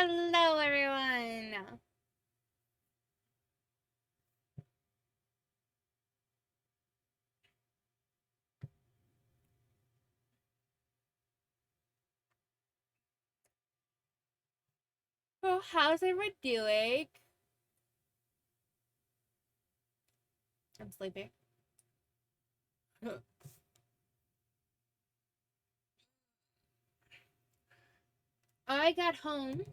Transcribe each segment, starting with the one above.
Hello, everyone. Well, how's everyone doing? I'm sleepy. I got home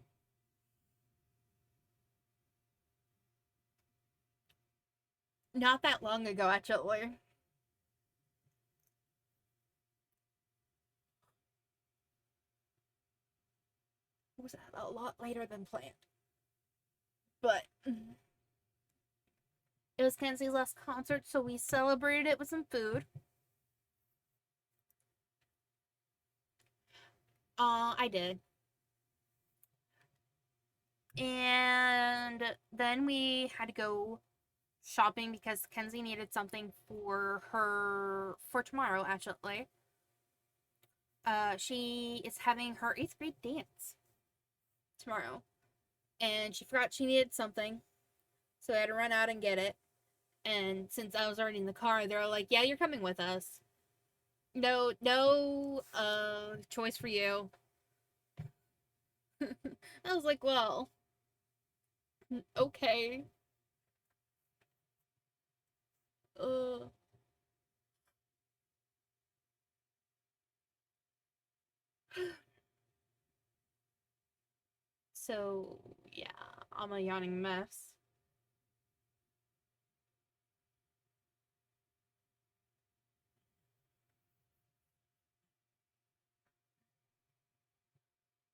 not that long ago, actually. It was a lot later than planned, but it was Kenzie's last concert, so we celebrated it with some food. I did. And then we had to go shopping because Kenzie needed something for tomorrow, actually. She is having her 8th grade dance tomorrow. And she forgot she needed something. So I had to run out and get it. And since I was already in the car, they were like, "Yeah, you're coming with us. No choice for you." I was like, "Well, okay." Uh so yeah, I'm a yawning mess.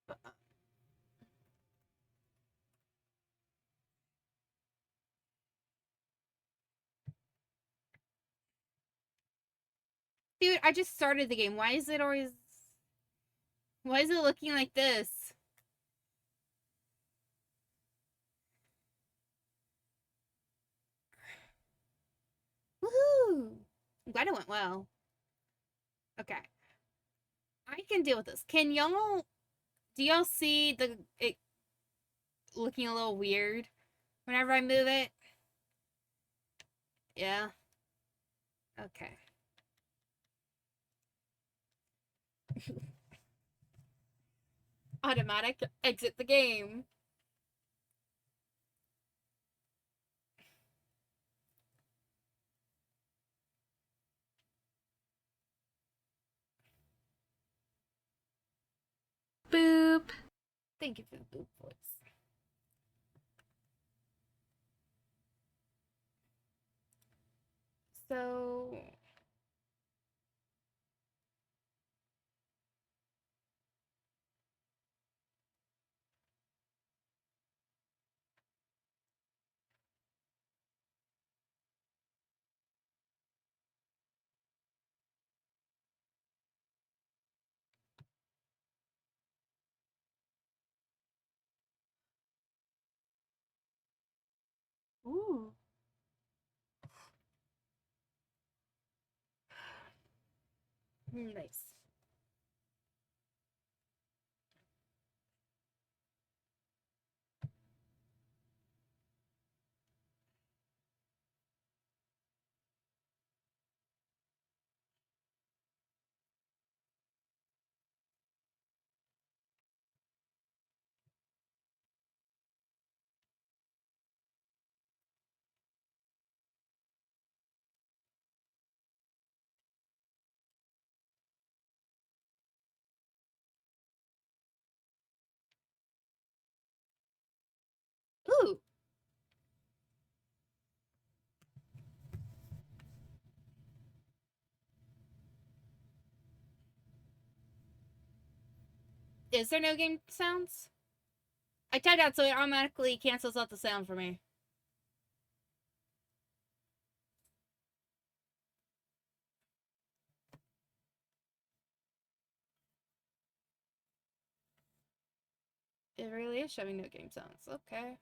But, dude, I just started the game. Why is it looking like this? Woohoo! I'm glad it went well. Okay. I can deal with this. Can y'all do y'all see the it looking a little weird whenever I move it? Yeah. Okay. Automatic exit the game. Boop. Thank you for the boop voice. So, ooh, nice. Ooh, is there no game sounds? I typed out so it automatically cancels out the sound for me. It really is showing no game sounds. Okay.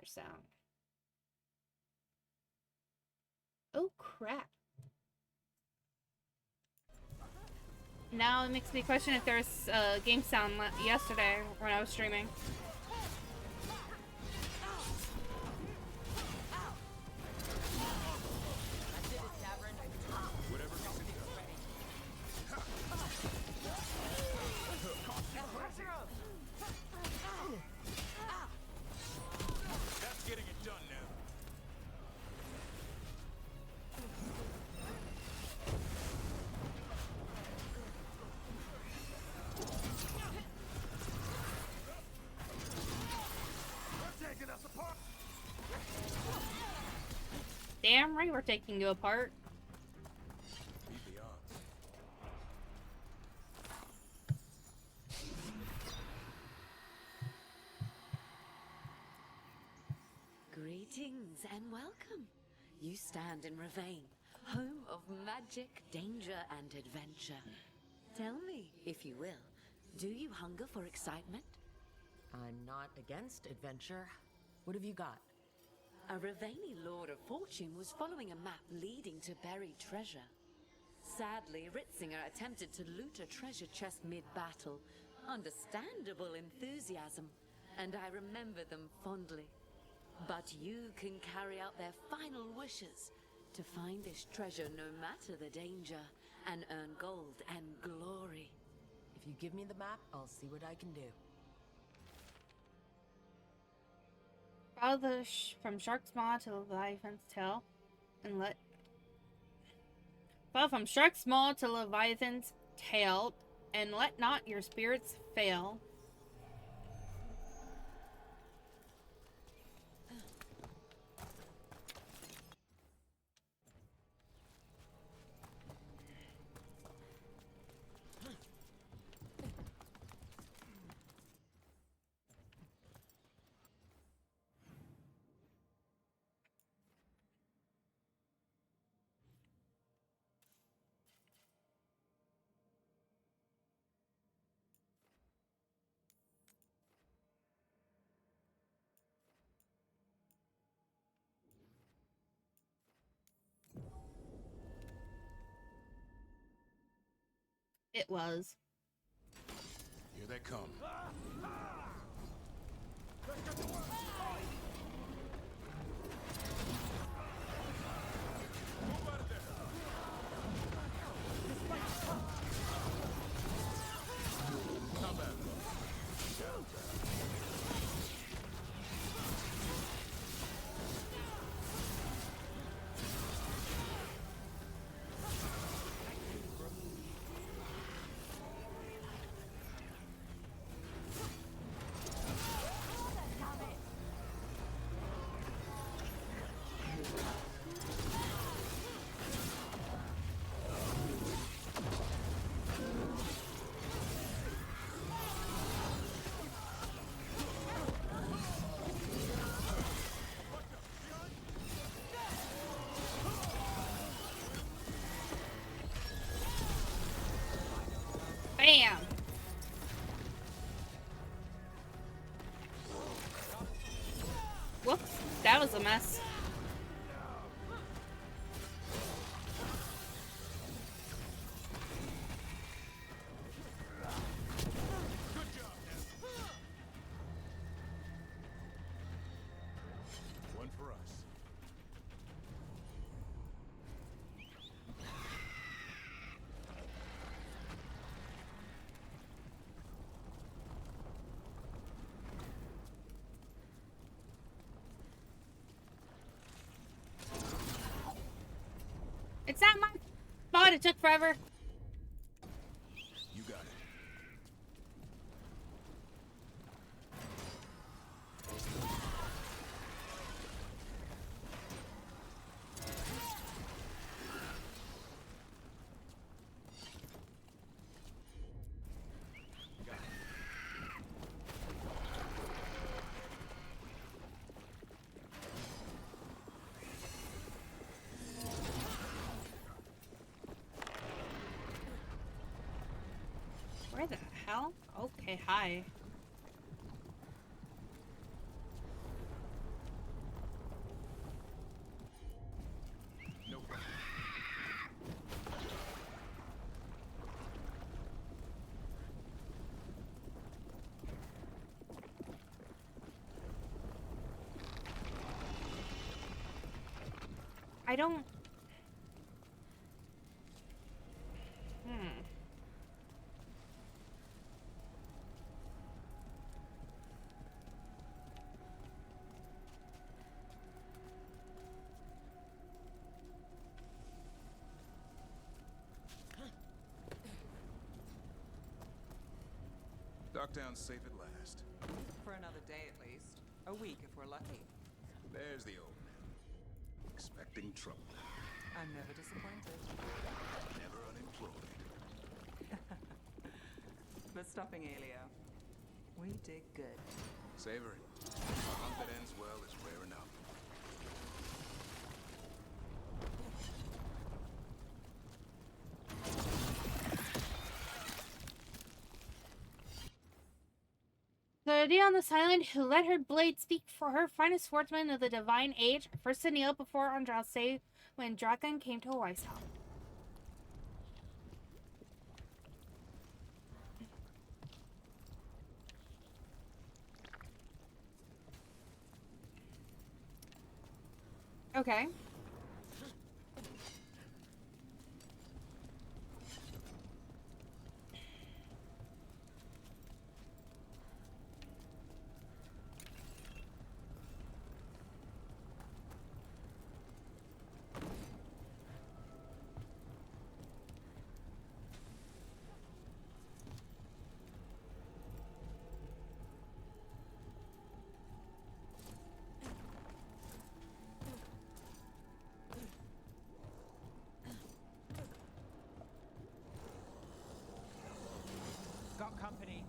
sound. Oh crap. Now it makes me question if there was game sound yesterday when I was streaming. Damn right we're taking you apart. Greetings and welcome. You stand in Ravane, home of magic, danger, and adventure. Tell me, if you will, do you hunger for excitement? I'm not against adventure. What have you got? A Ravani Lord of Fortune was following a map leading to buried treasure. Sadly, Ritzinger attempted to loot a treasure chest mid-battle. Understandable enthusiasm, and I remember them fondly. But you can carry out their final wishes to find this treasure no matter the danger, and earn gold and glory. If you give me the map, I'll see what I can do. Follow from Shark's Maw to Leviathan's Tail, and follow from Shark's Maw to Leviathan's Tail, and let not your spirits fail. It was. Here they come. Bam! Whoops, that was a mess. One for us. It's not my fault it took forever. You got it. Where the hell? Okay, hi. I don't... Hmm. Docktown's safe at last. For another day at least. A week if we're lucky. There's the old man. Expecting trouble. I'm never disappointed. Never unemployed. But stopping Elio. We did good. Savory. A hunt that ends well is rare enough. The lady on this island who let her blade speak for her, finest swordsman of the divine age, first to kneel before Andraste when Draken came to Weishaupt. Okay. Got company.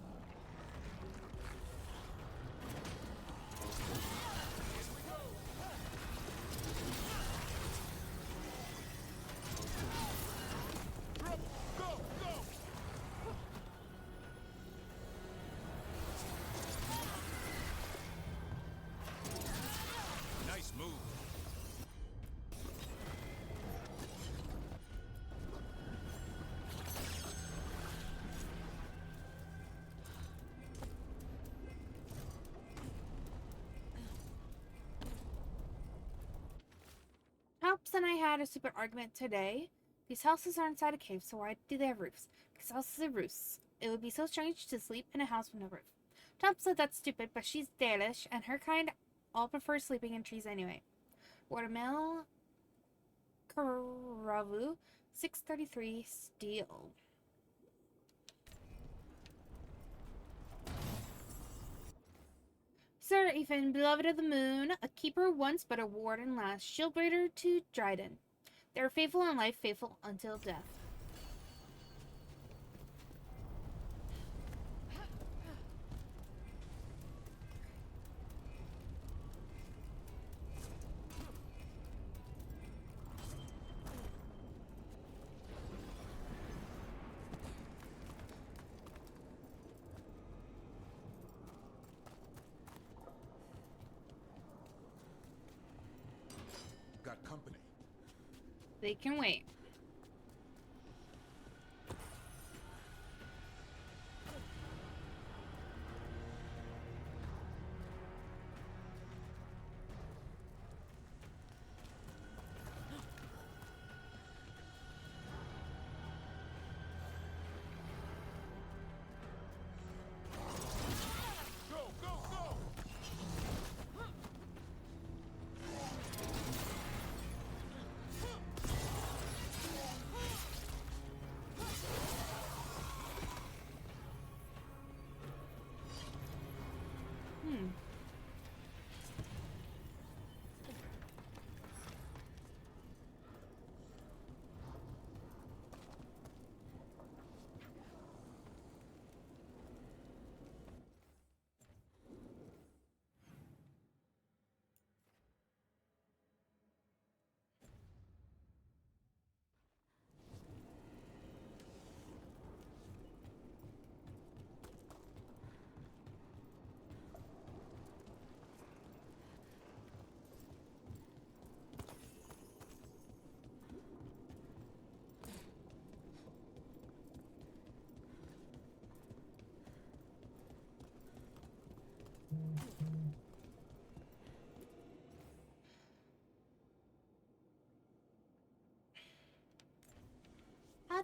Nice move. Tops and I had a stupid argument today. These houses are inside a cave, so why do they have roofs? Because houses have roofs. It would be so strange to sleep in a house with no roof. Top said that's stupid, but she's Dalish, and her kind all prefer sleeping in trees anyway. Watermill Karavu 633 steel. Sir Ethan, beloved of the moon, a keeper once but a warden last, shieldbreaker to Dryden. They are faithful in life, faithful until death. Got company. They can wait. Go, go, go!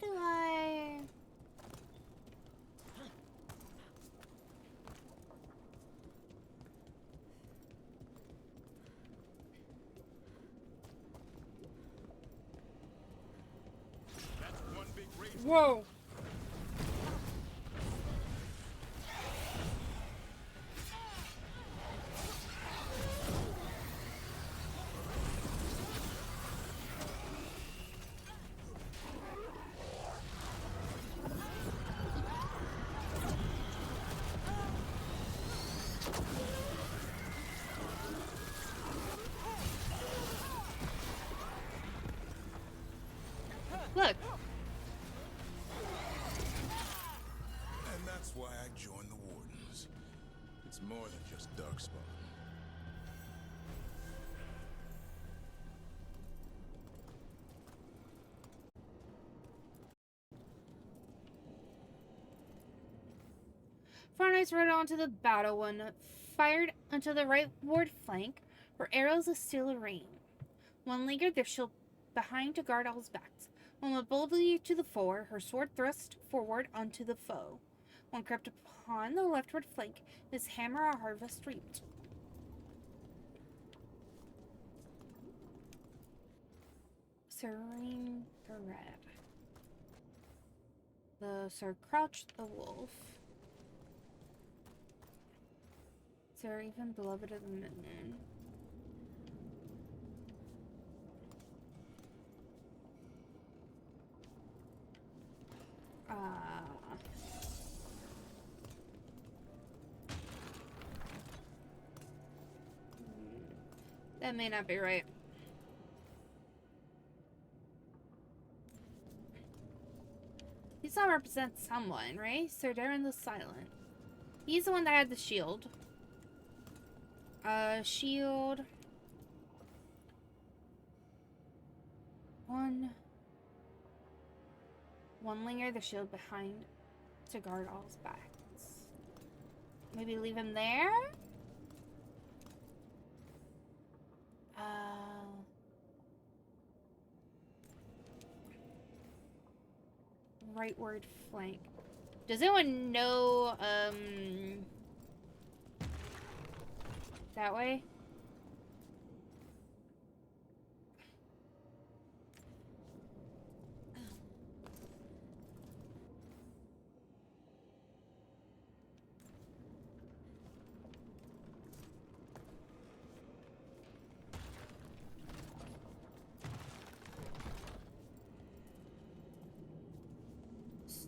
do I... Whoa! Look. And that's why I joined the Wardens. It's more than just Darkspawn. Four knights rode onto the battle one, fired onto the right ward flank, where arrows of steel rain. One lingered their shield behind to guard all's backs. One went boldly to the fore, her sword thrust forward onto the foe. One crept upon the leftward flank, his hammer a harvest reaped. Serene Red. The Sir Crouch the Wolf. Sir even beloved of the Midmoon. That may not be right. These all represent someone, right? Sir Darren the Silent. He's the one that had the shield. Shield. One linger the shield behind to guard all's backs. Maybe leave him there? Rightward flank. Does anyone know, that way?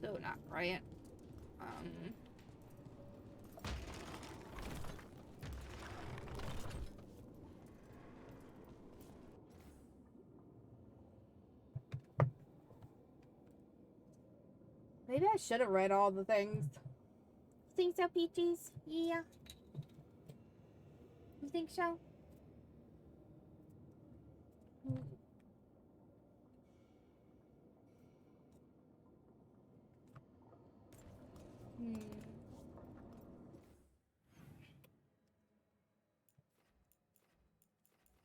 So not right. Maybe I should have read all the things. Think so, Peaches? Yeah. You think so?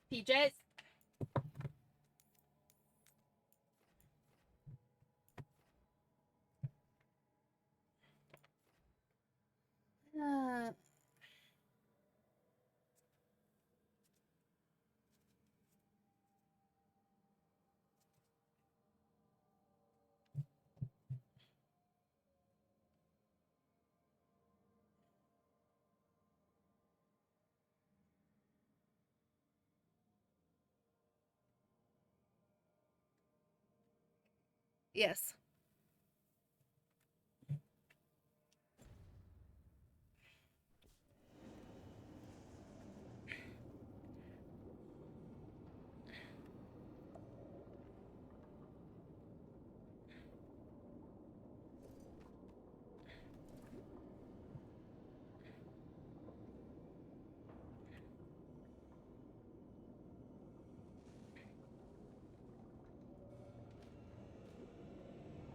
Peaches? Yes.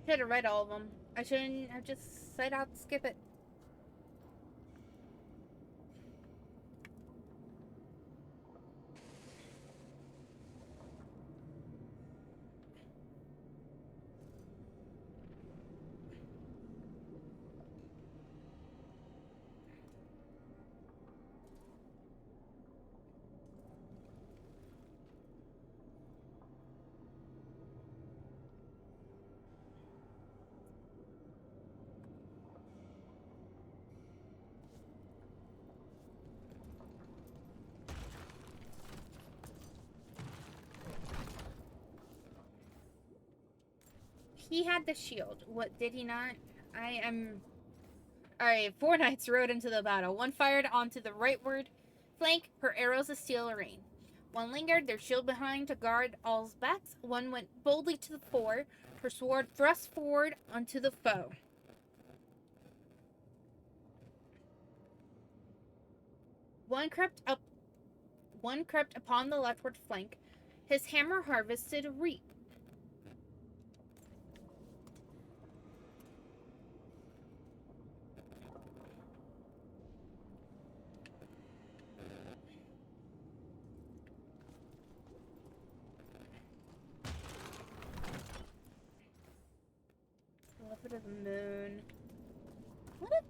Should have read all of them. I shouldn't have just said I'd skip it. he had the shield. What did he not? I am... Alright, 4 knights rode into the battle. One fired onto the rightward flank, her arrows of steel rain. One lingered, their shield behind to guard all's backs. One went boldly to the fore, her sword thrust forward unto the foe. One crept upon the leftward flank, his hammer harvested reap. Bit of the moon. What a...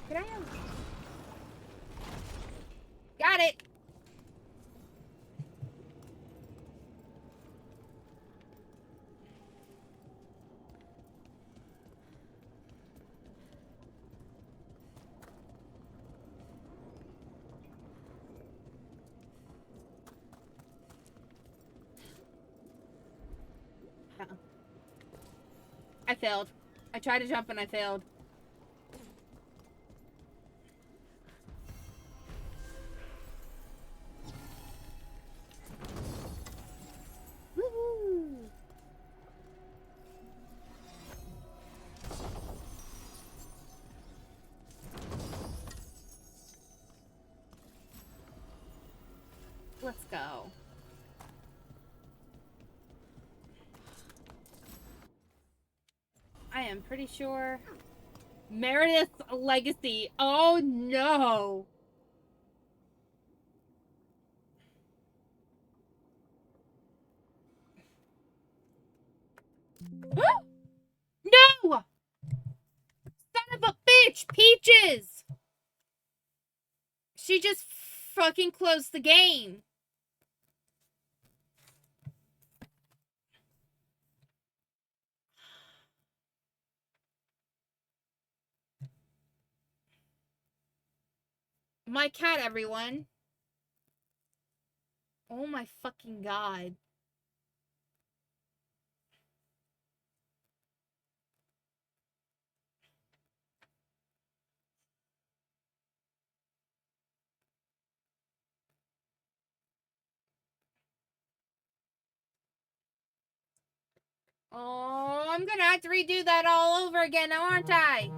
Could I have... Got it! I failed. I tried to jump and I failed. Woohoo! Let's go. I am pretty sure. Meredith's legacy. Oh no. No! Son of a bitch, Peaches! She just fucking closed the game. My cat, everyone. Oh my fucking god. Oh, I'm gonna have to redo that all over again now, aren't I?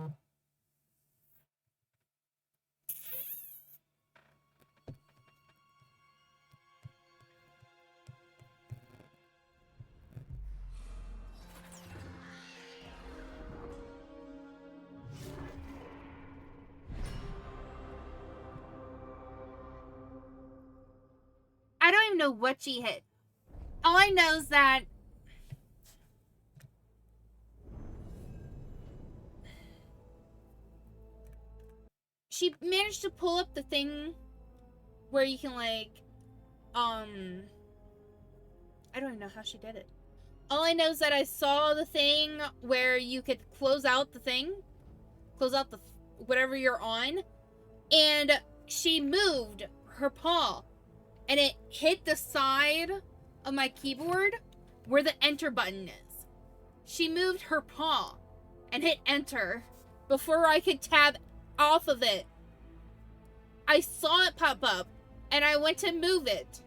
I don't even know what she hit. All I know is that she managed to pull up the thing where you can like, I don't even know how she did it. All I know is that I saw the thing where you could close out the thing, close out the whatever you're on, and she moved her paw, and it hit the side of my keyboard where the enter button is. She moved her paw and hit enter before I could tab off of it. I saw it pop up and I went to move it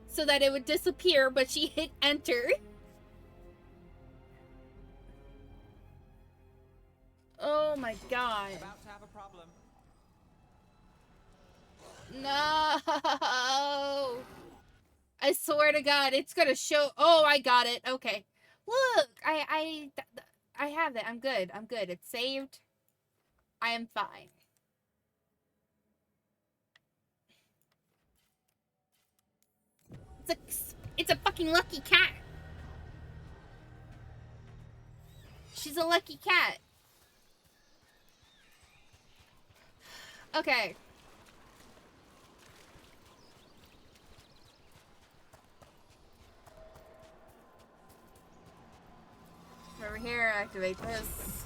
so that it would disappear, but she hit enter. Oh my god. About to have a problem. No. I swear to god, it's gonna show. Oh, I got it. Okay. Look, I have it. I'm good. I'm good. It's saved. I am fine. It's a fucking lucky cat. She's a lucky cat. Okay. Over here, activate this.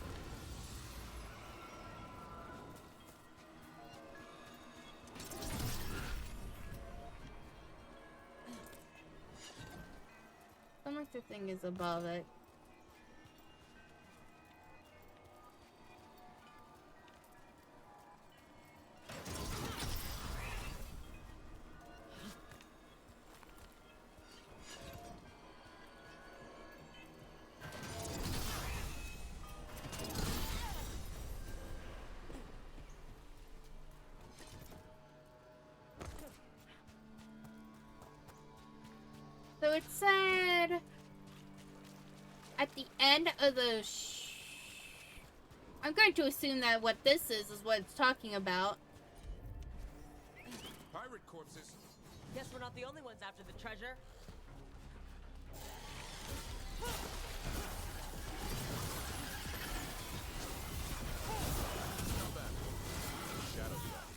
thing is above it. So it said at the end of the I'm going to assume that what this is what it's talking about. Pirate corpses. Guess we're not the only ones after the treasure. Come back. Shadow drop.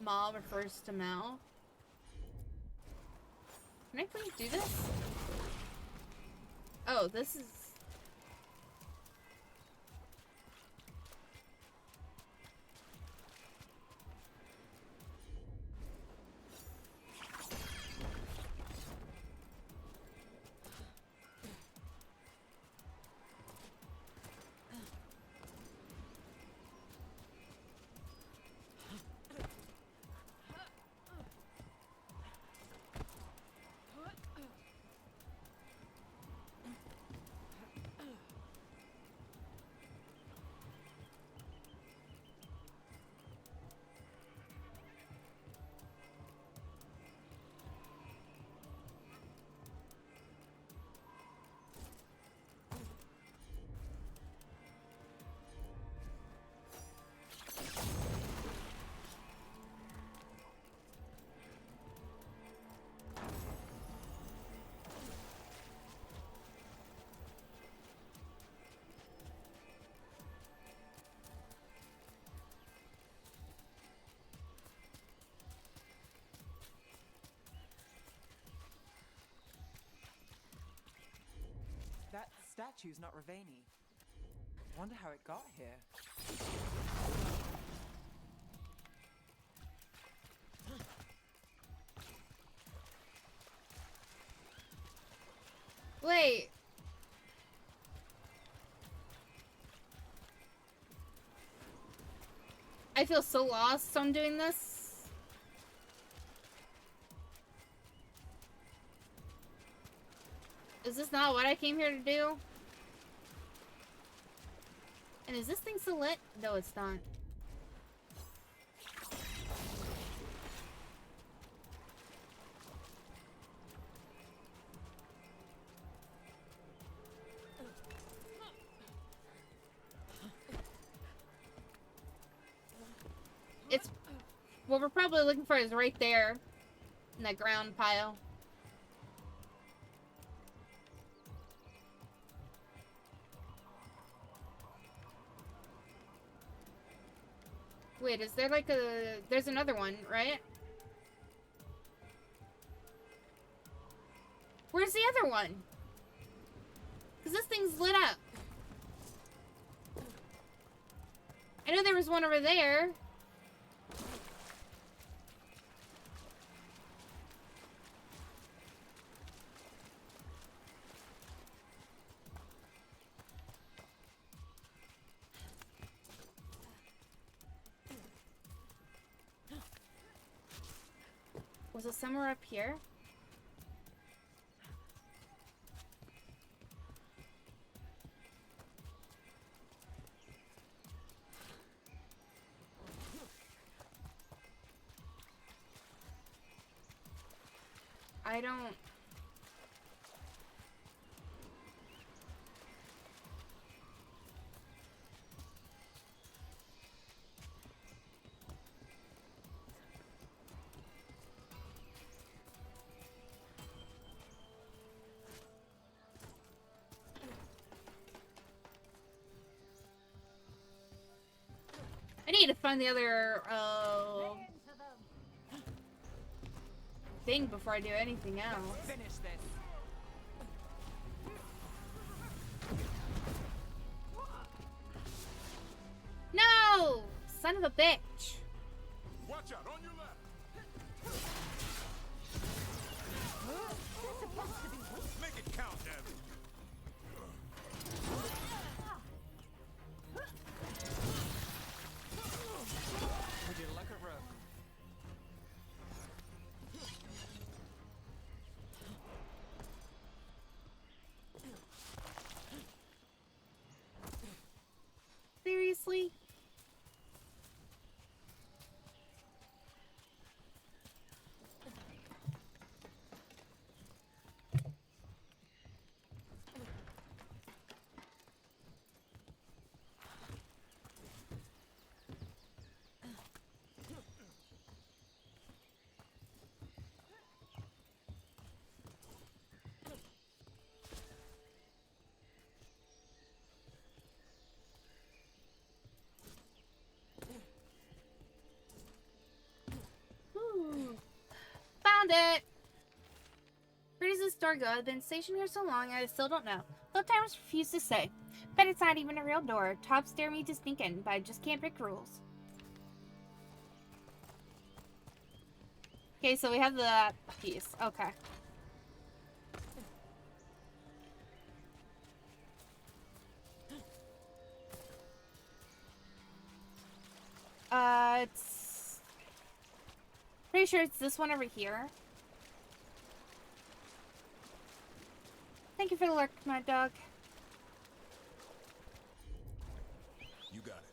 Ma refers to Mal. Can I please do this? Oh, this is... That statue's not Raveni. Wonder how it got here. Wait. I feel so lost on doing this. Is this not what I came here to do? And is this thing still lit? No, it's not. It's... What we're probably looking for is right there. In that ground pile. Wait, is there like a... There's another one, right? Where's the other one? Because this thing's lit up. I know there was one over there. Was it somewhere up here? I don't... I need to find the other, thing before I do anything else. Finish this. Oh, son of a bitch. Watch out, on your left. Make it count, Devin. Would you look at Rook? Seriously? Ooh. Found it! Where does this door go? I've been stationed here so long, I still don't know. Though timers refuse to say. Bet it's not even a real door. Tops dare me to sneak in, but I just can't break rules. Okay, so we have the piece. Okay. It's... Pretty sure it's this one over here. Thank you for the lurk, my dog. You got it.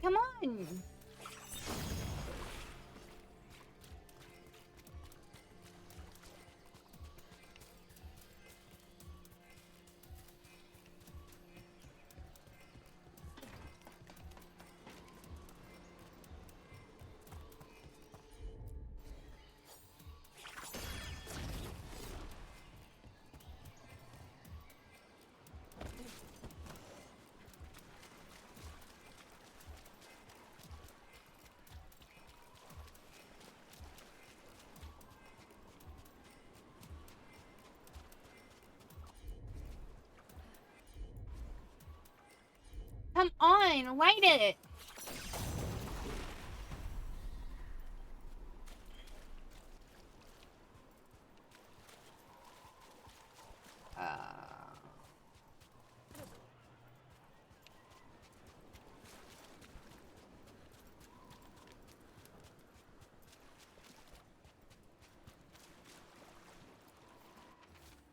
Come on! Come on, light it!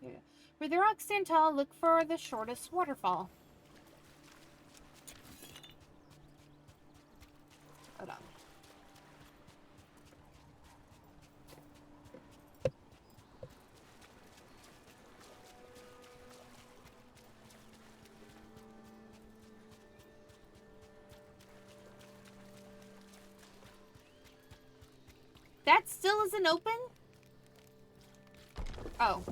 Yeah. Where the rocks stand tall, look for the shortest waterfall. Hold on. That still isn't open? Oh.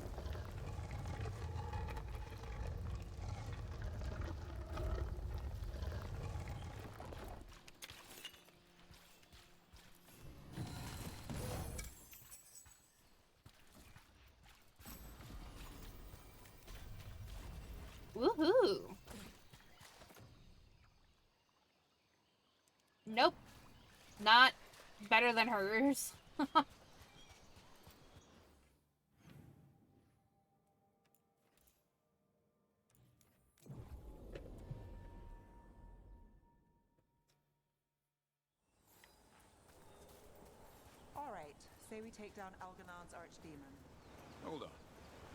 Woohoo! Nope. Not better than hers. Alright, say we take down Algernon's archdemon. Hold on.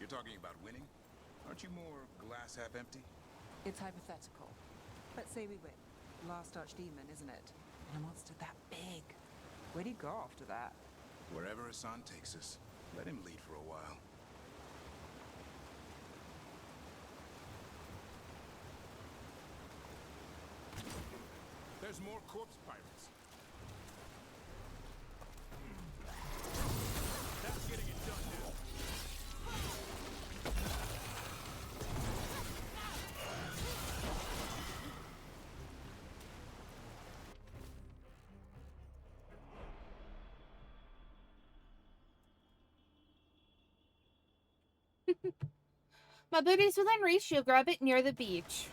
You're talking about winning? Aren't you more glass half empty? It's hypothetical. Let's say we win. Last archdemon, isn't it? And a monster that big. Where'd he go after that? Wherever Hassan takes us, let him lead for a while. There's more corpse pirates. That's getting it done now. My booty's within reach. You'll grab it near the beach.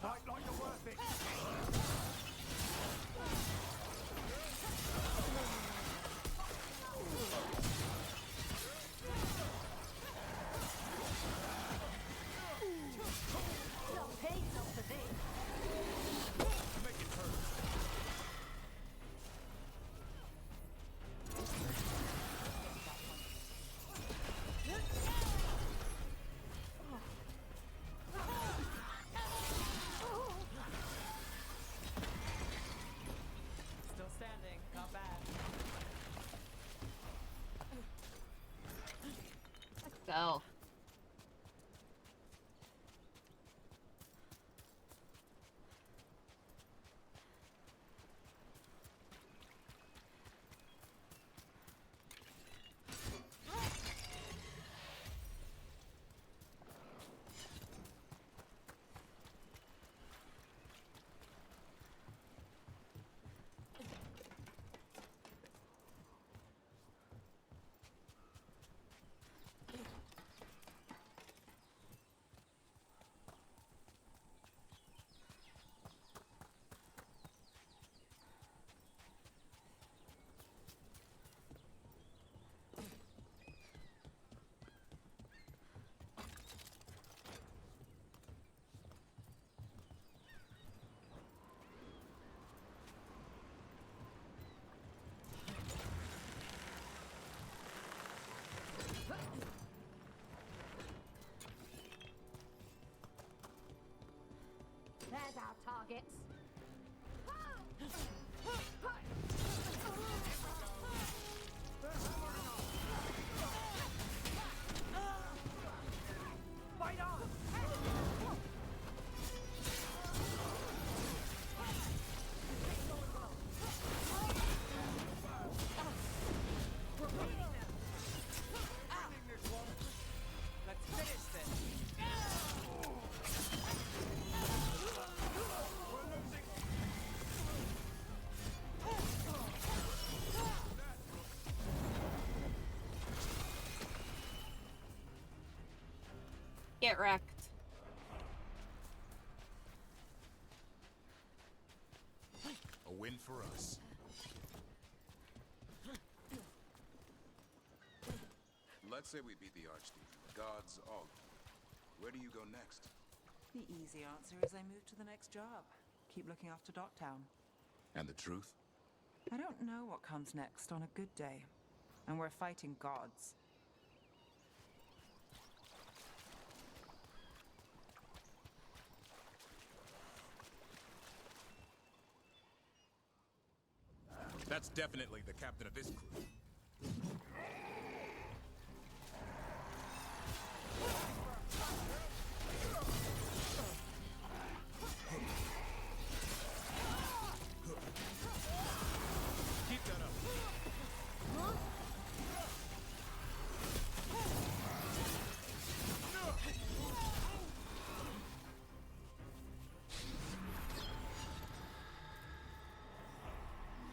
Fight like you're worth it. Make it hurt. Still standing, not bad. Let's go. There's our targets. Fight on! Let's finish this. Get wrecked. A win for us. Let's say we beat the Archdemon. The gods all. Where do you go next? The easy answer is I move to the next job. Keep looking after Docktown. And the truth? I don't know what comes next on a good day. And we're fighting gods. That's definitely the captain of this crew. Keep that up.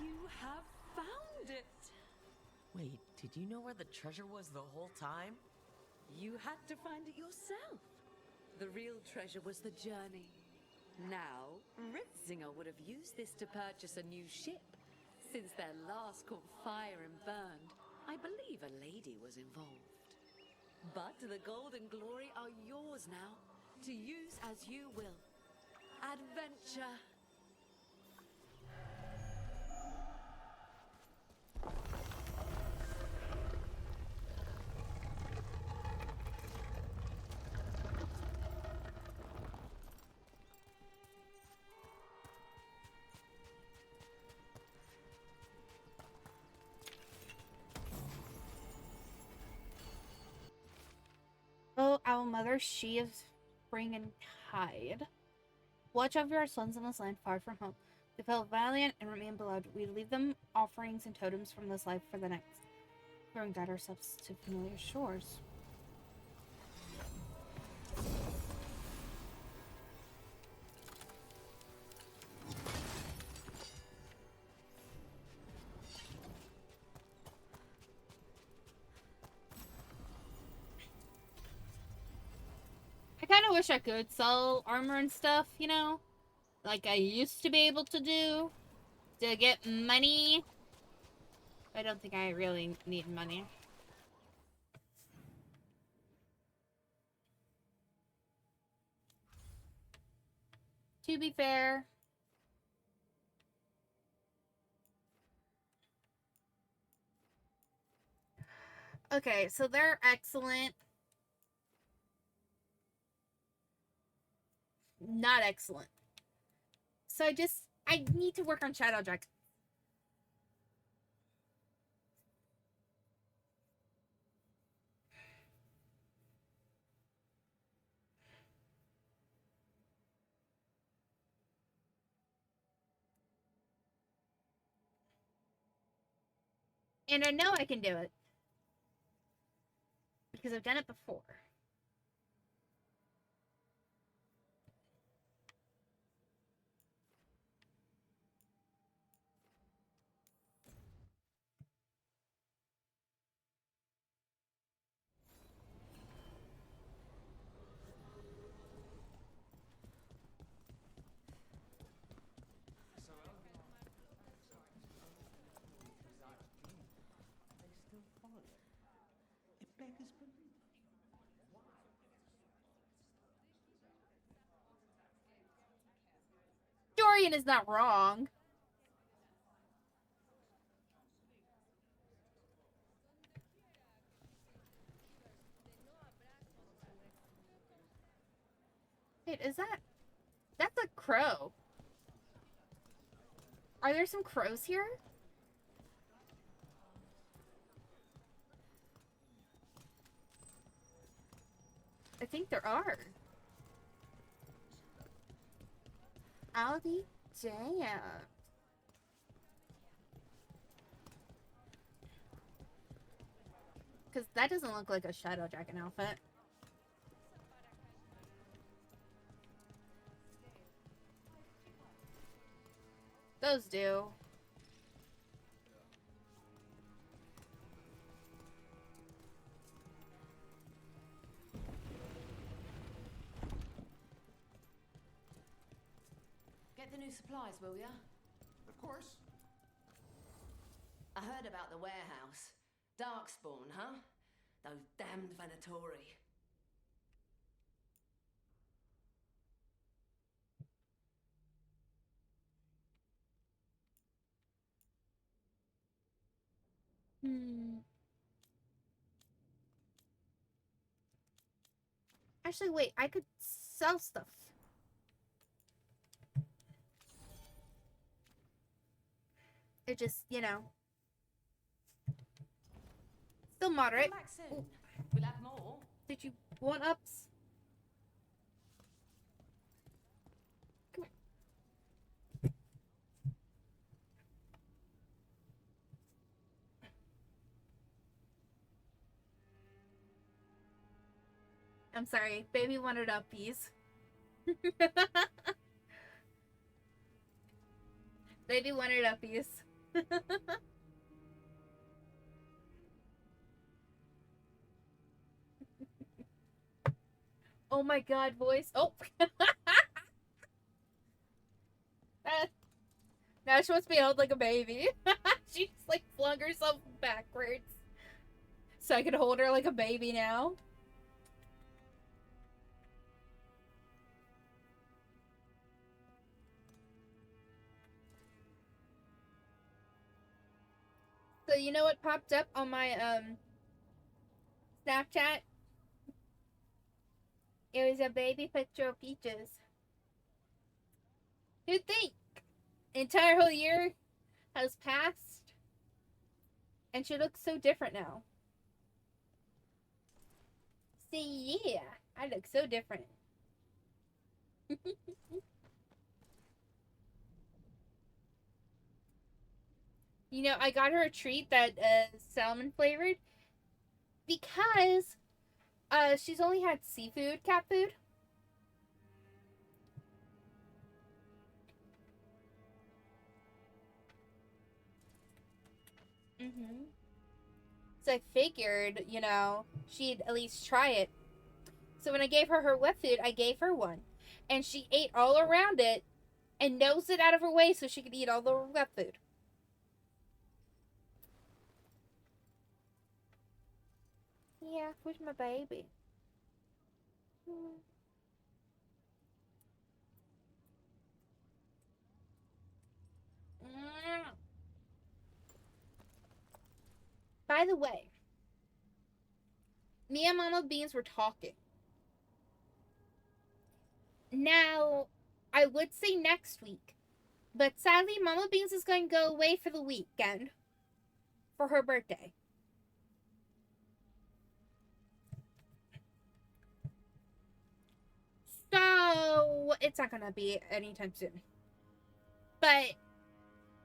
You Did you know where the treasure was the whole time? You had to find it yourself. The real treasure was the journey. Now, Ritzinger would have used this to purchase a new ship. Since their last caught fire and burned, I believe a lady was involved. But the gold and glory are yours now, to use as you will. Adventure! Oh, our mother, she of spring and tide. Watch over our sons in this land far from home. They fell valiant and remain beloved. We leave them offerings and totems from this life for the next. And guide ourselves to familiar shores. I kind of wish I could sell armor and stuff, you know? Like I used to be able to do. To get money. I don't think I really need money. To be fair. Okay, so they're excellent. Not excellent. So I need to work on Shadow Dragon. And I know I can do it. Because I've done it before. Dorian is not wrong. Wait, is that... That's a crow. Are there some crows here? I think there are. I'll be damned. Because that doesn't look like a Shadow Dragon outfit. Those do. Get the new supplies, will ya? Of course. I heard about the warehouse. Darkspawn, huh? Those damned Venatori. Actually, wait, I could sell stuff. It just, you know. Still moderate. Come back soon. We'll have more. Did you want ups? Come here. I'm sorry, baby wanted uppies. Baby wanted uppies. Oh my god, voice. Oh. Now she wants to be held like a baby. She just like flung herself backwards. So I could hold her like a baby now. So you know what popped up on my Snapchat? It was a baby picture of Peaches. Who'd think? The entire whole year has passed and she looks so different now. See, yeah, I look so different. You know, I got her a treat that salmon flavored because she's only had seafood, cat food. So I figured, you know, she'd at least try it. So when I gave her her wet food, I gave her one. And she ate all around it and nosed it out of her way so she could eat all the wet food. Yeah, where's my baby? By the way, me and Mama Beans were talking. Now, I would say next week, but sadly, Mama Beans is going to go away for the weekend for her birthday. So, it's not going to be anytime soon. But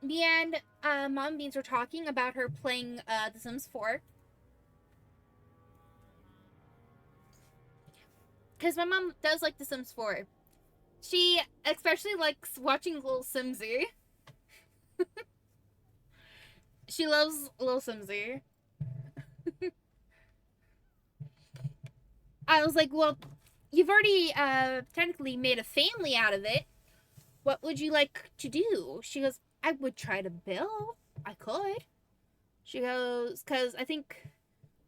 me and Mom Beans were talking about her playing The Sims 4. Because my mom does like The Sims 4. She especially likes watching Little Simsy. She loves Little Simsy. I was like, well, you've already technically made a family out of it. What would you like to do? She goes, I would try to build. I could. She goes, because I think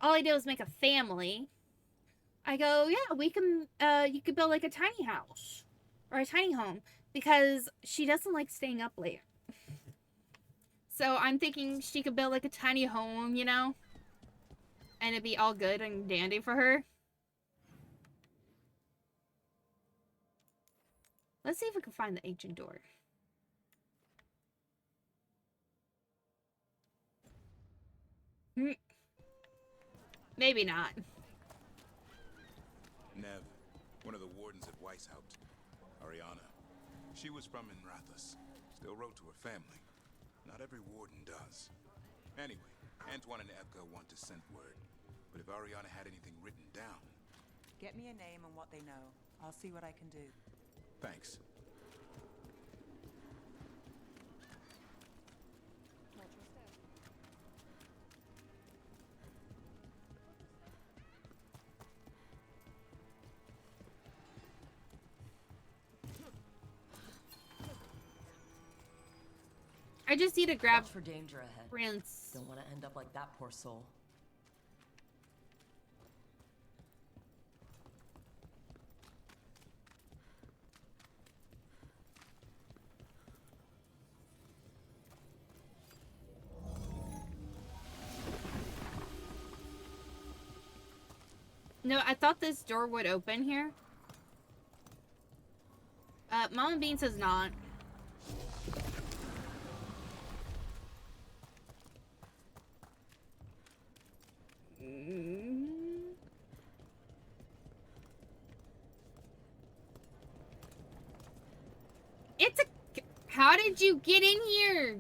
all I did was make a family. I go, yeah, we can, you could build like a tiny house or a tiny home because she doesn't like staying up late. So I'm thinking she could build like a tiny home, you know, and it'd be all good and dandy for her. Let's see if we can find the ancient door. Maybe not. Nev, one of the wardens at Weishaupt. Ariana. She was from Inrathus. Still wrote to her family. Not every warden does. Anyway, Antoine and Evka want to send word. But if Ariana had anything written down... Get me a name and what they know. I'll see what I can do. Thanks. I just need to grab Watch for danger ahead. Rinse. Don't want to end up like that poor soul. No, I thought this door would open here. Mama Bean says not. It's a... How did you get in here?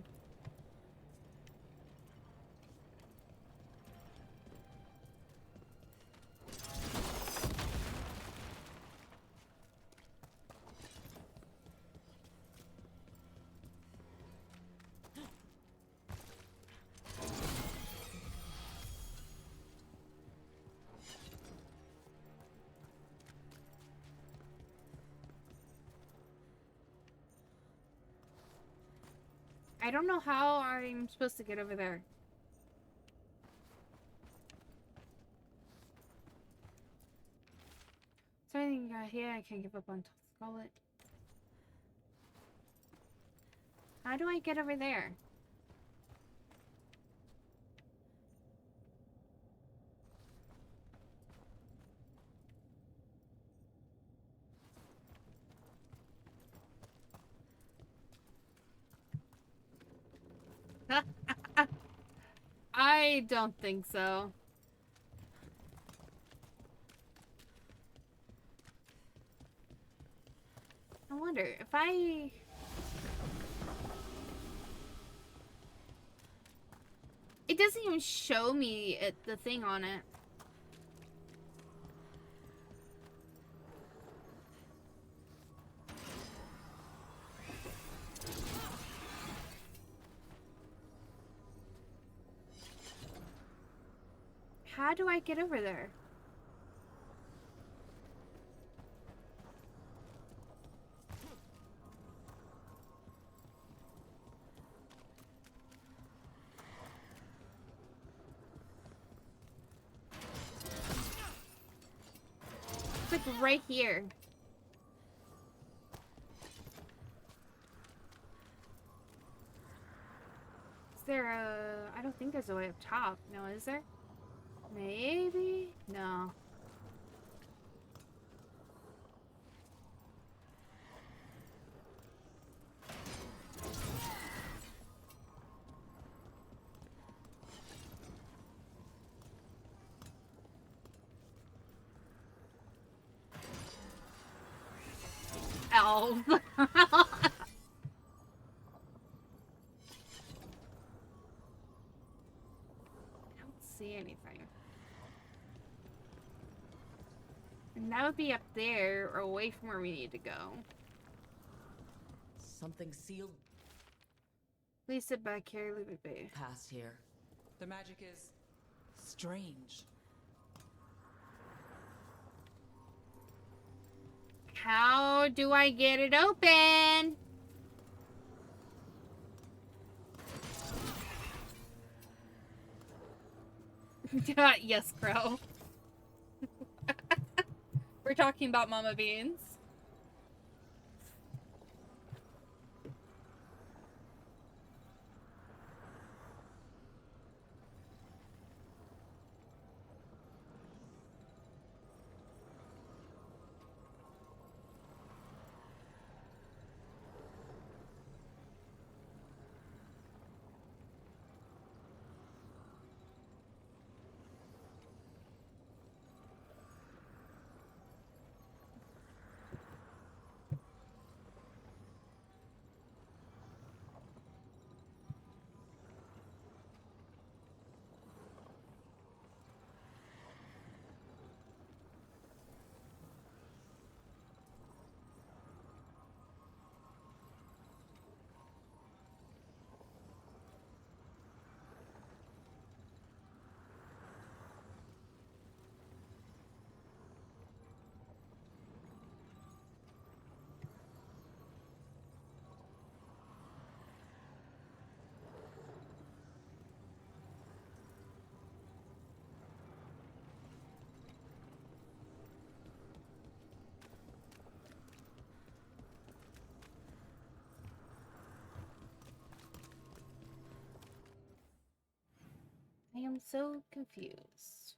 I don't know how I'm supposed to get over there. So I think here I can give up on Scarlet. How do I get over there? I don't think so. I wonder if I... It doesn't even show me the thing on it. How do I get over there? It's like right here. Is there a... I don't think there's a way up top. No, is there? Maybe? No. Elf. I don't see anything. And that would be up there or away from where we need to go. Something sealed Please sit back here, leave it be. past here. The magic is strange. How do I get it open? Yes, Crow. We're talking about Mama Beans. I am so confused.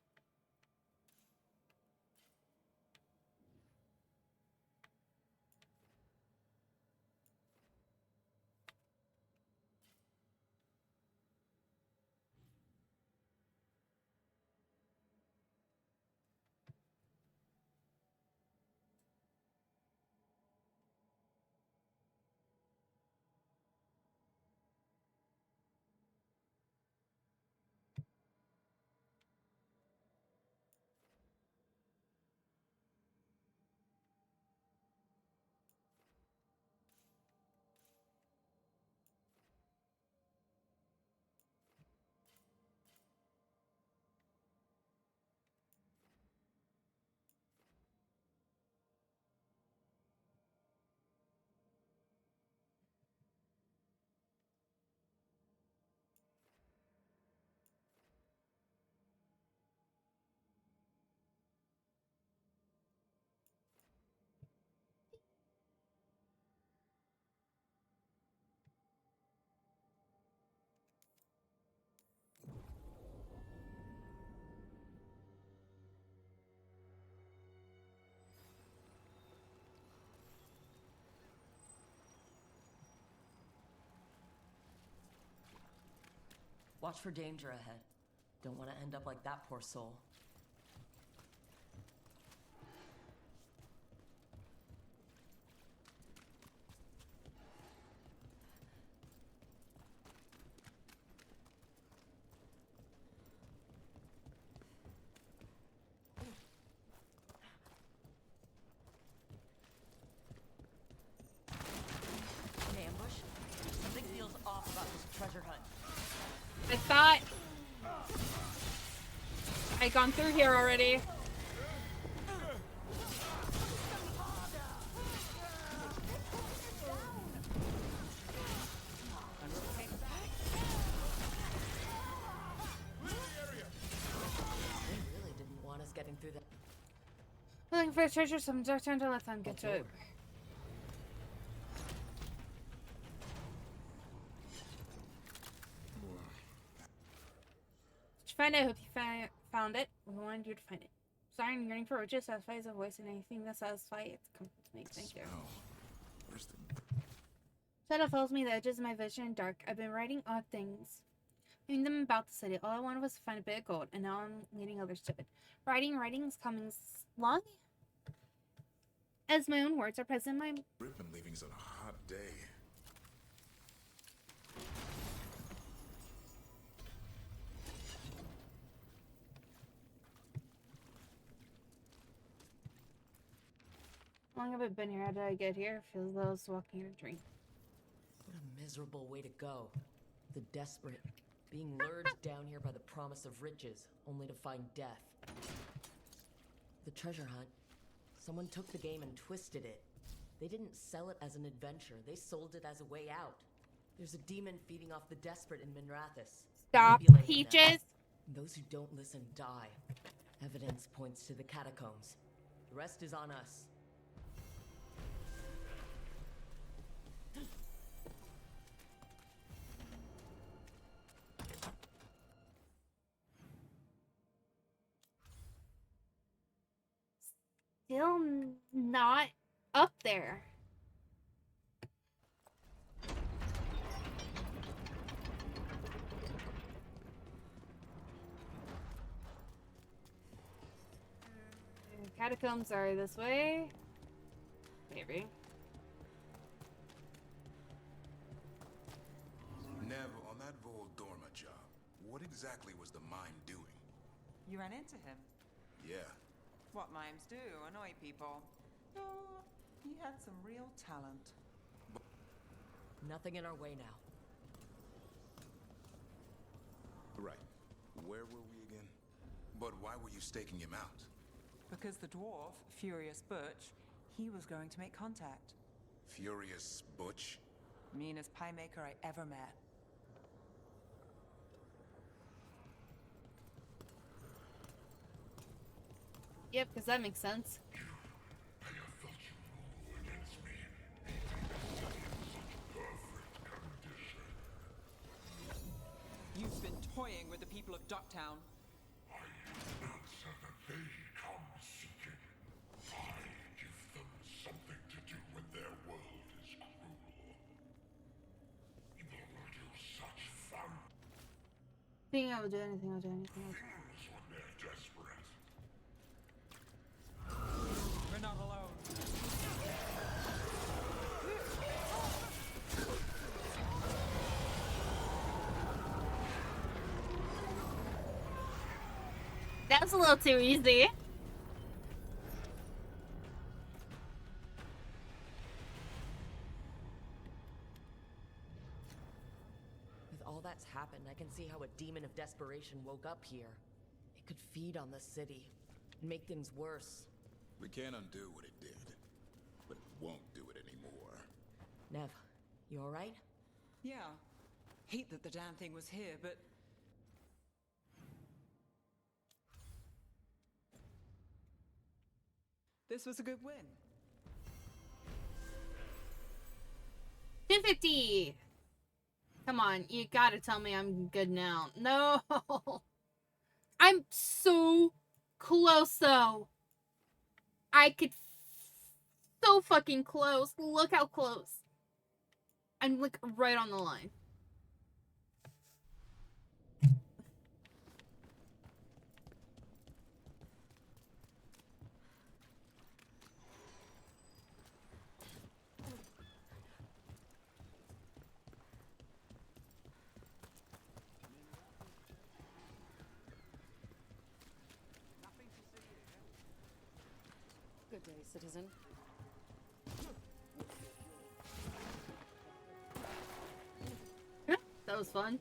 Watch for danger ahead. Don't want to end up like that poor soul. An ambush? Something feels off about this treasure hunt. I thought I'd gone through here already. They really didn't want us getting through that. Looking for a treasure, some dark time to let them get to it. Did you find it? I hope you found it. We wanted you to find it. Sorry, and yearning for riches satisfies a voice, and anything that satisfies it's come to me. Thank you. Smell. Where's the... Shadow follows me the edges of my vision in dark. I've been writing odd things. Leaving them about the city. All I wanted was to find a bit of gold, and now I'm leading others to it. Writing's coming long as my own words are present in my... Rippin' leaving's on a hot day. How long have I been here? How did I get here? Feels as though I was walking in a dream. What a miserable way to go. The desperate. Being lured down here by the promise of riches, only to find death. The treasure hunt. Someone took the game and twisted it. They didn't sell it as an adventure. They sold it as a way out. There's a demon feeding off the desperate in Minrathous. Stop, manipulating them. Peaches! Those who don't listen die. Evidence points to the catacombs. The rest is on us. Still not up there. Catacombs are this way. Maybe. Nev, on that Vol Dorma job, what exactly was the mime doing? You ran into him. Yeah. What mimes do, annoy people. Oh, he had some real talent. Nothing in our way now. Right. Where were we again? But why were you staking him out? Because the dwarf, Furious Butch, he was going to make contact. Furious Butch? Meanest pie maker I ever met. Yep, because that makes sense. You've been toying with the people of Ducktown. I answer that they come seeking. I give them something to do when their world is cruel. People will do such fun Think I will do anything, I'll do anything. I'll do. things when they're desperate. We're not alone. That was a little too easy. With all that's happened, I can see how a demon of desperation woke up here. It could feed on the city and make things worse. We can't undo what it did, but it won't do it anymore. Nev, you alright? Yeah. Hate that the damn thing was here, but... this was a good win. 250. Come on, you gotta tell me I'm good now. No. I'm so close though. I could so fucking close. Look how close. I'm like right on the line. Good day, citizen. That was fun.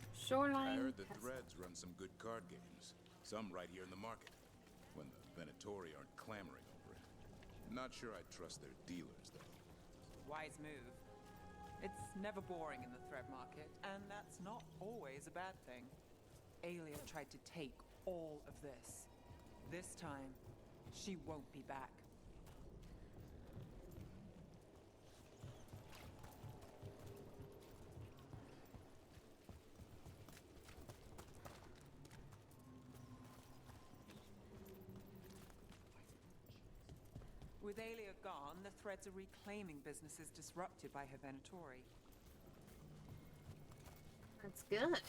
I Shoreline. heard the Castle. Threads run some good card games. Some right here in the market. When the Venatori aren't clamoring over it. Not sure I'd trust their dealers, though. Wise move. It's never boring in the thread market, and that's not always a bad thing. Aelia tried to take all of this. This time, she won't be back. With Aelia gone, the Threads are reclaiming businesses disrupted by her Venatori. That's good.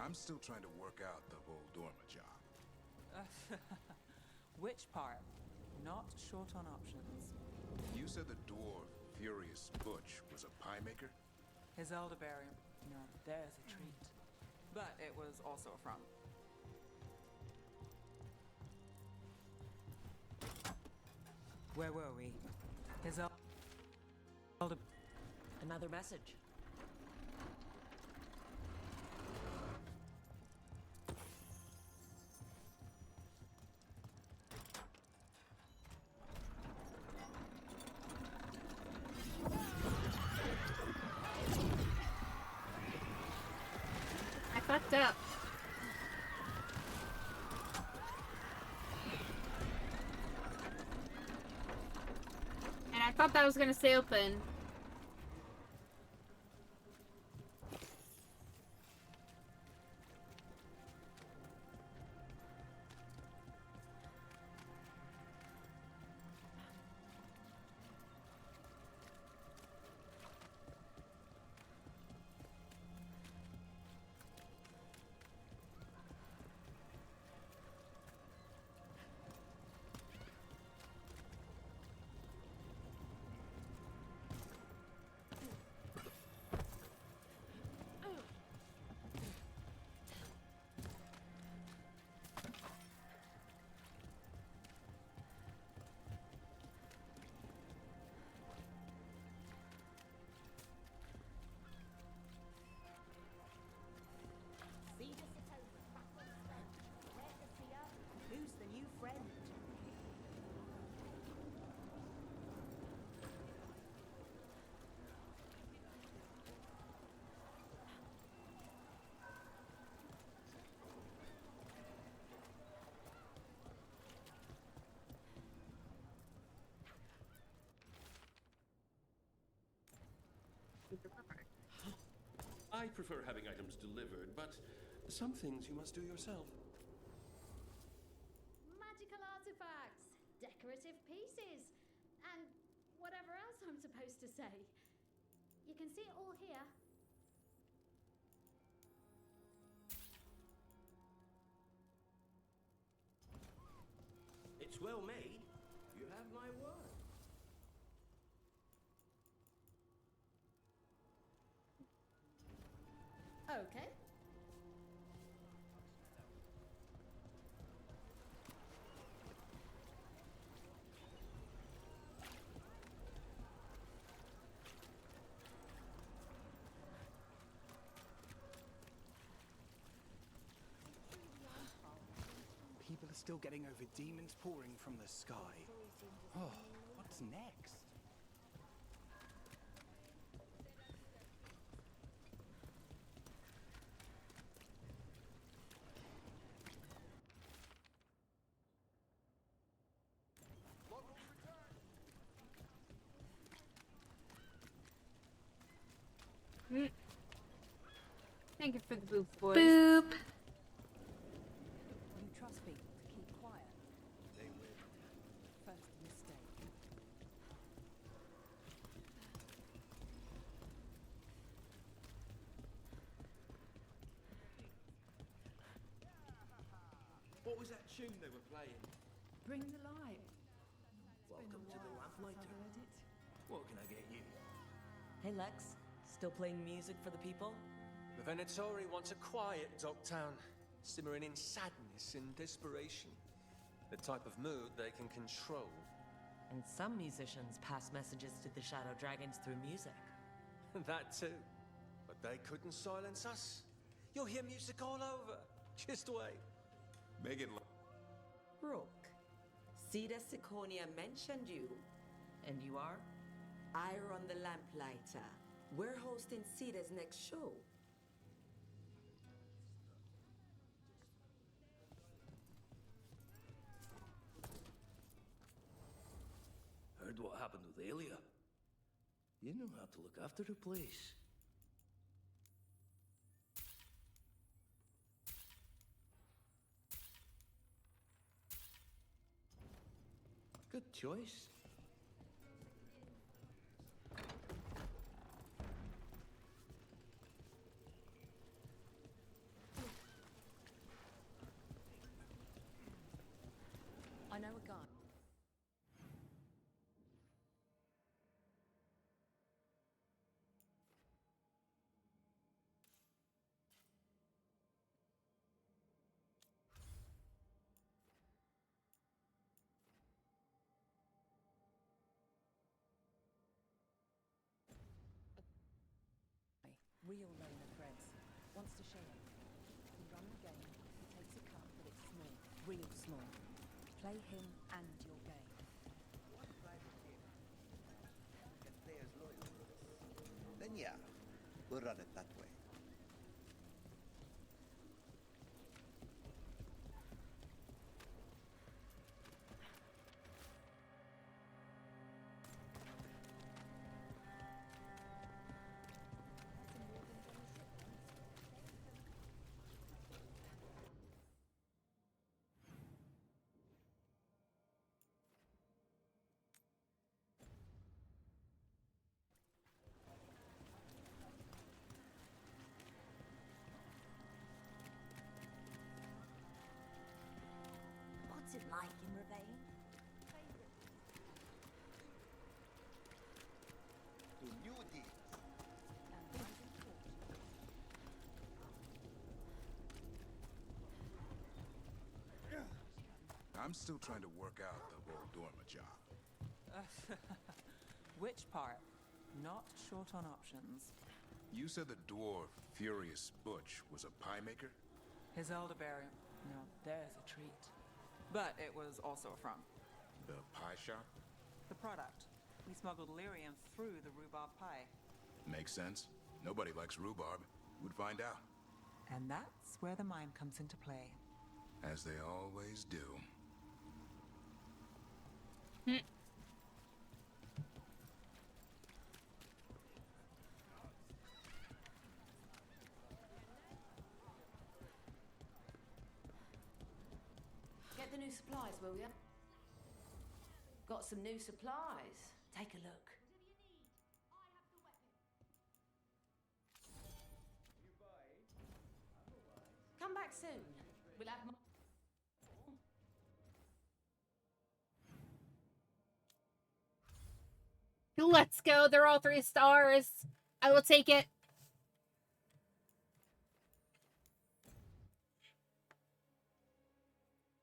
I'm still trying to work out the Voldorma job. Which part? Not short on options. You said the dwarf, Furious Butch, was a pie maker? His elderberry. Now there's a treat. But it was also a front. Where were we? His elder... Another message. I fucked up. And I thought that was gonna stay open. See the Citona, Rattle's friend. Prepare to see her. Who's the new friend? I prefer having items delivered, but some things you must do yourself. Magical artifacts, decorative pieces, and whatever else I'm supposed to say. You can see it all here. It's well made. You have my word. Okay. People are still getting over demons pouring from the sky. Oh, what's next? Thank you for the boop, boys. You trust people to keep quiet? They will. was that tune they were playing? Bring the light. Welcome to the Lamplighter. What can I get you? Hey, Lex. Still playing music for the people? The Venatori wants a quiet Docktown, simmering in sadness and desperation. The type of mood they can control. And some musicians pass messages to the Shadow Dragons through music. That too. But they couldn't silence us. You'll hear music all over. Just wait. Make it Rook, Cedar Siconia mentioned you. And you are? I run the Lamplighter. We're hosting Cedar's next show. Heard what happened with Aelia. You know how to look after the place. Good choice. I know a guy. Real loner threads. Wants to share. You run the game, he takes a cut, but it's small. Real small. Play him and your game. And players loyal to us. Then yeah, we'll run it that way. What's it like in Ravane? To new deeds. I'm still trying to work out the whole Dorma job. Which part? Not short on options. You said the dwarf, Furious Butch, was a pie maker? His elderberry. Now there's a treat. But it was also a front. The pie shop? The product. We smuggled lyrium through the rhubarb pie. Makes sense. Nobody likes rhubarb. Would find out. And that's where the mime comes into play. As they always do. Get the new supplies, will ya? Got some new supplies. Take a look. Come back soon. We'll have more. Let's go. They're all 3 stars. I will take it.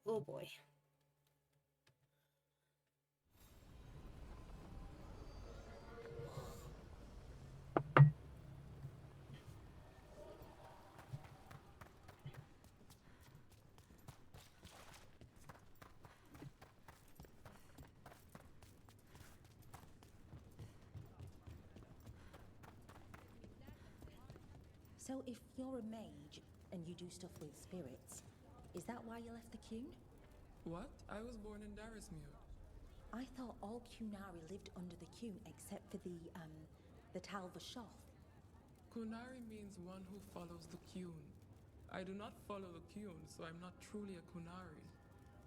Oh boy. So if you're a mage and you do stuff with spirits, is that why you left the Qun? What? I was born in Darismuir. I thought all Qunari lived under the Qun except for the Tal Vashoth. Qunari means one who follows the Qun. I do not follow the Qun, so I'm not truly a Qunari.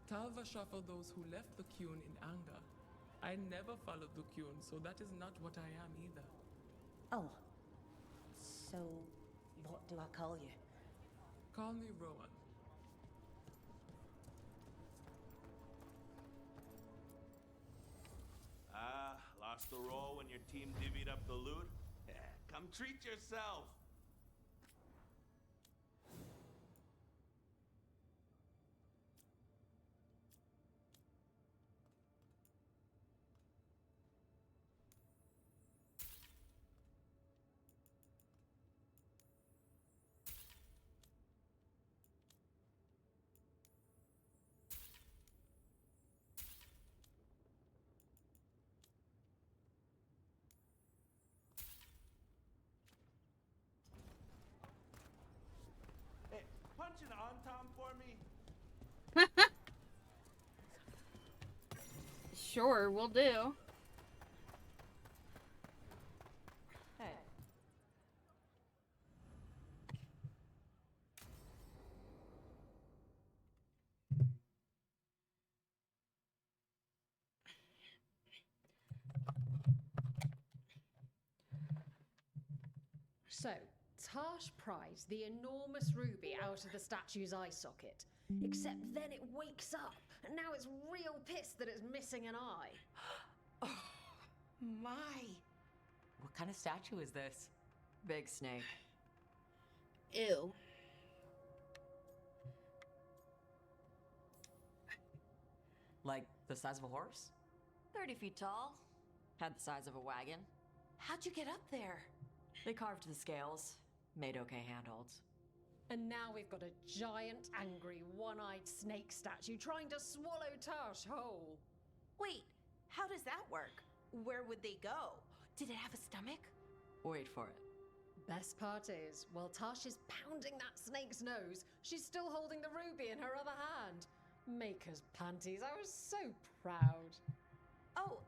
Tal Vashoth are those who left the Qun in anger. I never followed the Qun, so that is not what I am either. Oh. So, what do I call you? Call me Rowan. Lost the role when your team divvied up the loot? Yeah, come treat yourself. Hey, punch an on-tom for me. Sure, we'll do. Hey. So, Tarsh pries the enormous ruby out of the statue's eye socket. Except then it wakes up, and now it's real pissed that it's missing an eye. My. What kind of statue is this? Big snake. Ew. Like the size of a horse? 30 feet tall. Had the size of a wagon. How'd you get up there? They carved the scales. Made okay handholds. And now we've got a giant, angry, one-eyed snake statue trying to swallow Tarsh whole. Wait, how does that work? Where would they go? Did it have a stomach? Wait for it. Best part is, while Tarsh is pounding that snake's nose, she's still holding the ruby in her other hand. Maker's panties, I was so proud. Oh,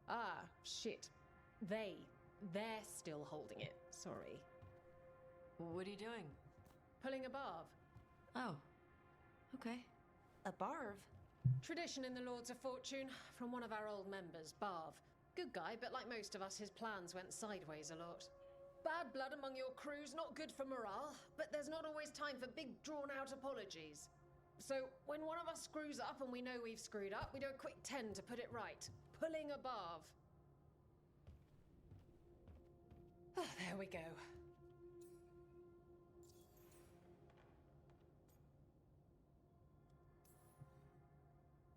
Ah, shit. They're still holding it. Sorry. What are you doing? Pulling a barb. Oh. Okay. A barb? Tradition in the Lords of Fortune from one of our old members, Barv. Good guy, but like most of us, his plans went sideways a lot. Bad blood among your crews, not good for morale, but there's not always time for big, drawn-out apologies. So, when one of us screws up and we know we've screwed up, we do a quick 10 to put it right. Pulling a Barv. Oh, there we go.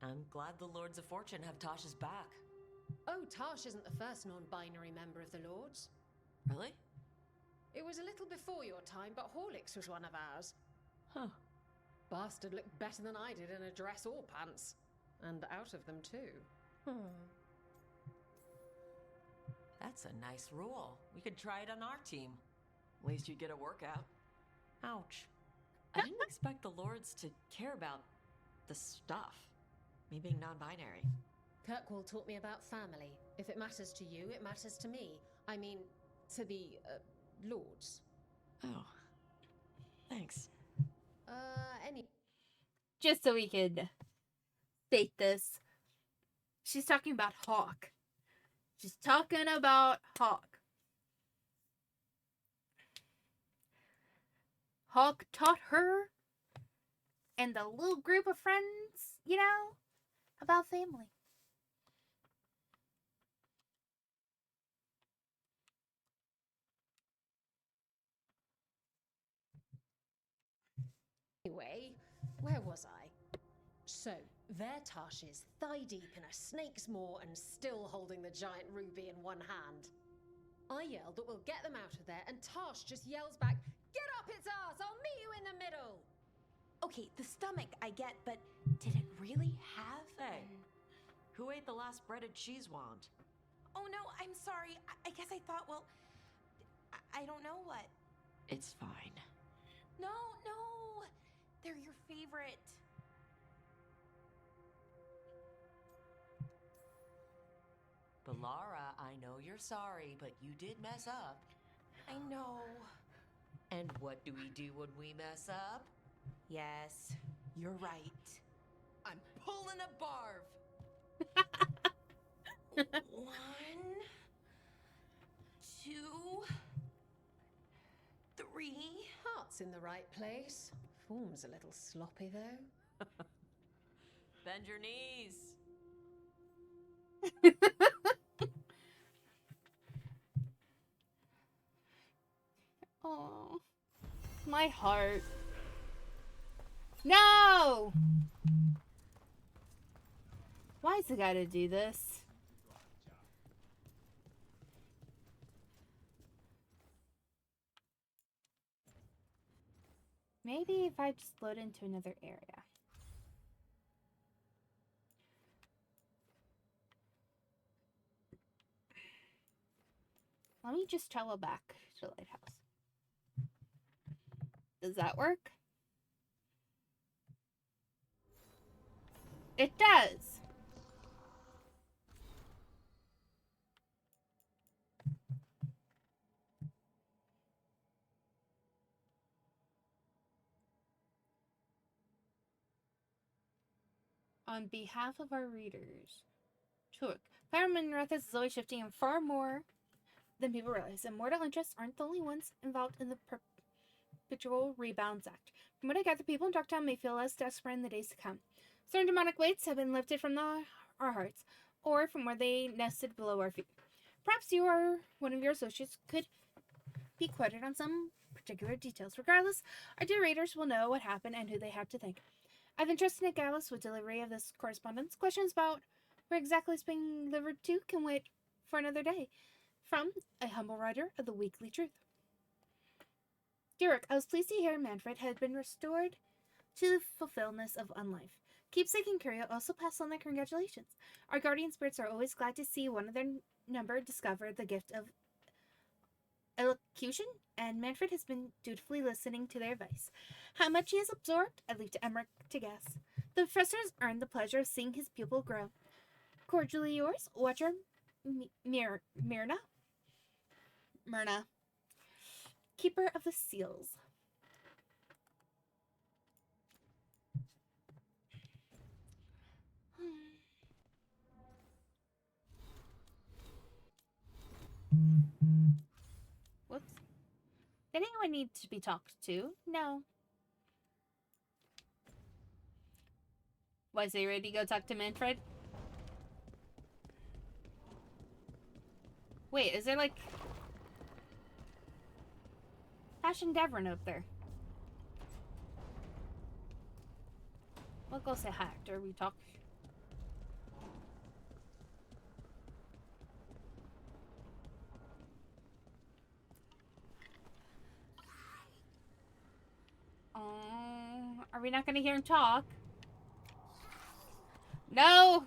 I'm glad the Lords of Fortune have Tasha's back. Oh, Tarsh isn't the first non-binary member of the Lords. Really? It was a little before your time, but Horlicks was one of ours. Huh. Bastard looked better than I did in a dress or pants. And out of them, too. That's a nice rule. We could try it on our team. At least you'd get a workout. Ouch. I didn't expect the Lords to care about the stuff. Me being non-binary. Kirkwall taught me about family. If it matters to you, it matters to me. I mean, to the, Lords. Oh. Thanks. Just so we could state this. She's talking about Hawke. She's talking about Hawke. Hawke taught her and the little group of friends, you know, about family. Anyway, where was I? So, there Tarsh is, thigh deep in a snake's maw and still holding the giant ruby in one hand. I yelled that we'll get them out of there, and Tarsh just yells back, "Get up its ass! I'll meet you in the middle!" Okay, the stomach I get, but did it really have? Hey, who ate the last breaded cheese wand? Oh no, I'm sorry. I guess I thought, well, I don't know what. It's fine. No, they're your favorite. Balara, I know you're sorry, but you did mess up. I know. And what do we do when we mess up? Yes, you're right. I'm pulling a barb. 1, 2, 3. Heart's in the right place. Form's a little sloppy, though. Bend your knees. Oh, my heart. No! Why's it gotta do this? Maybe if I just load into another area. Let me just travel back to the lighthouse. Does that work? It does! On behalf of our readers, Churk, Fireman Rathus is always shifting and far more than people realize, and mortal interests aren't the only ones involved in the Perpetual Rebounds Act. From what I gather, people in Darktown may feel less desperate in the days to come. Certain demonic weights have been lifted from our hearts, or from where they nested below our feet. Perhaps you or one of your associates could be quoted on some particular details. Regardless, our dear readers will know what happened and who they have to thank. I've entrusted Nick Gallus with delivery of this correspondence. Questions about where exactly it's being delivered to can wait for another day. From a humble writer of the Weekly Truth. Derek, I was pleased to hear Manfred had been restored to the fulfillment of unlife. Keepsake and Curio also pass on their congratulations. Our guardian spirits are always glad to see one of their number discover the gift of elocution, and Manfred has been dutifully listening to their advice. How much he has absorbed, I leave to Emmerich to guess. The professor has earned the pleasure of seeing his pupil grow. Cordially yours, Watcher Myrna, Keeper of the Seals. Whoops. Did anyone need to be talked to? No. Was he ready to go talk to Manfred? Wait, is there like Ash and Davern up there? We'll go say hi after we talk. Are we not gonna hear him talk? No!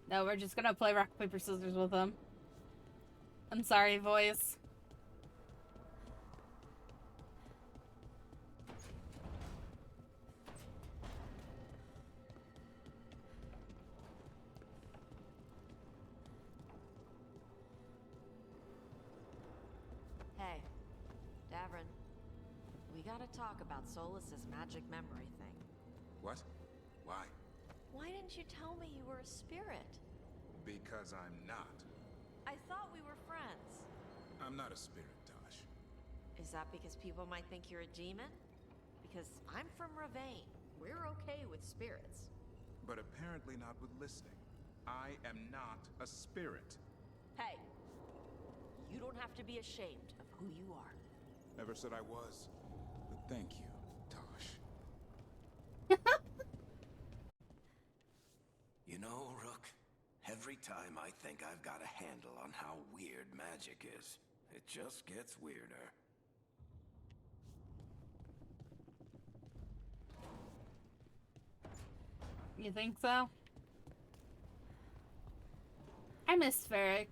No, we're just gonna play rock, paper, scissors with him. I'm sorry, voice. Hey, Davern. We gotta talk about Solus's magic memory thing. What? Why? Why didn't you tell me you were a spirit? Because I'm not. I thought we were friends. I'm not a spirit, Tosh. Is that because people might think you're a demon? Because I'm from Ravain. We're okay with spirits. But apparently not with listening. I am not a spirit. Hey, you don't have to be ashamed of who you are. Never said I was. But thank you, Tosh. You know, Rook, every time I think I've got a handle on how weird magic is, it just gets weirder. You think so? I miss Varric.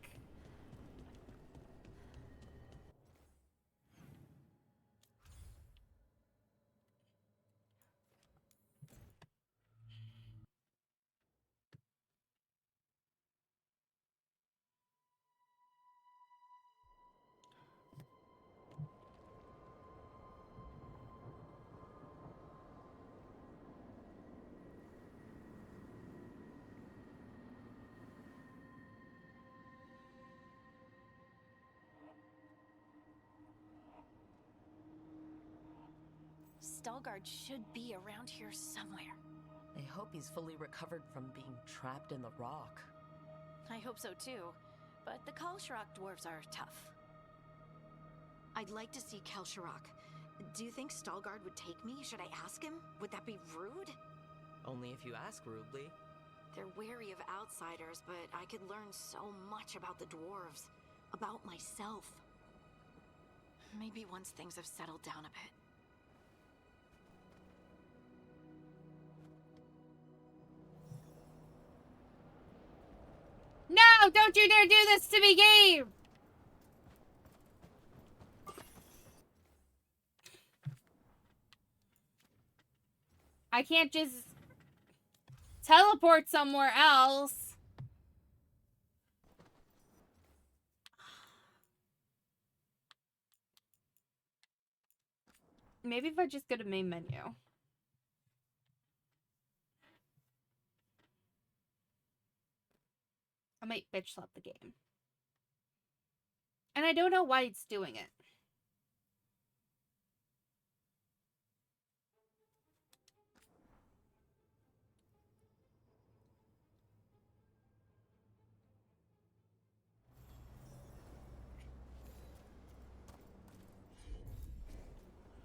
Stalgard should be around here somewhere. I hope he's fully recovered from being trapped in the rock. I hope so too, but the Kalsharak dwarves are tough. I'd like to see Kalsharak. Do you think Stalgard would take me? Should I ask him? Would that be rude? Only if you ask rudely. They're wary of outsiders, but I could learn so much about the dwarves. About myself. Maybe once things have settled down a bit. No! Don't you dare do this to me, game! I can't just teleport somewhere else. Maybe if I just go to main menu. I might bitch slap the game. And I don't know why it's doing it.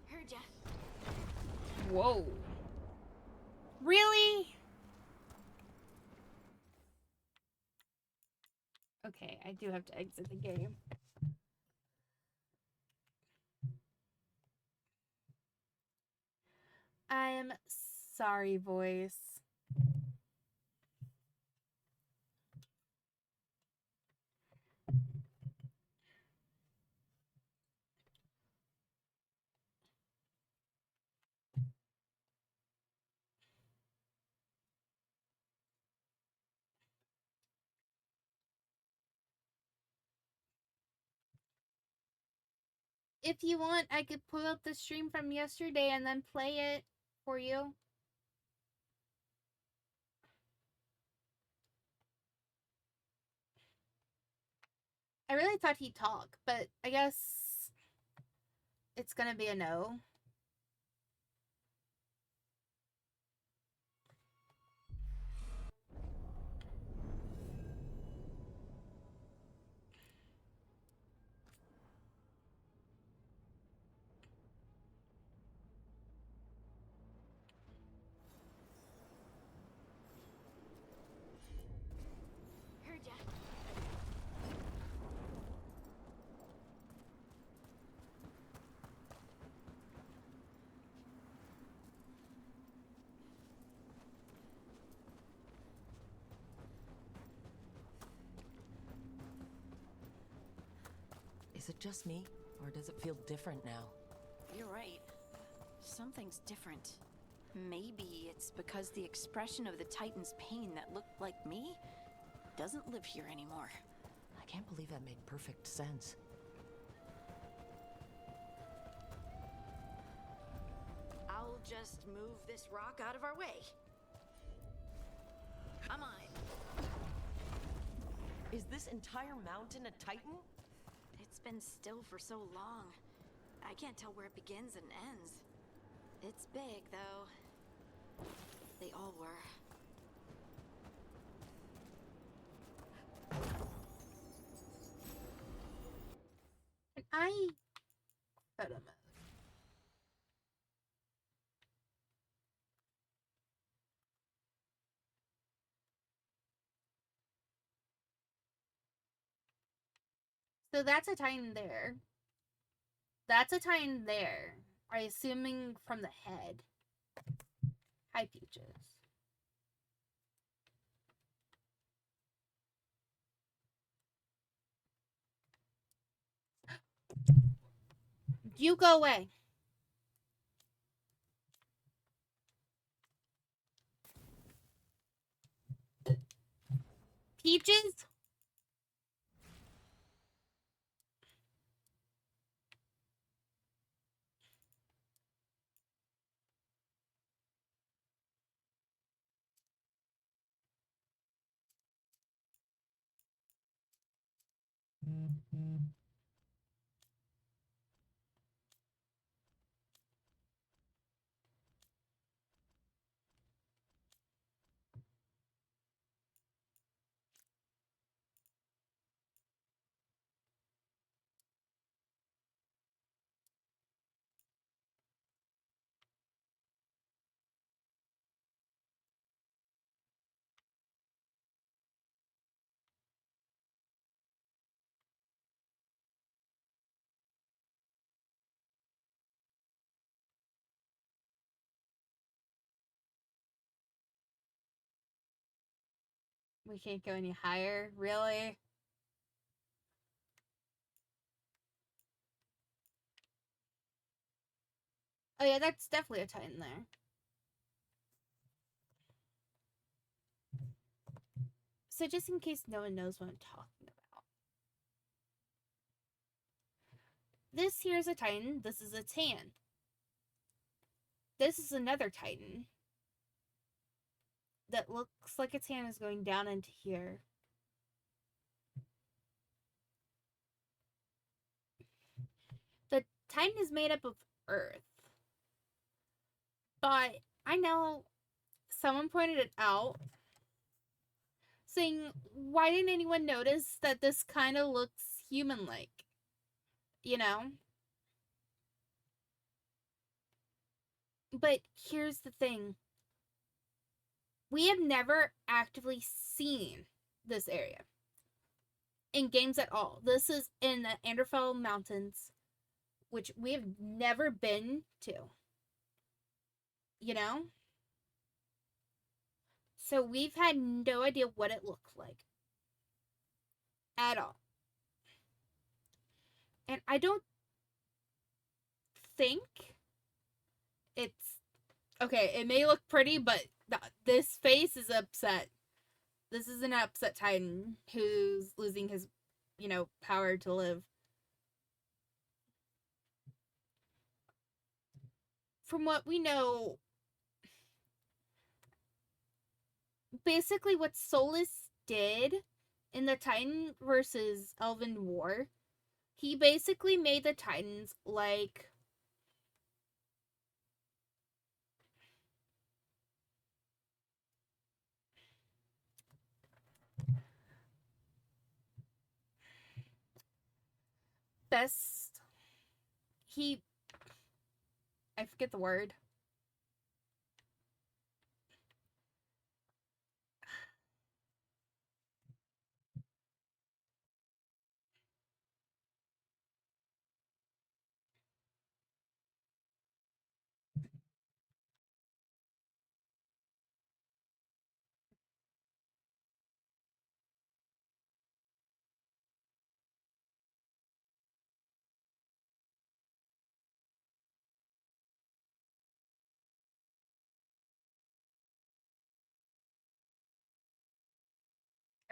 Heard ya. Whoa. Really? Okay, I do have to exit the game. I'm sorry, voice. If you want, I could pull up the stream from yesterday and then play it for you. I really thought he'd talk, but I guess it's gonna be a no. Heard ya. Is it just me, or does it feel different now? You're right. Something's different. Maybe it's because the expression of the Titan's pain that looked like me doesn't live here anymore. I can't believe that made perfect sense. I'll just move this rock out of our way. I'm on it. Is this entire mountain a Titan? It's been still for so long. I can't tell where it begins and ends. It's big, though. They all were. I don't know. So that's a Titan there. That's a Titan there. Are you assuming from the head? Hi, Peaches. You go away. Peaches? We can't go any higher, really? Oh yeah, that's definitely a Titan there. So just in case no one knows what I'm talking about. This here is a Titan. This is a Tan. This is another Titan. That looks like a Tan is going down into here. The Titan is made up of earth. But I know someone pointed it out, saying, why didn't anyone notice that this kind of looks human-like? You know? But here's the thing. We have never actively seen this area in games at all. This is in the Anderfell Mountains, which we have never been to. You know? So we've had no idea what it looked like. At all. And I don't think it's... Okay, it may look pretty, but this face is upset. This is an upset Titan who's losing his, you know, power to live. From what we know, basically what Solas did in the Titan versus Elven War, he basically made the Titans like I forget the word.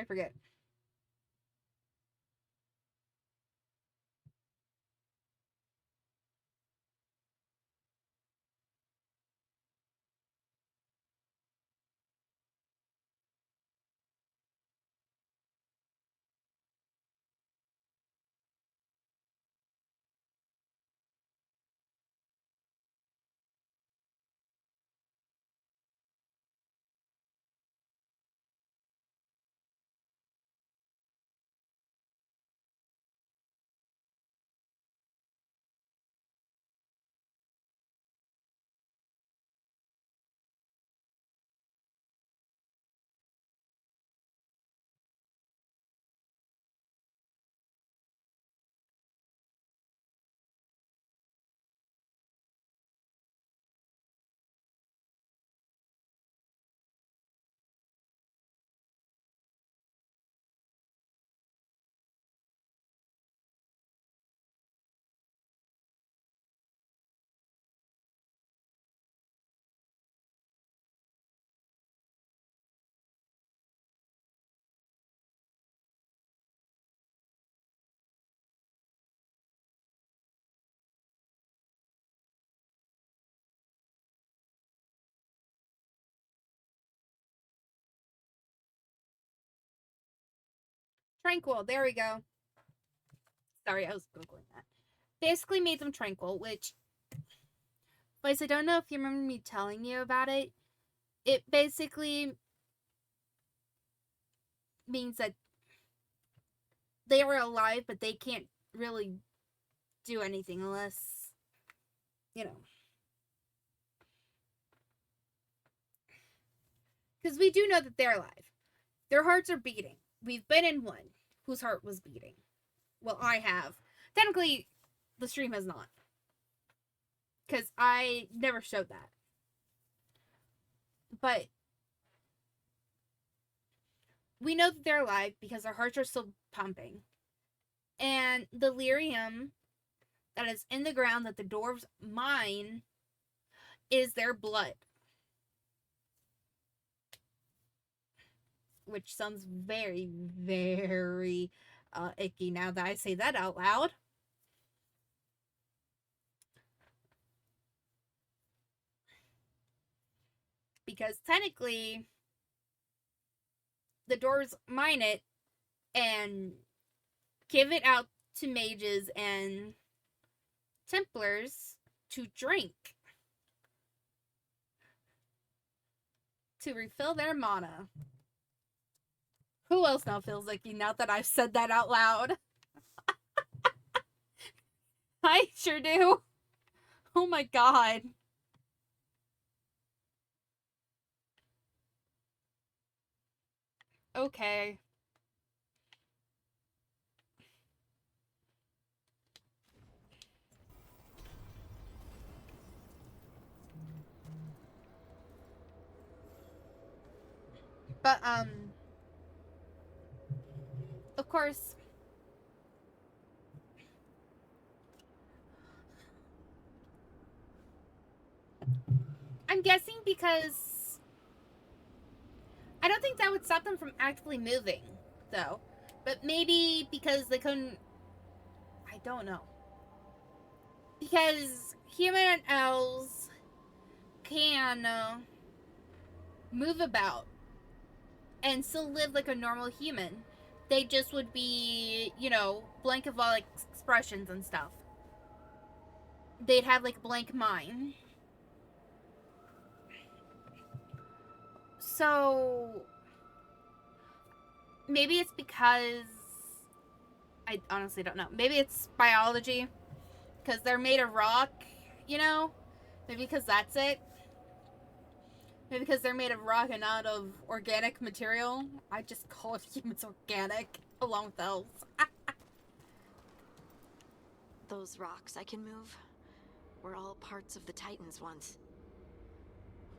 I forget. Tranquil, there we go. Sorry, I was Googling that. Basically made them tranquil, which, Vice, I don't know if you remember me telling you about it. It basically means that they were alive, but they can't really do anything unless, you know. Because we do know that they're alive. Their hearts are beating. We've been in one whose heart was beating. Well, I have. Technically, the stream has not. Because I never showed that. But we know that they're alive because their hearts are still pumping. And the lyrium that is in the ground that the dwarves mine is their blood. Which sounds very, very icky now that I say that out loud. Because technically, the dwarves mine it and give it out to mages and Templars to drink. To refill their mana. Who else now feels icky now that I've said that out loud? I sure do. Oh my god. Okay. But, of course, I'm guessing because I don't think that would stop them from actively moving, though. But maybe because they couldn't, I don't know. Because human and elves can move about and still live like a normal human. They just would be, you know, blank of all like expressions and stuff. They'd have like a blank mind. So maybe it's because I honestly don't know. Maybe it's biology because they're made of rock, you know? Maybe because that's it. Maybe because they're made of rock and not of organic material. I just call humans organic, along with elves. Those rocks I can move were all parts of the Titans once.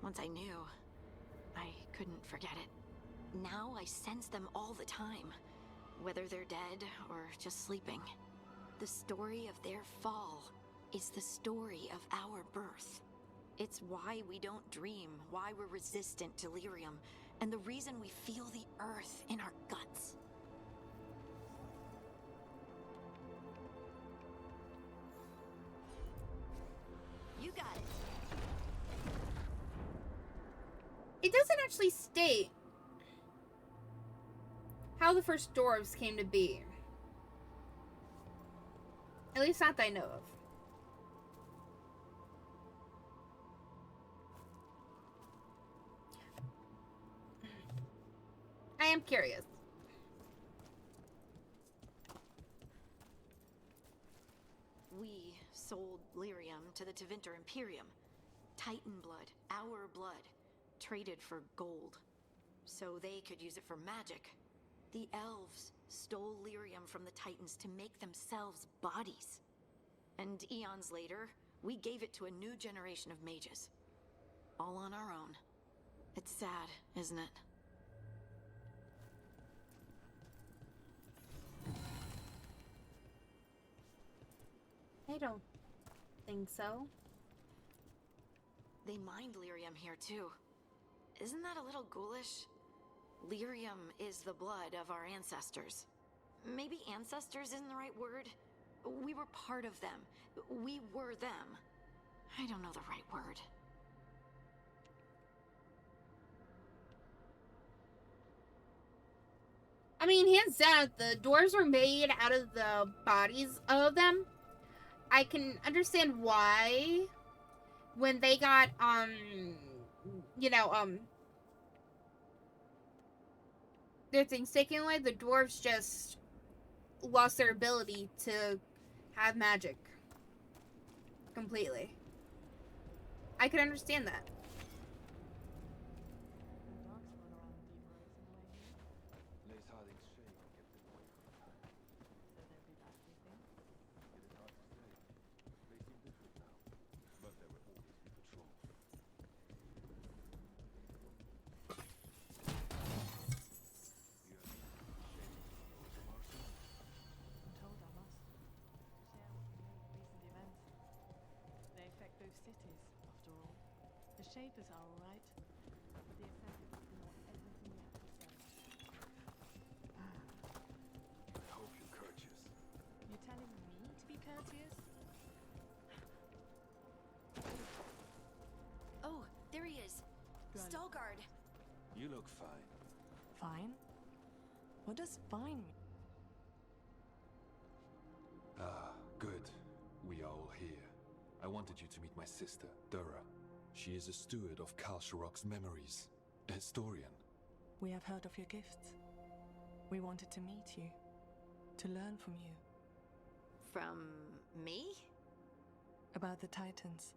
Once I knew, I couldn't forget it. Now I sense them all the time, whether they're dead or just sleeping. The story of their fall is the story of our birth. It's why we don't dream, why we're resistant to lyrium, and the reason we feel the earth in our guts. You got it. It doesn't actually state how the first dwarves came to be. At least not that I know of. I am curious. We sold lyrium to the Tevinter Imperium. Titan blood, our blood, traded for gold. So they could use it for magic. The elves stole lyrium from the Titans to make themselves bodies. And eons later, we gave it to a new generation of mages. All on our own. It's sad, isn't it? I don't think so. They mined lyrium here too. Isn't that a little ghoulish? Lyrium is the blood of our ancestors. Maybe ancestors isn't the right word. We were part of them. We were them. I don't know the right word. I mean, hands down, the dwarves were made out of the bodies of them. I can understand why when they got, their things taken away, the dwarves just lost their ability to have magic. Completely. I could understand that. cities, after all. The Shapers are all right. But the Assassins ignore everything you have to say. I hope you're courteous. You're telling me to be courteous? Oh, there he is. Stalgard. You look fine. Fine? What does fine mean? Ah, good. We are all here. I wanted you to meet my sister, Dura. She is a steward of Kalsharok's memories. A historian. We have heard of your gifts. We wanted to meet you. To learn from you. From me? About the Titans.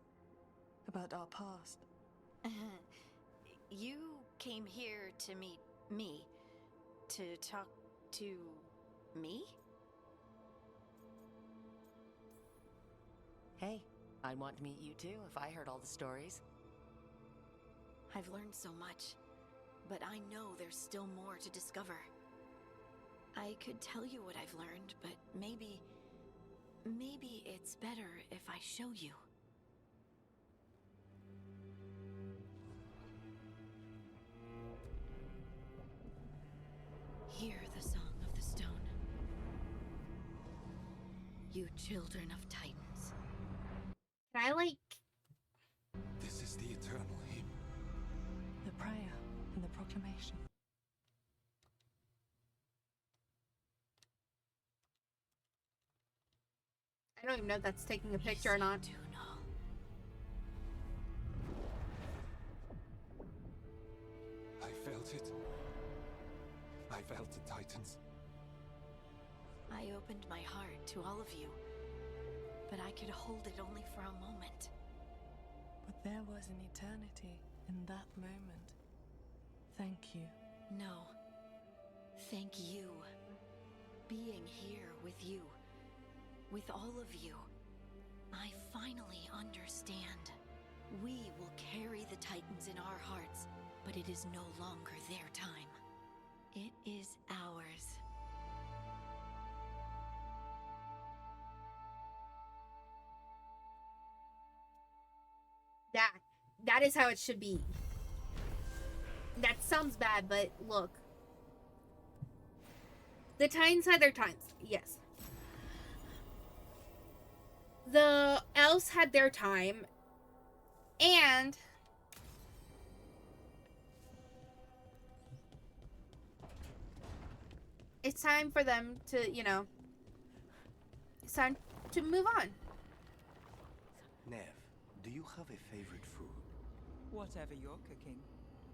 About our past. You came here to meet me. To talk to me? Hey, I'd want to meet you too if I heard all the stories. I've learned so much, but I know there's still more to discover. I could tell you what I've learned, but maybe it's better if I show you. Hear the song of the stone. You children of Titans. Can I, like... This is the eternal hymn. The prayer and the proclamation. I don't even know if that's taking a picture or not. I felt it. I felt the Titans. I opened my heart to all of you, but I could hold it only for a moment. But there was an eternity in that moment. Thank you. No. Thank you. Being here with you. With all of you. I finally understand. We will carry the Titans in our hearts, but it is no longer their time. It is ours. That is how it should be. That sounds bad, but look. The Titans had their times, yes. The elves had their time, and it's time for them to, you know, it's time to move on. Nev, do you have a favorite food? Whatever you're cooking.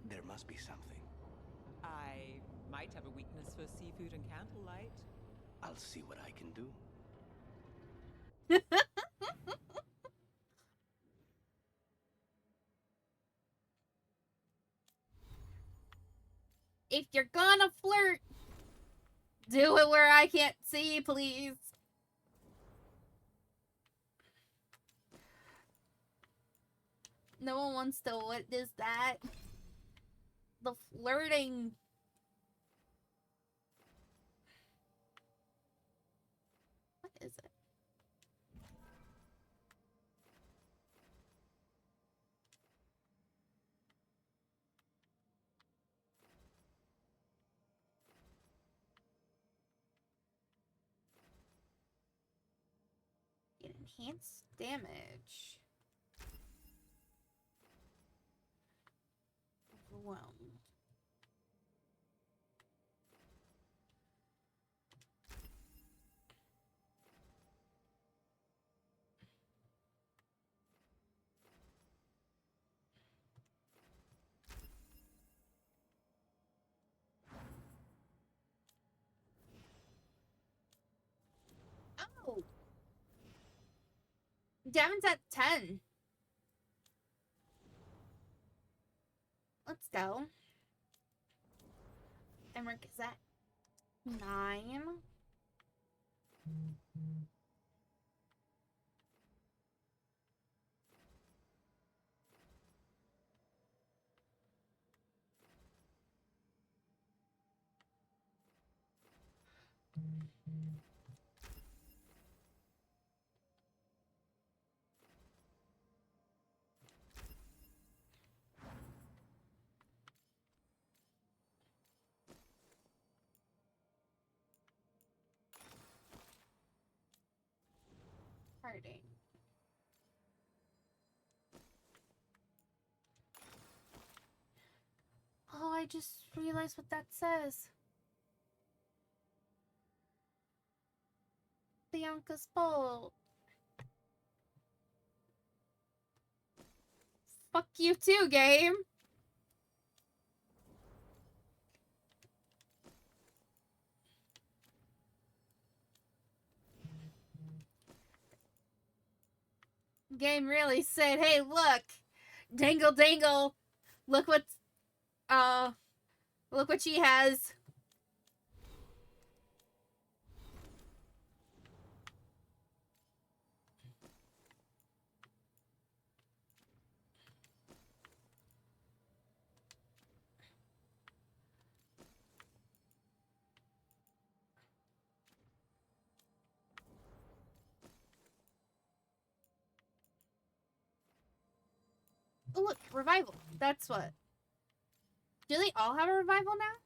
There must be something. I might have a weakness for seafood and candlelight. I'll see what I can do. If you're gonna flirt, do it where I can't see, please. No one wants to witness that. The flirting. What is it? Enhanced damage. Overwhelmed. Oh. Damon's at 10. Let's go. Emmerich is at 9. writing? Oh, I just realized what that says. Bianca's bolt. Fuck you too, game. Game really said, hey, look. Dangle, dangle. Look what she has. Oh, look, revival. That's what. Do they all have a revival now?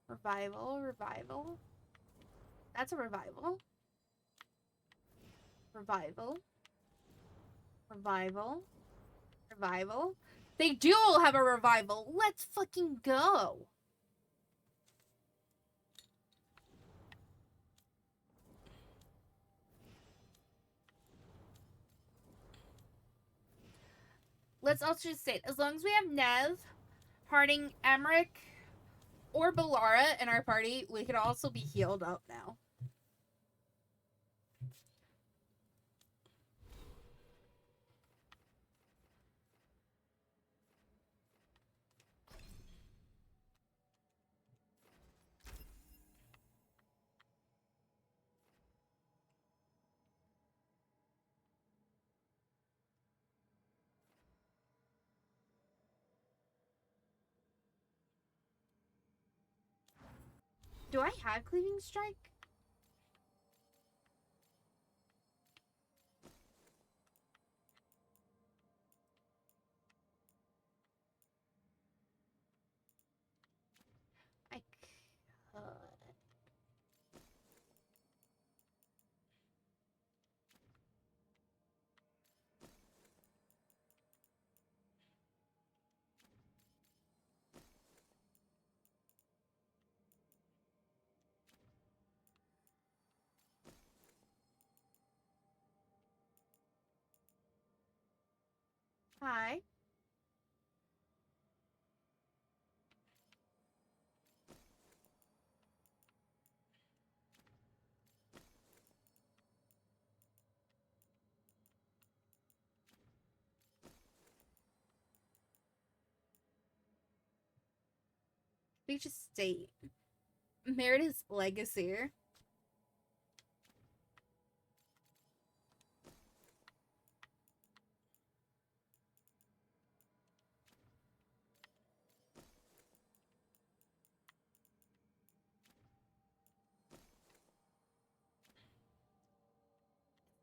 Revival, revival. That's a revival. Revival. Revival. Revival. They do all have a revival. Let's fucking go. Let's also just say, as long as we have Nev, Harding, Emmerich, or Balara in our party, we could also be healed up now. Do I have Cleaving Strike? I could. Hi. Beach State. Meredith's Legacy.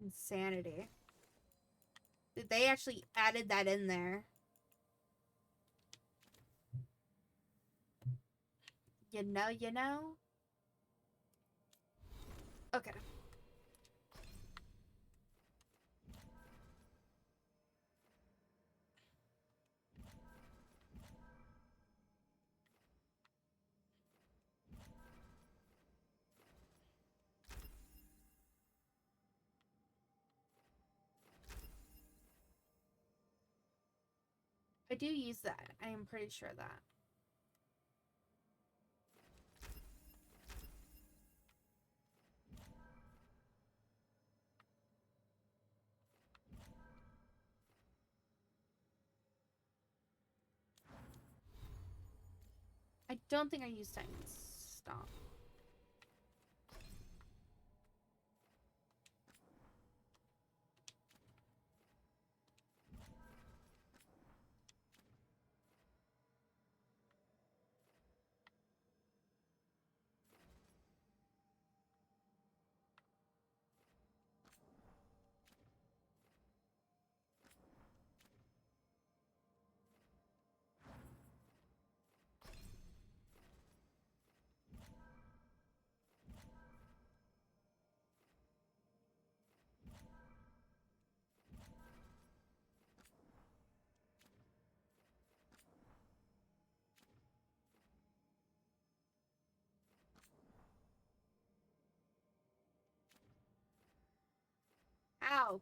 Insanity. Did they actually added that in there? You know, you know? Okay. I do use that. I am pretty sure that. I don't think I use time stop. Ow.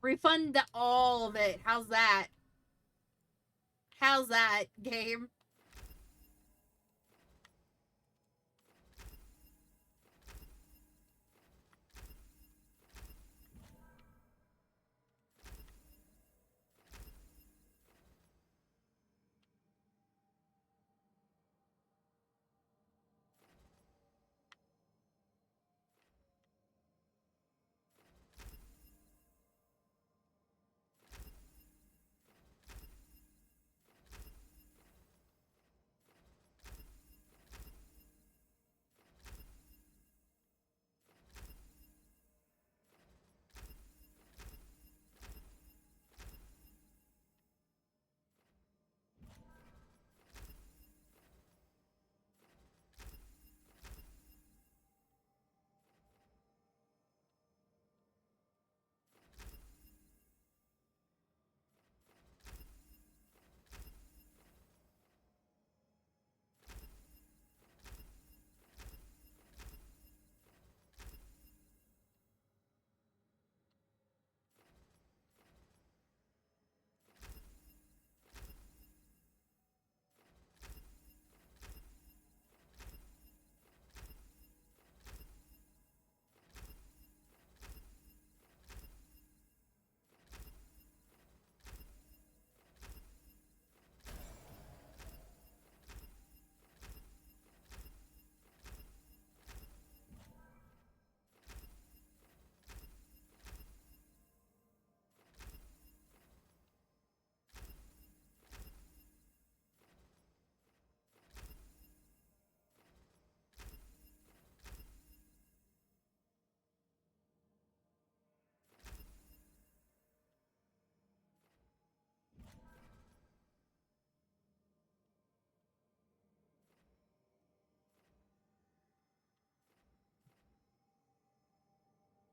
Refund all of it. How's that? How's that, game?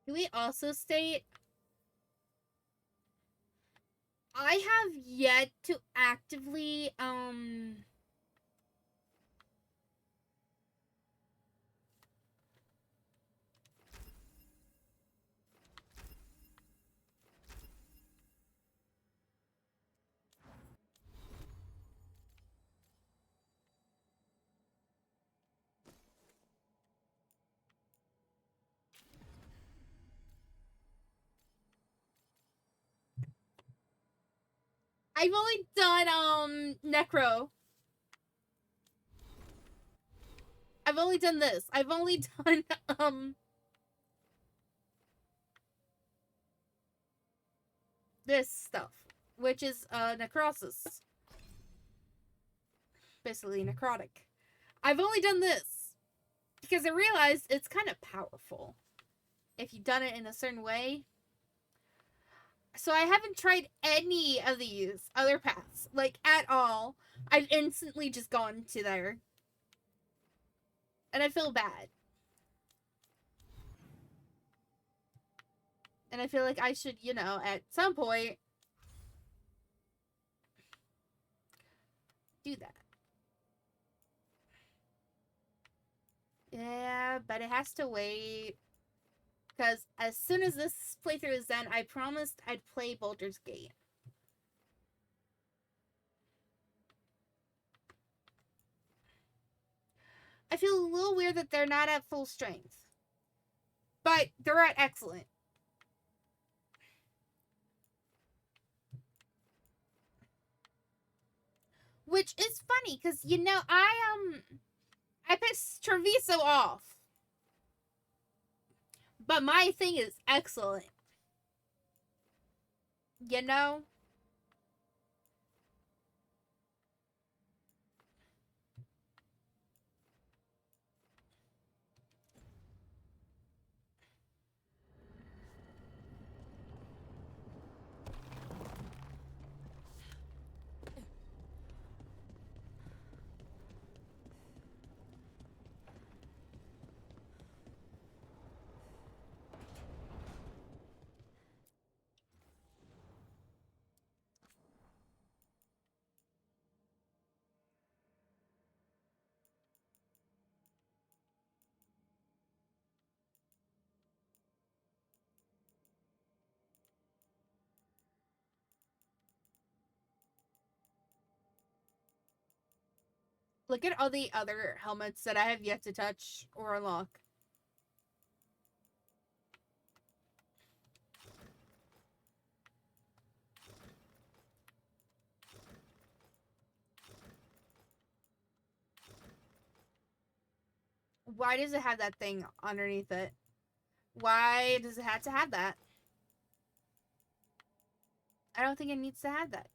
Can we also state I have yet to actively I've only done Necro. I've only done this. I've only done this stuff, which is necrosis. Basically necrotic. I've only done this because I realized it's kind of powerful if you've done it in a certain way. So I haven't tried any of these other paths, like, at all. I've instantly just gone to there. And I feel bad. And I feel like I should, you know, at some point do that. Yeah, but it has to wait. Because as soon as this playthrough is done, I promised I'd play Baldur's Gate. I feel a little weird that they're not at full strength. But they're at excellent. Which is funny, because, you know, I pissed Treviso off. But my thing is excellent. You know? Look at all the other helmets that I have yet to touch or unlock. Why does it have that thing underneath it? Why does it have to have that? I don't think it needs to have that.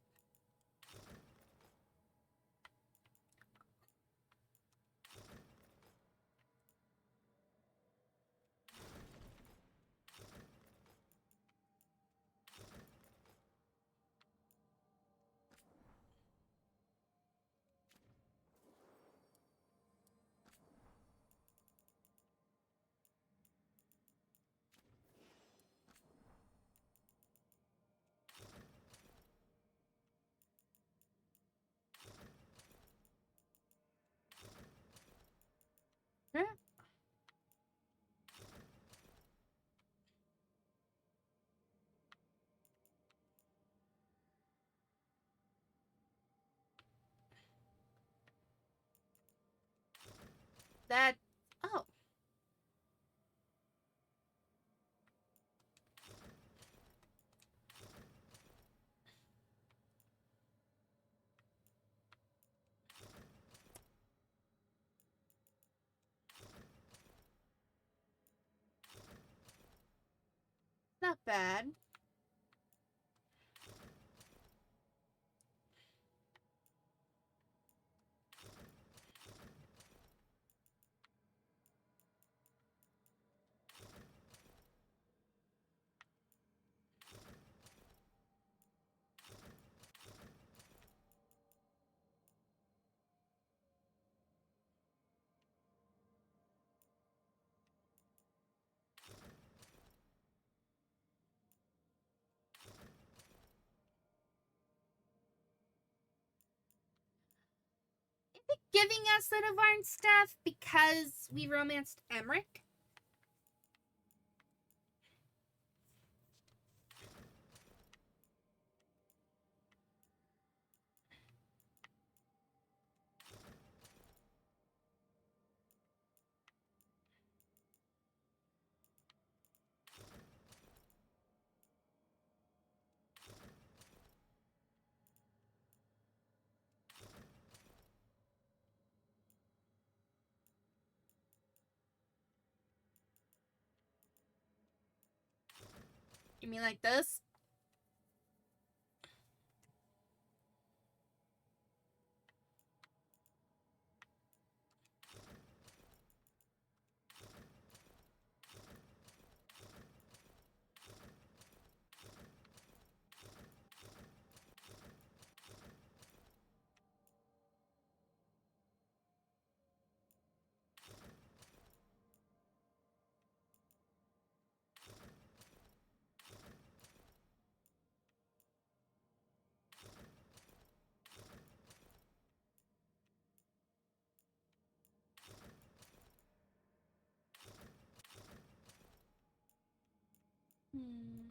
Yeah. That, oh. Not bad. Is it giving us the Divine Staff because we romanced Emmerich? You mean like this? Hmm.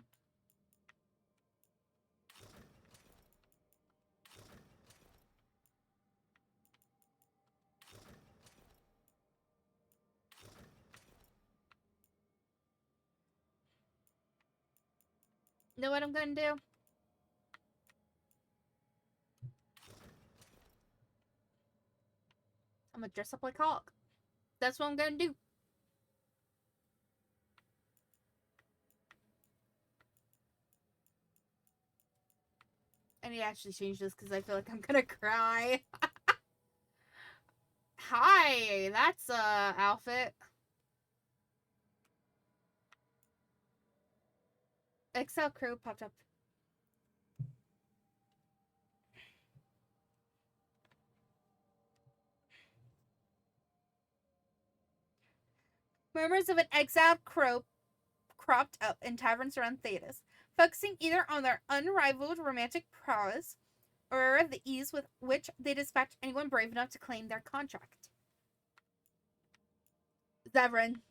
Know what I'm gonna do? I'm gonna dress up like Hawk. That's what I'm gonna do. I need to actually change this because I feel like I'm gonna cry. Hi, that's outfit. Excel Crew popped up. Murmurs of an exiled crow cropped up in taverns around Thedas, focusing either on their unrivaled romantic prowess or the ease with which they dispatch anyone brave enough to claim their contract. Zevran.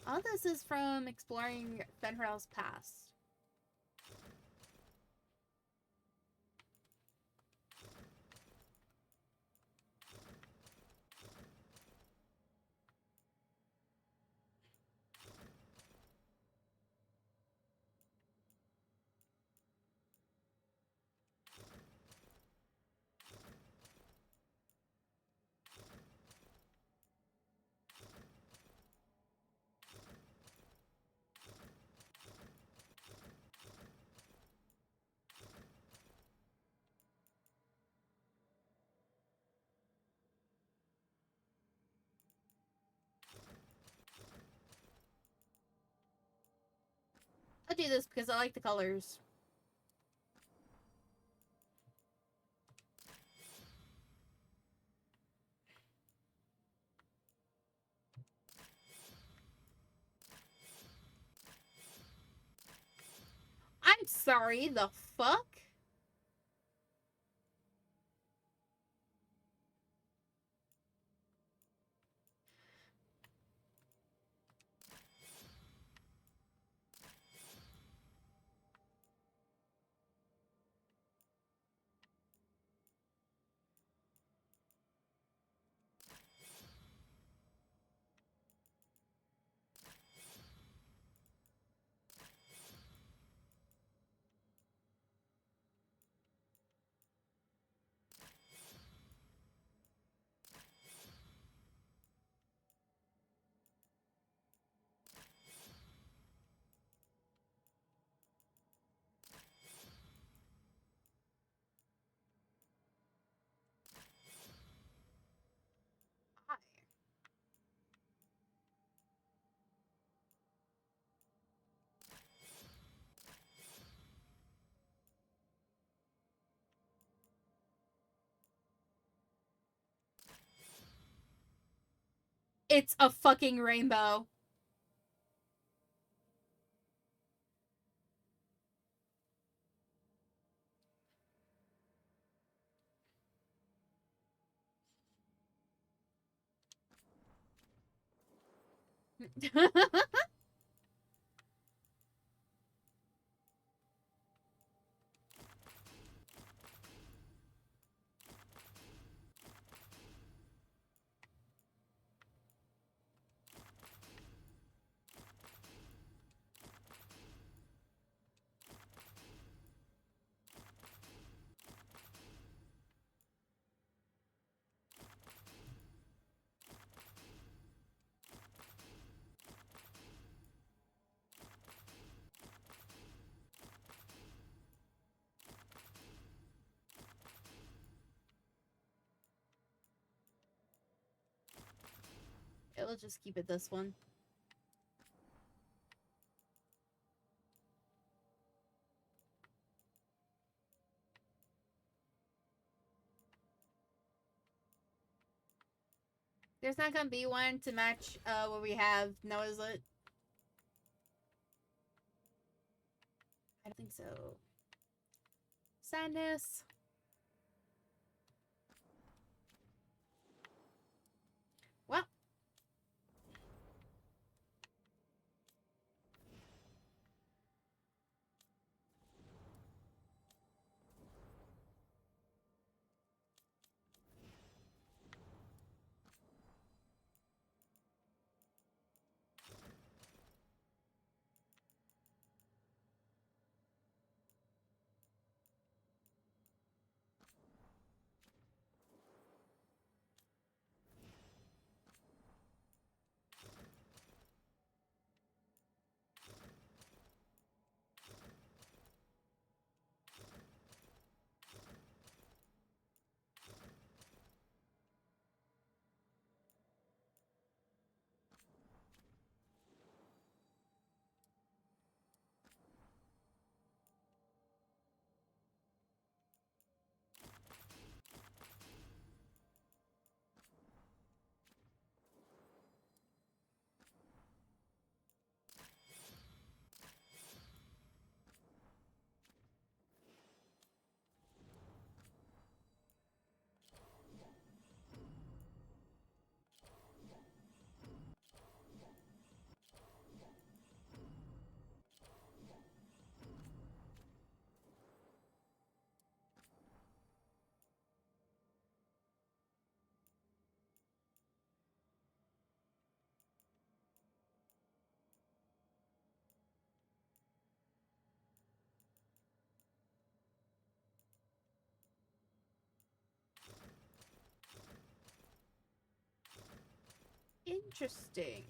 All the this is from exploring Fenrir's past. I do this because I like the colors. I'm sorry, the fuck? It's a fucking rainbow. It'll just keep it this one. There's not gonna be one to match what we have now, is it? I don't think so. Sadness. Well. Interesting.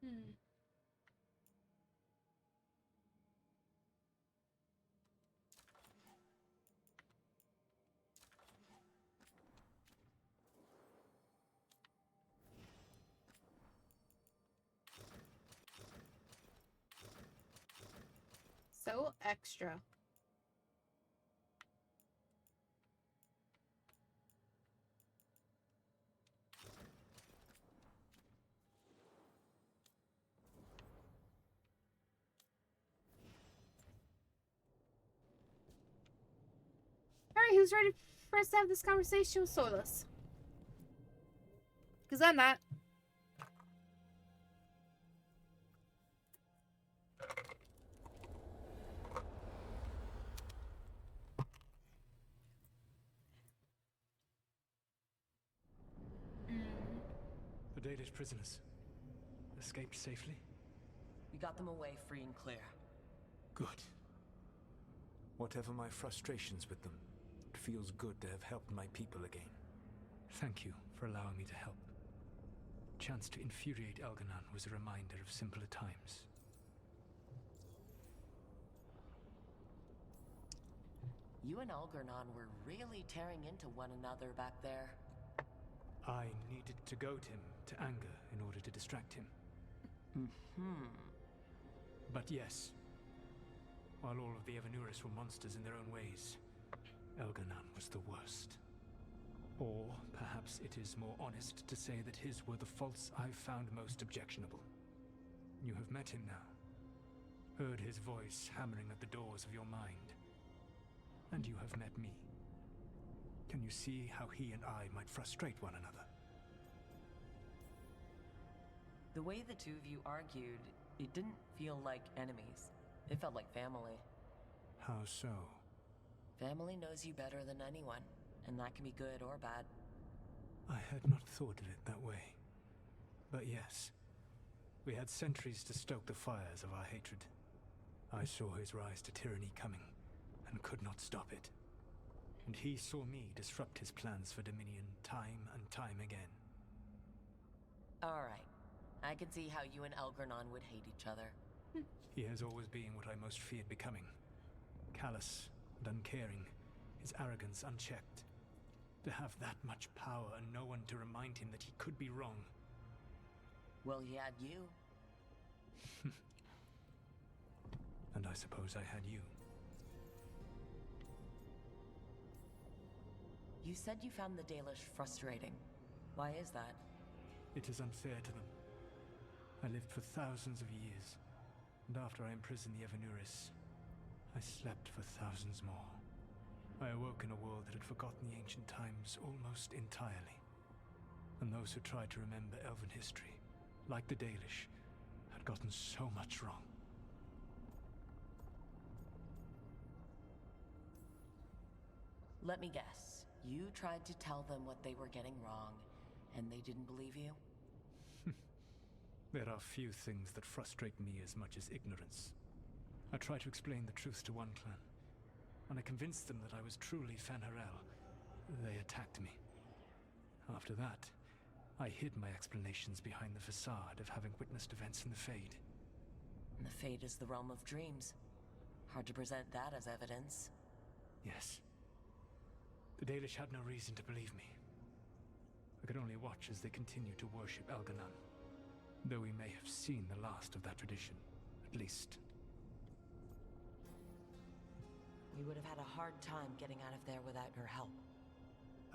Hmm. So extra. Alright, who's ready for us to have this conversation with Solus? Because I'm not. The Dalish prisoners escaped safely? We got them away free and clear. Good. Whatever my frustrations with them, it feels good to have helped my people again. Thank you for allowing me to help. Chance to infuriate Elganon was a reminder of simpler times. You and Algernon were really tearing into one another back there. I needed to goad him to anger in order to distract him. But yes, while all of the Evanuris were monsters in their own ways, Elganon was the worst. Or perhaps it is more honest to say that his were the faults I've found most objectionable. You have met him now, heard his voice hammering at the doors of your mind, and you have met me. Can you see how he and I might frustrate one another? The way the two of you argued, it didn't feel like enemies. It felt like family. How so? Family knows you better than anyone, and that can be good or bad. I had not thought of it that way. But yes, we had centuries to stoke the fires of our hatred. I saw his rise to tyranny coming, and could not stop it. And he saw me disrupt his plans for Dominion time and time again. Alright. I can see how you and Elgernon would hate each other. He has always been what I most feared becoming. Callous and uncaring, his arrogance unchecked. To have that much power and no one to remind him that he could be wrong. Well, he had you. And I suppose I had you. You said you found the Dalish frustrating. Why is that? It is unfair to them. I lived for thousands of years, and after I imprisoned the Evanuris, I slept for thousands more. I awoke in a world that had forgotten the ancient times almost entirely. And those who tried to remember Elven history, like the Dalish, had gotten so much wrong. Let me guess. You tried to tell them what they were getting wrong, and they didn't believe you? There are few things that frustrate me as much as ignorance. I tried to explain the truth to one clan. When I convinced them that I was truly Fen'Harel, they attacked me. After that, I hid my explanations behind the facade of having witnessed events in the Fade. And the Fade is the realm of dreams. Hard to present that as evidence. Yes. The Dalish had no reason to believe me. I could only watch as they continued to worship Elganon, though we may have seen the last of that tradition, at least. We would have had a hard time getting out of there without your help.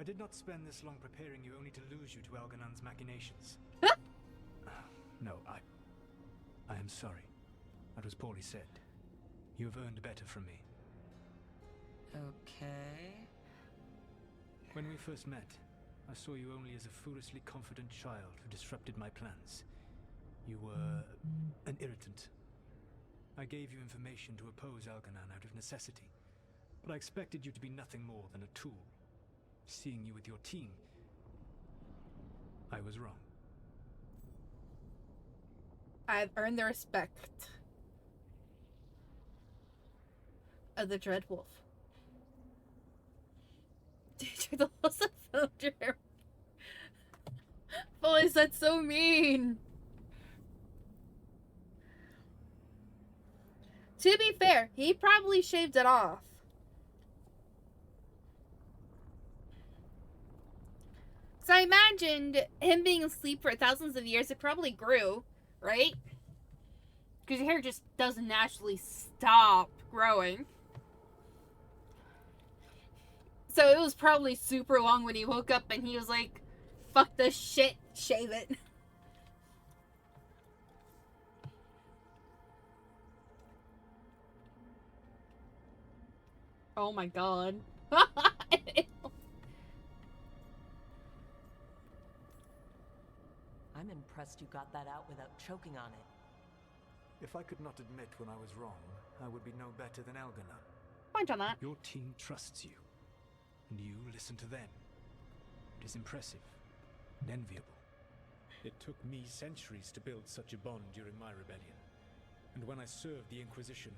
I did not spend this long preparing you only to lose you to Elganon's machinations. No, I am sorry. That was poorly said. You have earned better from me. Okay. When we first met, I saw you only as a foolishly confident child who disrupted my plans. You were an irritant. I gave you information to oppose Elganon out of necessity, but I expected you to be nothing more than a tool. Seeing you with your team, I was wrong. I've earned the respect of the Dread Wolf. Dude, the loss of Soldier. Boys, that's so mean. To be fair, he probably shaved it off. So I imagined him being asleep for thousands of years, it probably grew, right? Because your hair just doesn't naturally stop growing. So it was probably super long when he woke up and he was like, fuck this shit, shave it. Oh my god. I'm impressed you got that out without choking on it. If I could not admit when I was wrong, I would be no better than Elganon. Point on that. Your team trusts you, and you listen to them. It is impressive and enviable. It took me centuries to build such a bond during my rebellion, and when I served the Inquisition,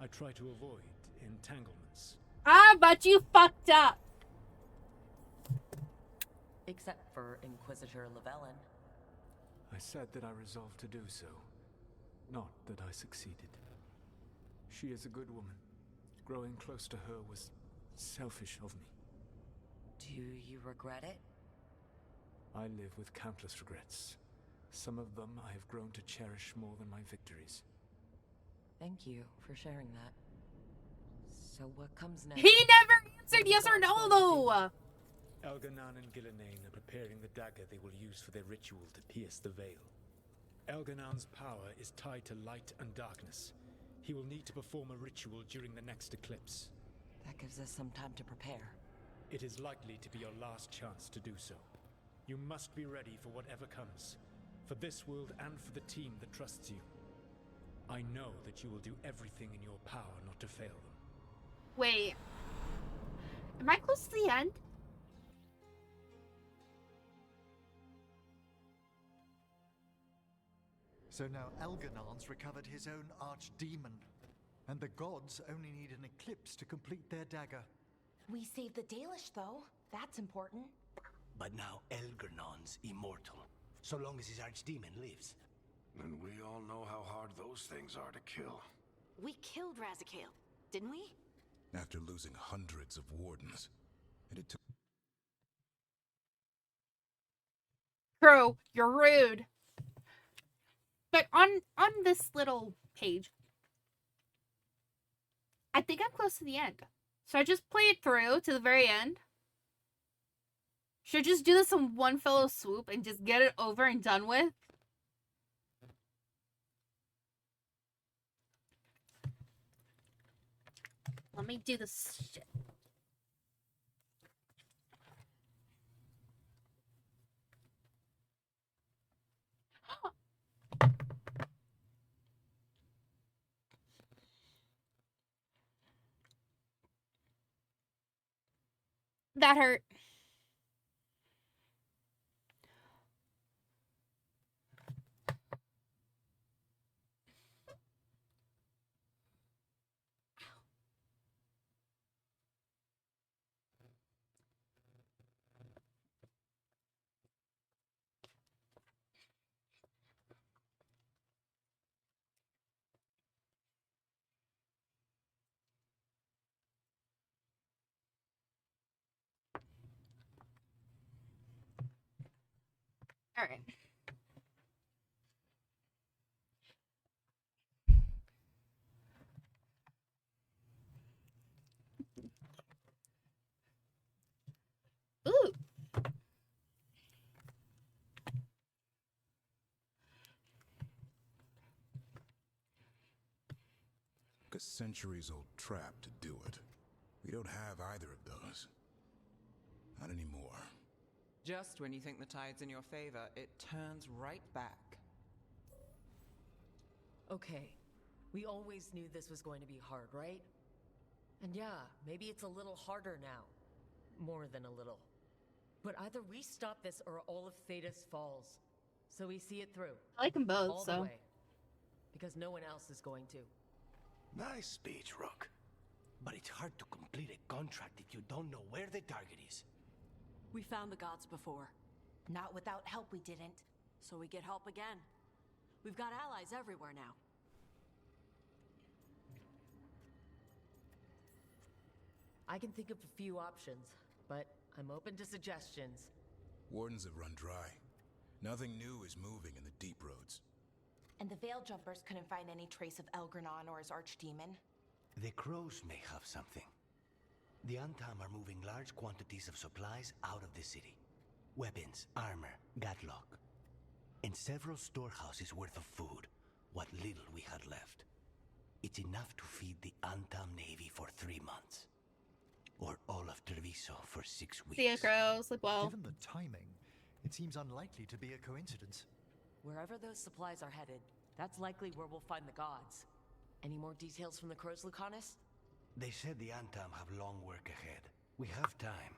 I tried to avoid entanglements. Ah, but you fucked up! Except for Inquisitor Llewellyn. I said that I resolved to do so, not that I succeeded. She is a good woman. Growing close to her was selfish of me. Do you regret it? I live with countless regrets. Some of them I have grown to cherish more than my victories. Thank you for sharing that. So what comes next? He never answered yes or no, though! Elganon and Gillenane are preparing the dagger they will use for their ritual to pierce the veil. Elganon's power is tied to light and darkness. He will need to perform a ritual during the next eclipse. That gives us some time to prepare. It is likely to be your last chance to do so. You must be ready for whatever comes, for this world and for the team that trusts you. I know that you will do everything in your power not to fail them. Wait. Am I close to the end? So now Elganon's recovered his own archdemon, and the gods only need an eclipse to complete their dagger. We saved the Dalish, though. That's important. But now Elganon's immortal, so long as his archdemon lives. And we all know how hard those things are to kill. We killed Razikale, didn't we? After losing hundreds of wardens. And it took... Crow, you're rude. But on this little page, I think I'm close to the end. So I just play it through to the very end. Should I just do this in one fellow swoop and just get it over and done with? Let me do this shit. That hurt. All right. Ooh. centuries-old trap to do it. We don't have either of those. Not anymore. Just when you think the tide's in your favor, it turns right back. Okay, we always knew this was going to be hard, right? And yeah, maybe it's a little harder now. More than a little. But either we stop this or all of Thedas falls. So we see it through. I like them both, all so. the way. Because no one else is going to. Nice speech, Rook. But it's hard to complete a contract if you don't know where the target is. We found the gods before. Not without help, we didn't. So we get help again. We've got allies everywhere now. I can think of a few options, but I'm open to suggestions. Wardens have run dry. Nothing new is moving in the deep roads. And the Veil Jumpers couldn't find any trace of Elgranon or his archdemon. The crows may have something. The Antam are moving large quantities of supplies out of the city. Weapons, armor, gatlock. And several storehouses worth of food, what little we had left. It's enough to feed the Antam Navy for 3 months. Or all of Treviso for 6 weeks. See ya, Crow. Sleep well. Given the timing, it seems unlikely to be a coincidence. Wherever those supplies are headed, that's likely where we'll find the gods. Any more details from the crows, Lucanus? They said the Antam have long work ahead. We have time.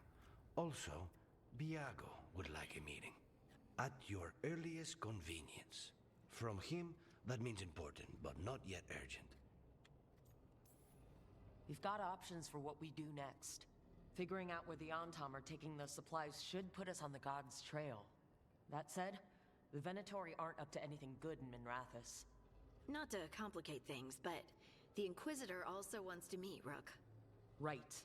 Also, Biago would like a meeting. At your earliest convenience. From him, that means important, but not yet urgent. We've got options for what we do next. Figuring out where the Antam are taking those supplies should put us on the gods' trail. That said, the Venatori aren't up to anything good in Minrathous. Not to complicate things, but the Inquisitor also wants to meet Rook. Right.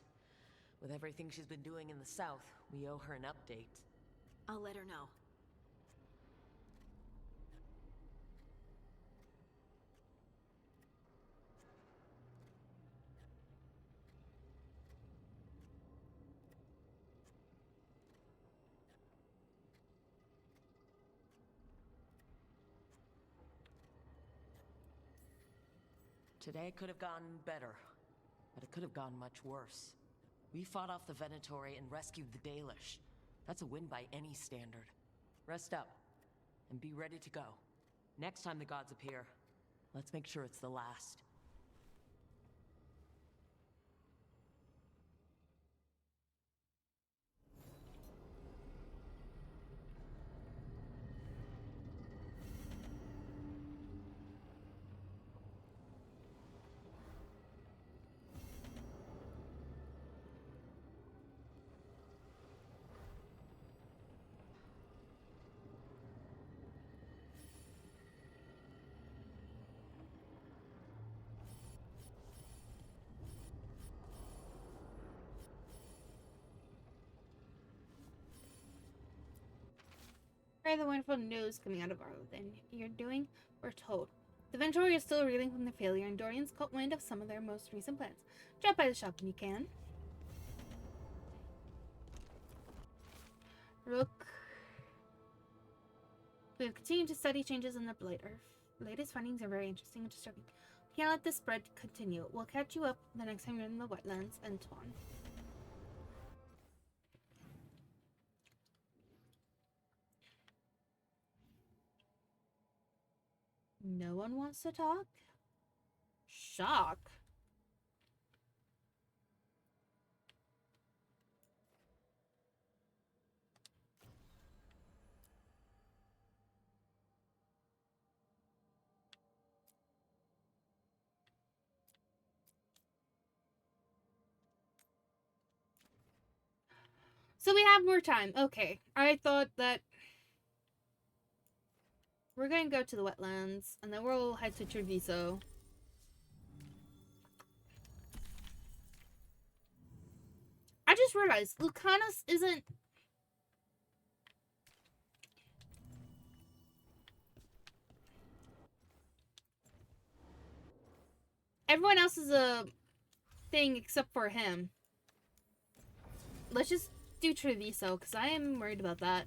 With everything she's been doing in the south, we owe her an update. I'll let her know. Today could have gone better, but it could have gone much worse. We fought off the Venatori and rescued the Dalish. That's a win by any standard. Rest up, and be ready to go. Next time the gods appear, let's make sure it's the last. The wonderful news coming out of Arlothan you're doing, we're told. The Venatori is still reeling from their failure, and Dorian's caught wind of some of their most recent plans. Drop by the shop when you can. Rook. We have continued to study changes in the Blight Earth. Latest findings are very interesting and disturbing. We can't let this spread continue. We'll catch you up the next time you're in the wetlands, and so on. No one wants to talk? Shock. So we have more time. Okay. I thought that we're going to go to the wetlands, and then we'll head to Treviso. I just realized Lucanus isn't... Everyone else is a thing except for him. Let's just do Treviso, because I am worried about that.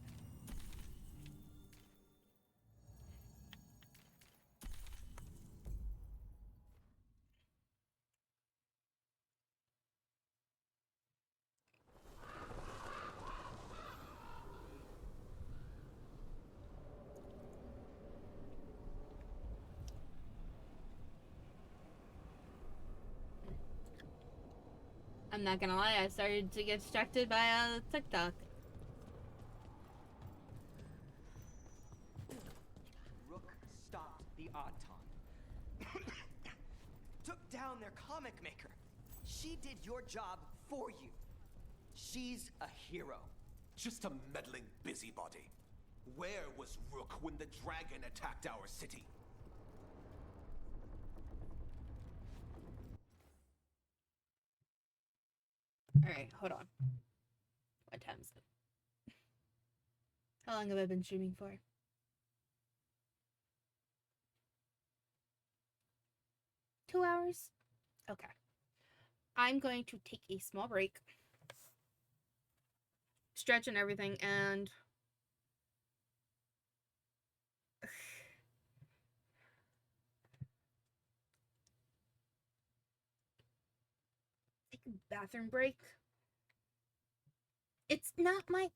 I'm not gonna lie, I started to get distracted by TikTok. Rook stopped the Auton. Took down their comic maker. She did your job for you. She's a hero. Just a meddling busybody. Where was Rook when the dragon attacked our city? Alright, hold on. What time is it? How long have I been streaming for? 2 hours? Okay. I'm going to take a small break. Stretch and everything, and take a bathroom break. It's not my...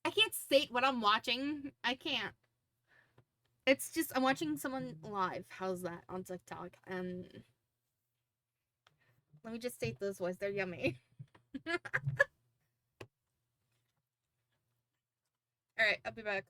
I can't state what I'm watching. I can't. It's just, I'm watching someone live. How's that on TikTok? And let me just state those words. They're yummy. Alright, I'll be back.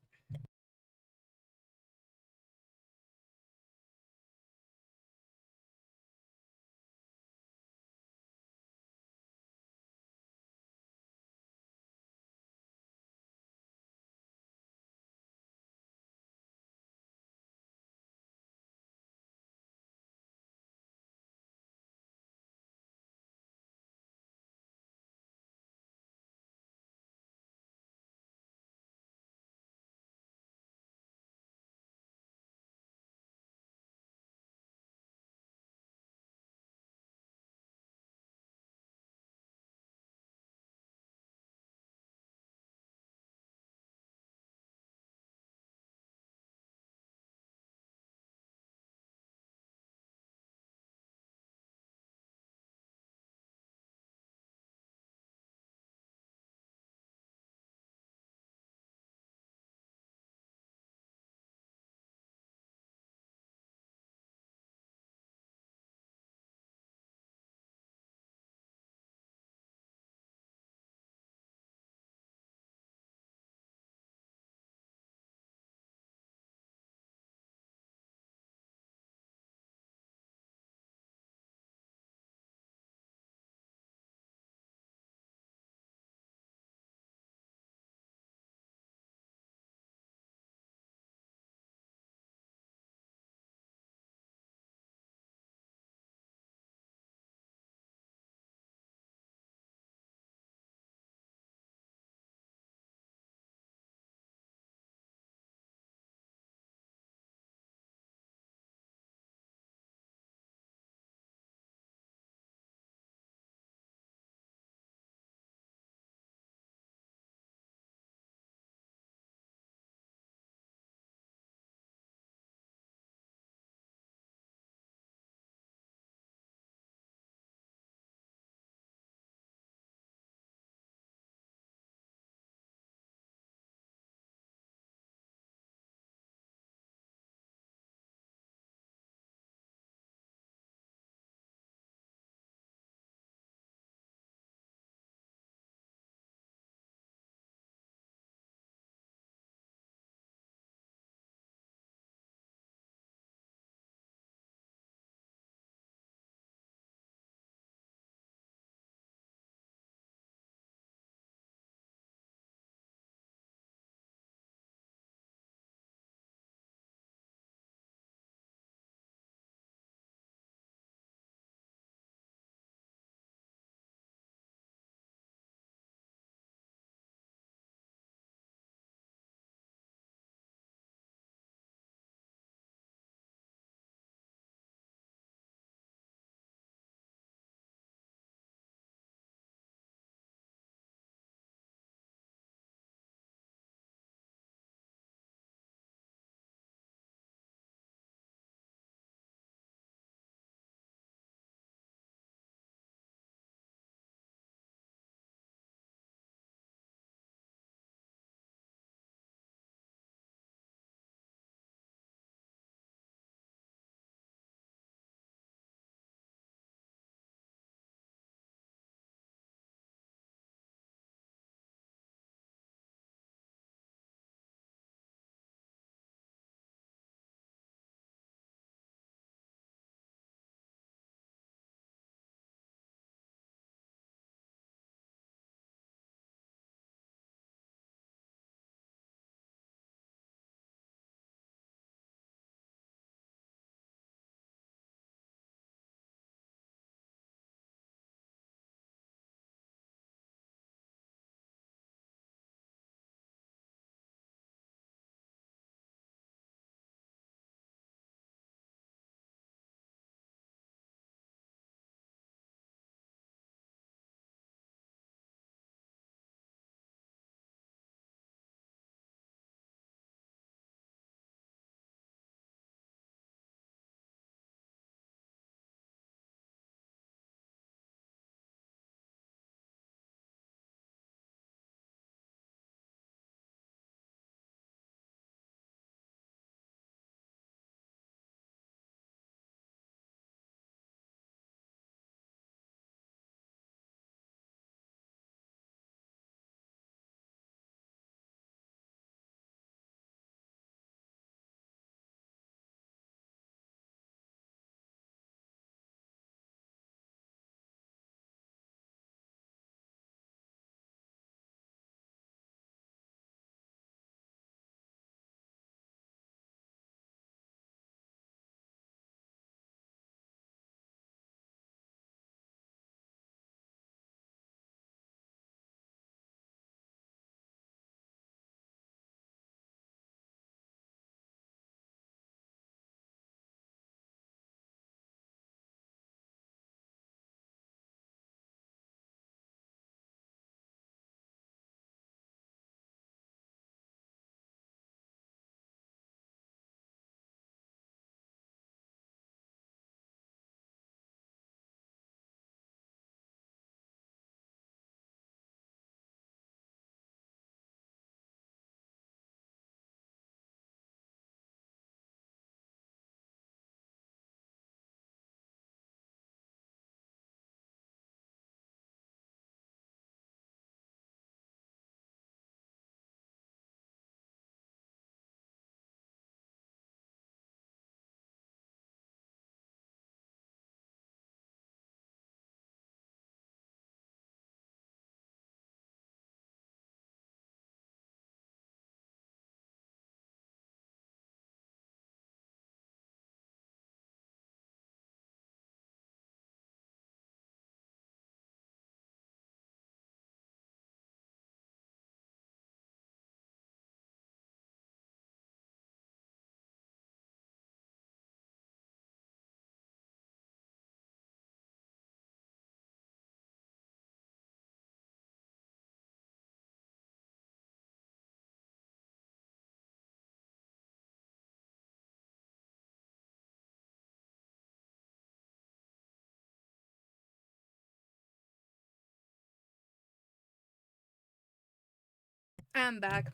I'm back.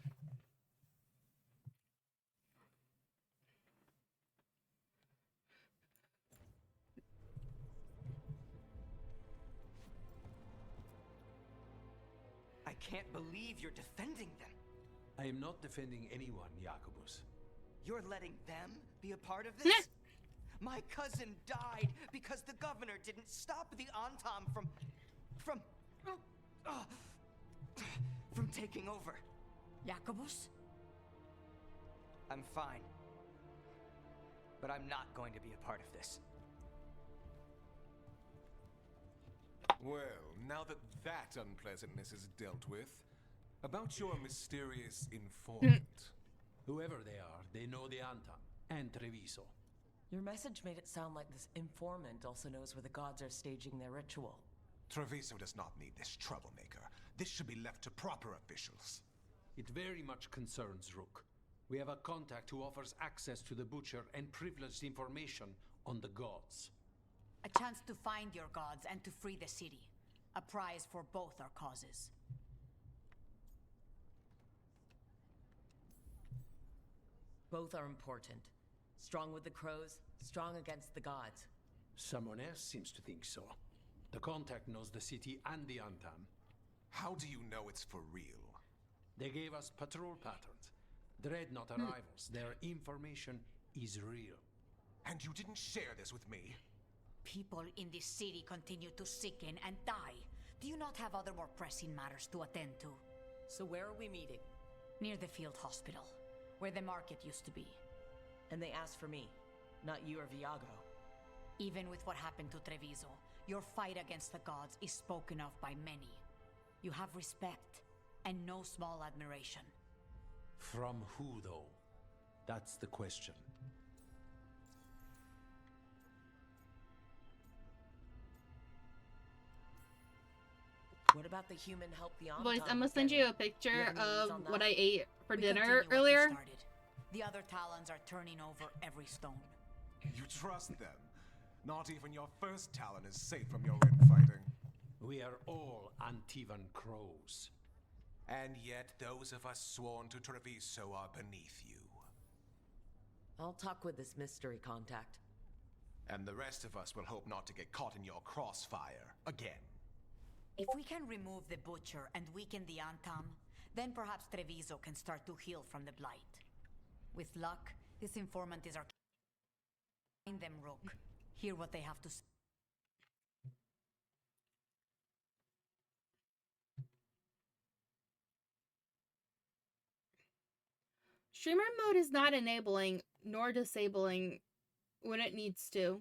I can't believe you're defending them. I am not defending anyone, Jacobus. You're letting them be a part of this? My cousin died because the governor didn't stop the Antam from taking over. Jacobus? I'm fine. But I'm not going to be a part of this. Well, now that that unpleasantness is dealt with, about your mysterious informant. Whoever they are, they know the Antam and Treviso. Your message made it sound like this informant also knows where the gods are staging their ritual. Treviso does not need this troublemaker. This should be left to proper officials. It very much concerns Rook. We have a contact who offers access to the Butcher and privileged information on the gods. A chance to find your gods and to free the city. A prize for both our causes. Both are important. Strong with the crows, strong against the gods. Someone else seems to think so. The contact knows the city and the Antam. How do you know it's for real? They gave us patrol patterns. Dreadnought arrivals. Their information is real. And you didn't share this with me? People in this city continue to sicken and die. Do you not have other more pressing matters to attend to? So where are we meeting? Near the field hospital, where the market used to be. And they asked for me, not you or Viago. Even with what happened to Treviso, your fight against the gods is spoken of by many. You have respect, and no small admiration. From who, though? That's the question. What about the human help the Antam? Boys, I'm gonna send you a picture of what I ate for We dinner continue what you earlier. started. The other Talons are turning over every stone. You trust them? Not even your first Talon is safe from your infighting. We are all Antivan crows. And yet those of us sworn to Treviso are beneath you. I'll talk with this mystery contact. And the rest of us will hope not to get caught in your crossfire again. If we can remove the Butcher and weaken the Antam, then perhaps Treviso can start to heal from the Blight. With luck, this informant is our... Find them, Rook. Hear what they have to say. Streamer mode is not enabling nor disabling when it needs to.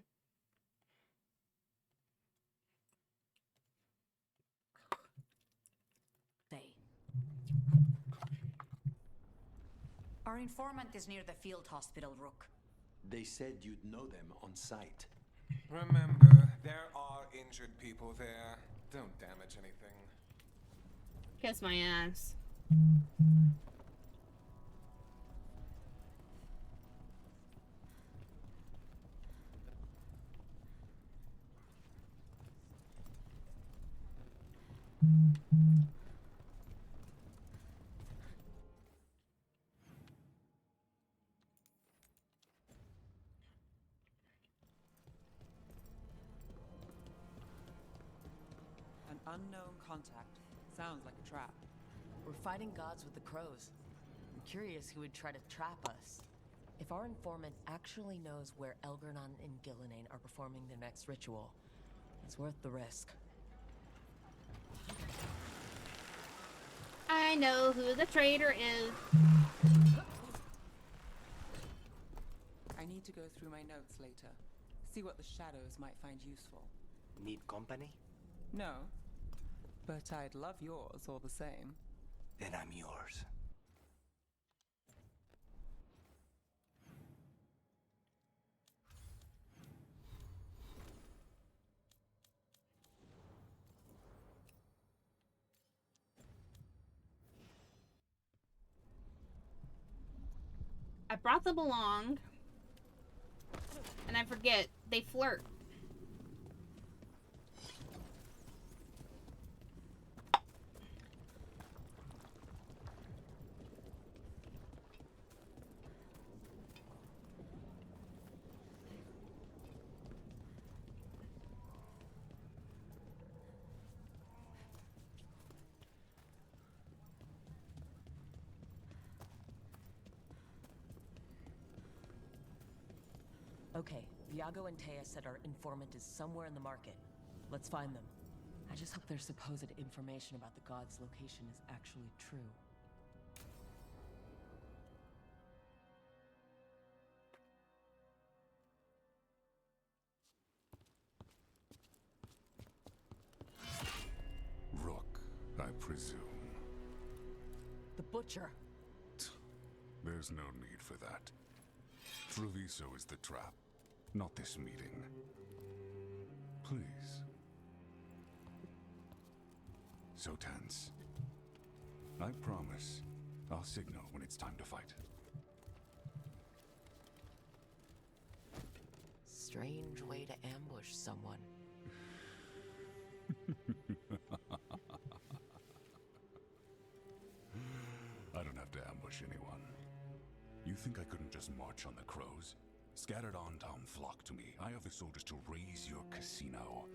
Our informant is near the field hospital, Rook. They said you'd know them on sight. Remember, there are injured people there. Don't damage anything. Kiss my ass. An unknown contact. Sounds like a trap. We're fighting gods with the crows. I'm curious who would try to trap us. If our informant actually knows where Elgernon and Gillenane are performing their next ritual, it's worth the risk. I know who the traitor is. I need to go through my notes later. See what the shadows might find useful. Need company? No. But I'd love yours all the same. Then I'm yours. I brought them along. And I forget, they flirt. Okay, Viago and Taya said our informant is somewhere in the market. Let's find them. I just hope their supposed information about the god's location is actually true. Rook, I presume. The Butcher. There's no need for that. Treviso is the trap, not this meeting. Please. So tense. I promise, I'll signal when it's time to fight. Strange way to ambush someone. I don't have to ambush anyone. You think I couldn't just march on the crows? Scattered Antam flock to me. I have the soldiers to raise your casino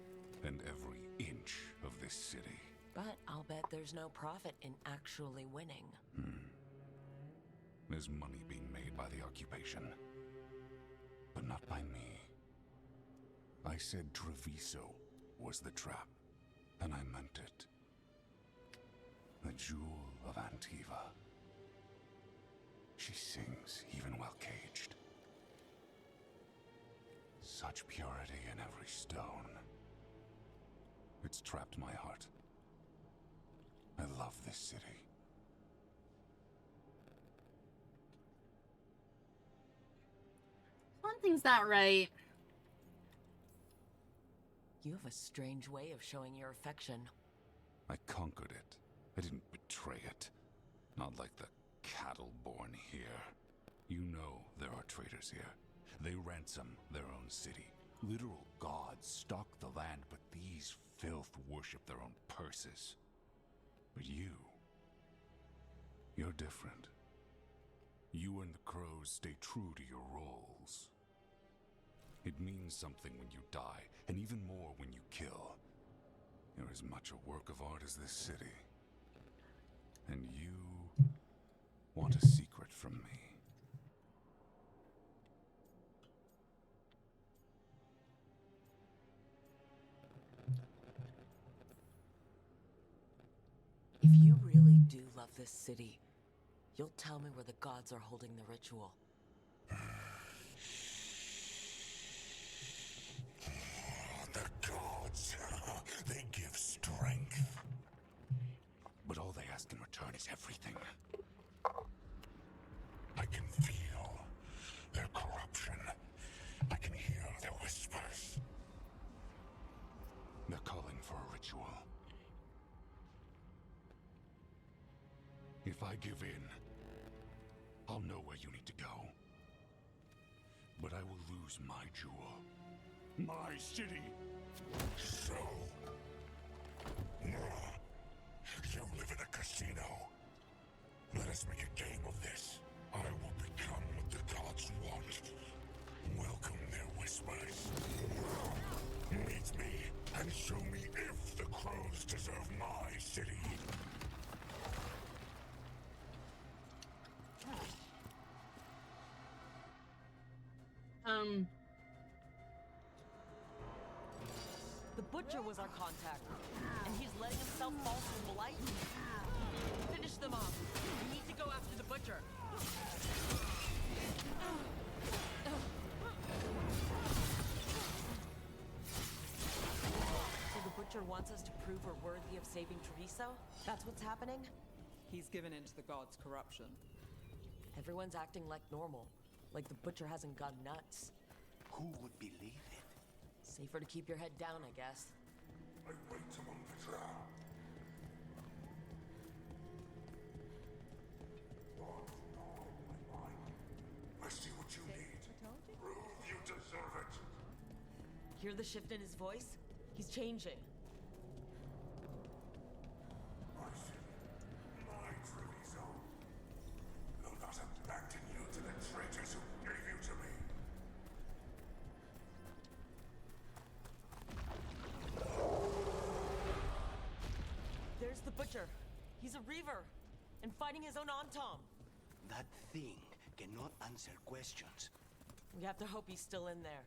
and every inch of this city. But I'll bet there's no profit in actually winning. There's money being made by the occupation, but not by me. I said Treviso was the trap, and I meant it. The jewel of Antiva. She sings even while caged. Such purity in every stone. It's trapped my heart. I love this city. One thing's not right. You have a strange way of showing your affection. I conquered it. I didn't betray it. Not like the cattle born here. You know there are traitors here. They ransom their own city. Literal gods stalk the land, but these filth worship their own purses. But you're different. You and the crows stay true to your roles. It means something when you die, and even more when you kill. You're as much a work of art as this city. And you want a secret from me. If you really do love this city, you'll tell me where the gods are holding the ritual. The gods, they give strength. But all they ask in return is everything. I can feel their corruption. I can hear their whispers. They're calling for a ritual. If I give in, I'll know where you need to go. But I will lose my jewel. My city. So, you live in a casino. Let us make a game of this. I will become what the gods want. Welcome their whispers. Meet me and show me if the crows deserve my city. The Butcher was our contact, and he's letting himself fall to the Blight? Finish them off. We need to go after the Butcher. So the Butcher wants us to prove we're worthy of saving Treviso? That's what's happening? He's given in to the gods' corruption. Everyone's acting like normal, like the Butcher hasn't gone nuts. Who would believe it? Safer to keep your head down, I guess. I wait among the drow. I see what you need. Prove you deserve it. Hear the shift in his voice? He's changing. My city, my Treviso. Will not abandon you to the traitors who gave you to me. There's the Butcher. He's a Reaver, and fighting his own Antam. That thing cannot answer questions. We have to hope he's still in there.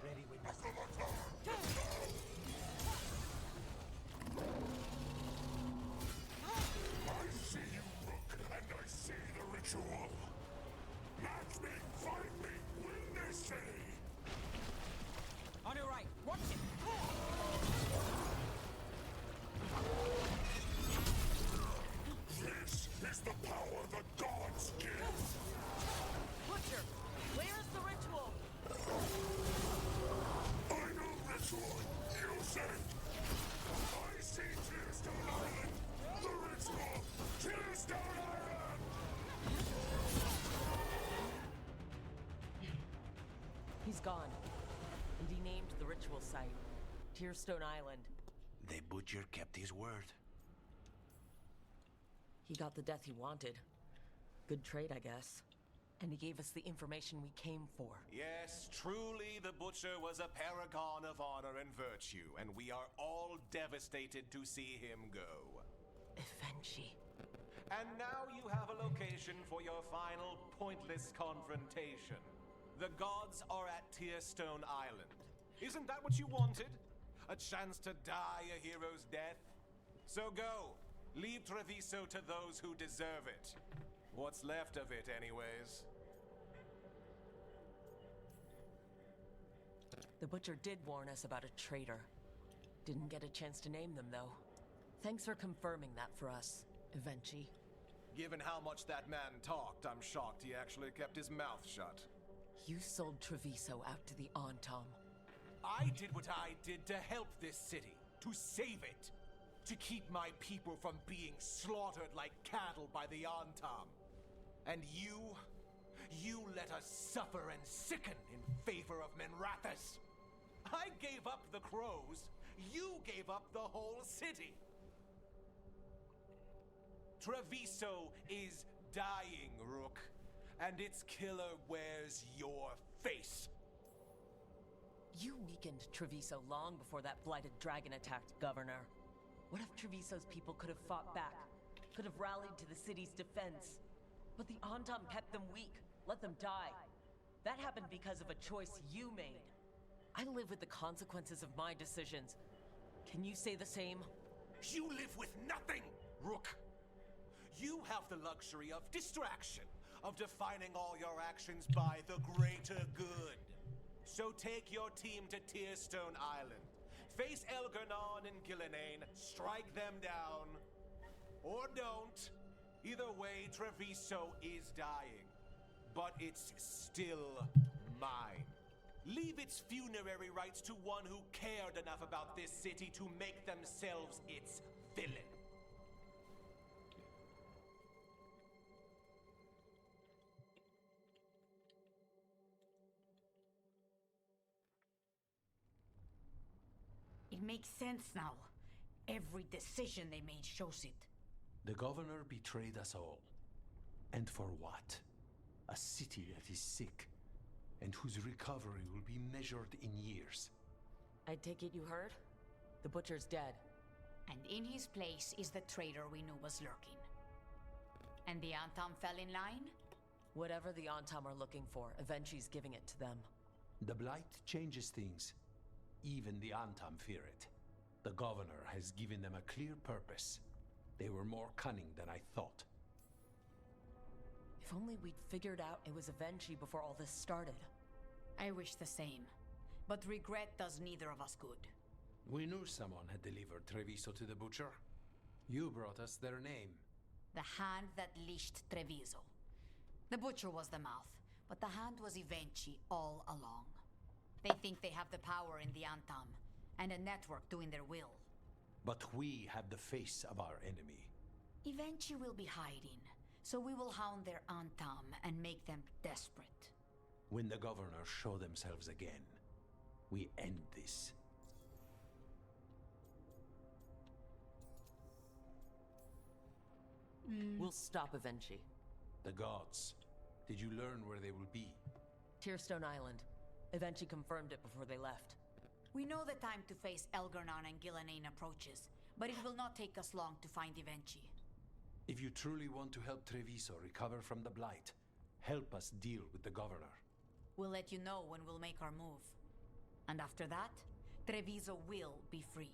Ready when you're I see you, Rook, and I see the ritual. Match me, find me, win this city. On your right, watch it! This is the power the gods give. Butcher, where's the ritual? I know ritual, you say. I see Tearstone Island. The ritual, Tearstone Island. He's gone. And he named the ritual site Tearstone Island. The Butcher kept his word. He got the death he wanted. Good trade, I guess. And he gave us the information we came for. Yes, truly the Butcher was a paragon of honor and virtue, and we are all devastated to see him go. Eventually. And now you have a location for your final pointless confrontation. The gods are at Tearstone Island. Isn't that what you wanted? A chance to die a hero's death? So go. Leave Treviso to those who deserve it. What's left of it, anyways. The Butcher did warn us about a traitor. Didn't get a chance to name them, though. Thanks for confirming that for us, Evenchi. Given how much that man talked, I'm shocked he actually kept his mouth shut. You sold Treviso out to the Antam. I did what I did to help this city, to save it, to keep my people from being slaughtered like cattle by the Antam. And you let us suffer and sicken in favor of Minrathous. I gave up the crows, you gave up the whole city. Treviso is dying, Rook, and its killer wears your face. You weakened Treviso long before that blighted dragon attacked, Governor. What if Treviso's people could have fought back? Could have rallied to the city's defense? But the Antam kept them weak, let them die. That happened because of a choice you made. I live with the consequences of my decisions. Can you say the same? You live with nothing, Rook. You have the luxury of distraction, of defining all your actions by the greater good. So take your team to Tearstone Island. Face Elgernon and Gillenane, strike them down. Or don't. Either way, Treviso is dying. But it's still mine. Leave its funerary rites to one who cared enough about this city to make themselves its villain. It makes sense now. Every decision they made shows it. The governor betrayed us all. And for what? A city that is sick, and whose recovery will be measured in years. I take it you heard? The Butcher's dead. And in his place is the traitor we knew was lurking. And the Antam fell in line? Whatever the Antam are looking for, Evenchi's giving it to them. The Blight changes things. Even the Antam fear it. The governor has given them a clear purpose. They were more cunning than I thought. If only we'd figured out it was Evenchi before all this started. I wish the same. But regret does neither of us good. We knew someone had delivered Treviso to the Butcher. You brought us their name. The hand that leashed Treviso. The Butcher was the mouth, but the hand was Evenchi all along. They think they have the power in the Antam, and a network doing their will. But we have the face of our enemy. Evenchi will be hiding, so we will hound their Antam and make them desperate. When the governor show themselves again, we end this. We'll stop Evenchi. The gods. Did you learn where they will be? Tearstone Island. Evenchi confirmed it before they left. We know the time to face Elgernon and Gillenane approaches, but it will not take us long to find Evenchi. If you truly want to help Treviso recover from the Blight, help us deal with the governor. We'll let you know when we'll make our move. And after that, Treviso will be free.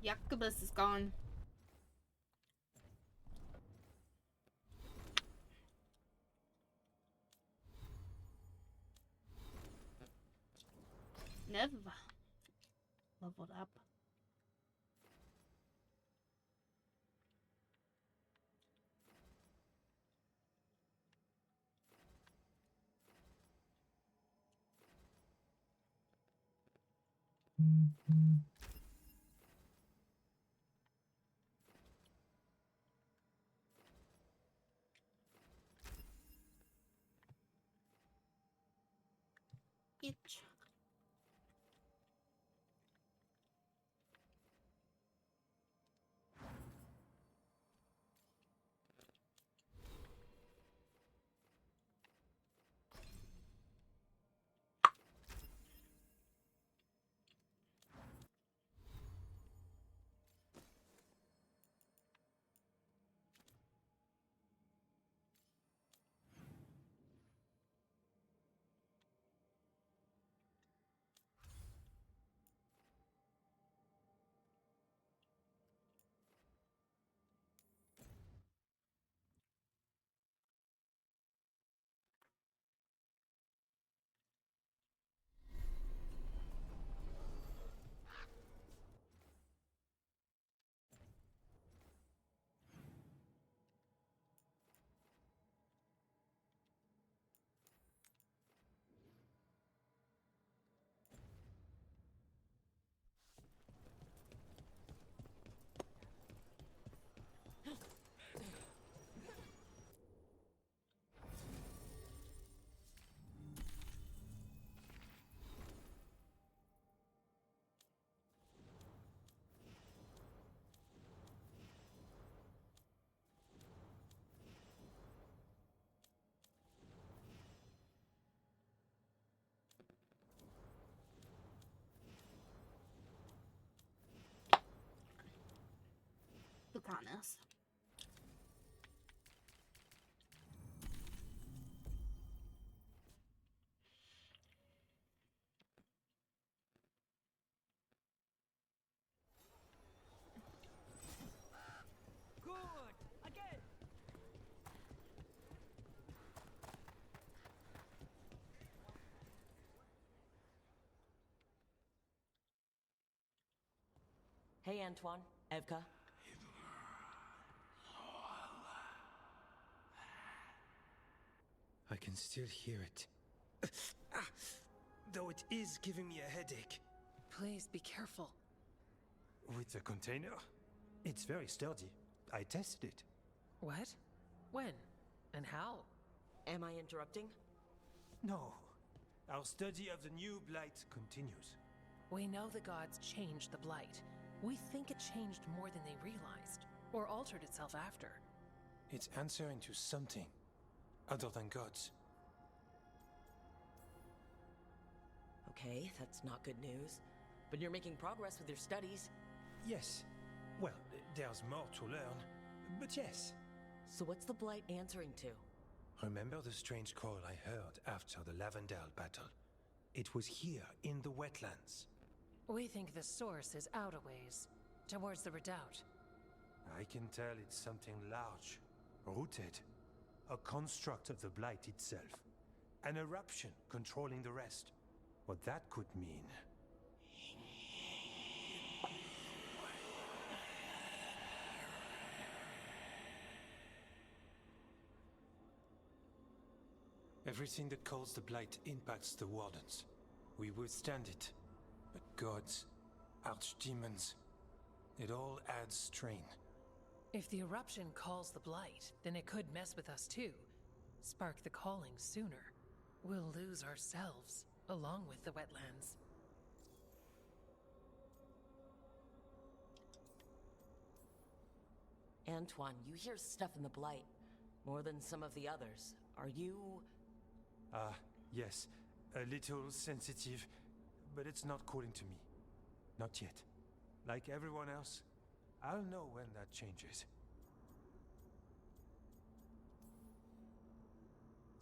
Jacobus is gone. Never leveled up. Itch. Lucanus. Good! Again! Hey, Antoine. Evka. I can still hear it. Though it is giving me a headache. Please be careful. With the container? It's very sturdy. I tested it. What? When? And how? Am I interrupting? No. Our study of the new Blight continues. We know the gods changed the Blight. We think it changed more than they realized, or altered itself after. It's answering to something other than gods. Okay, that's not good news. But you're making progress with your studies. Yes. Well, there's more to learn, but yes. So what's the Blight answering to? Remember the strange call I heard after the Lavendale battle? It was here, in the wetlands. We think the source is out a ways, towards the redoubt. I can tell it's something large, rooted. A construct of the Blight itself. An eruption controlling the rest. What that could mean. Everything that calls the Blight impacts the Wardens. We withstand it. But gods, archdemons, it all adds strain. If the eruption calls the blight, then it could mess with us too. Spark the calling sooner. We'll lose ourselves, along with the wetlands. Antoine, you hear stuff in the blight. More than some of the others. Are you... Yes. A little sensitive, but it's not calling to me. Not yet. Like everyone else, I'll know when that changes.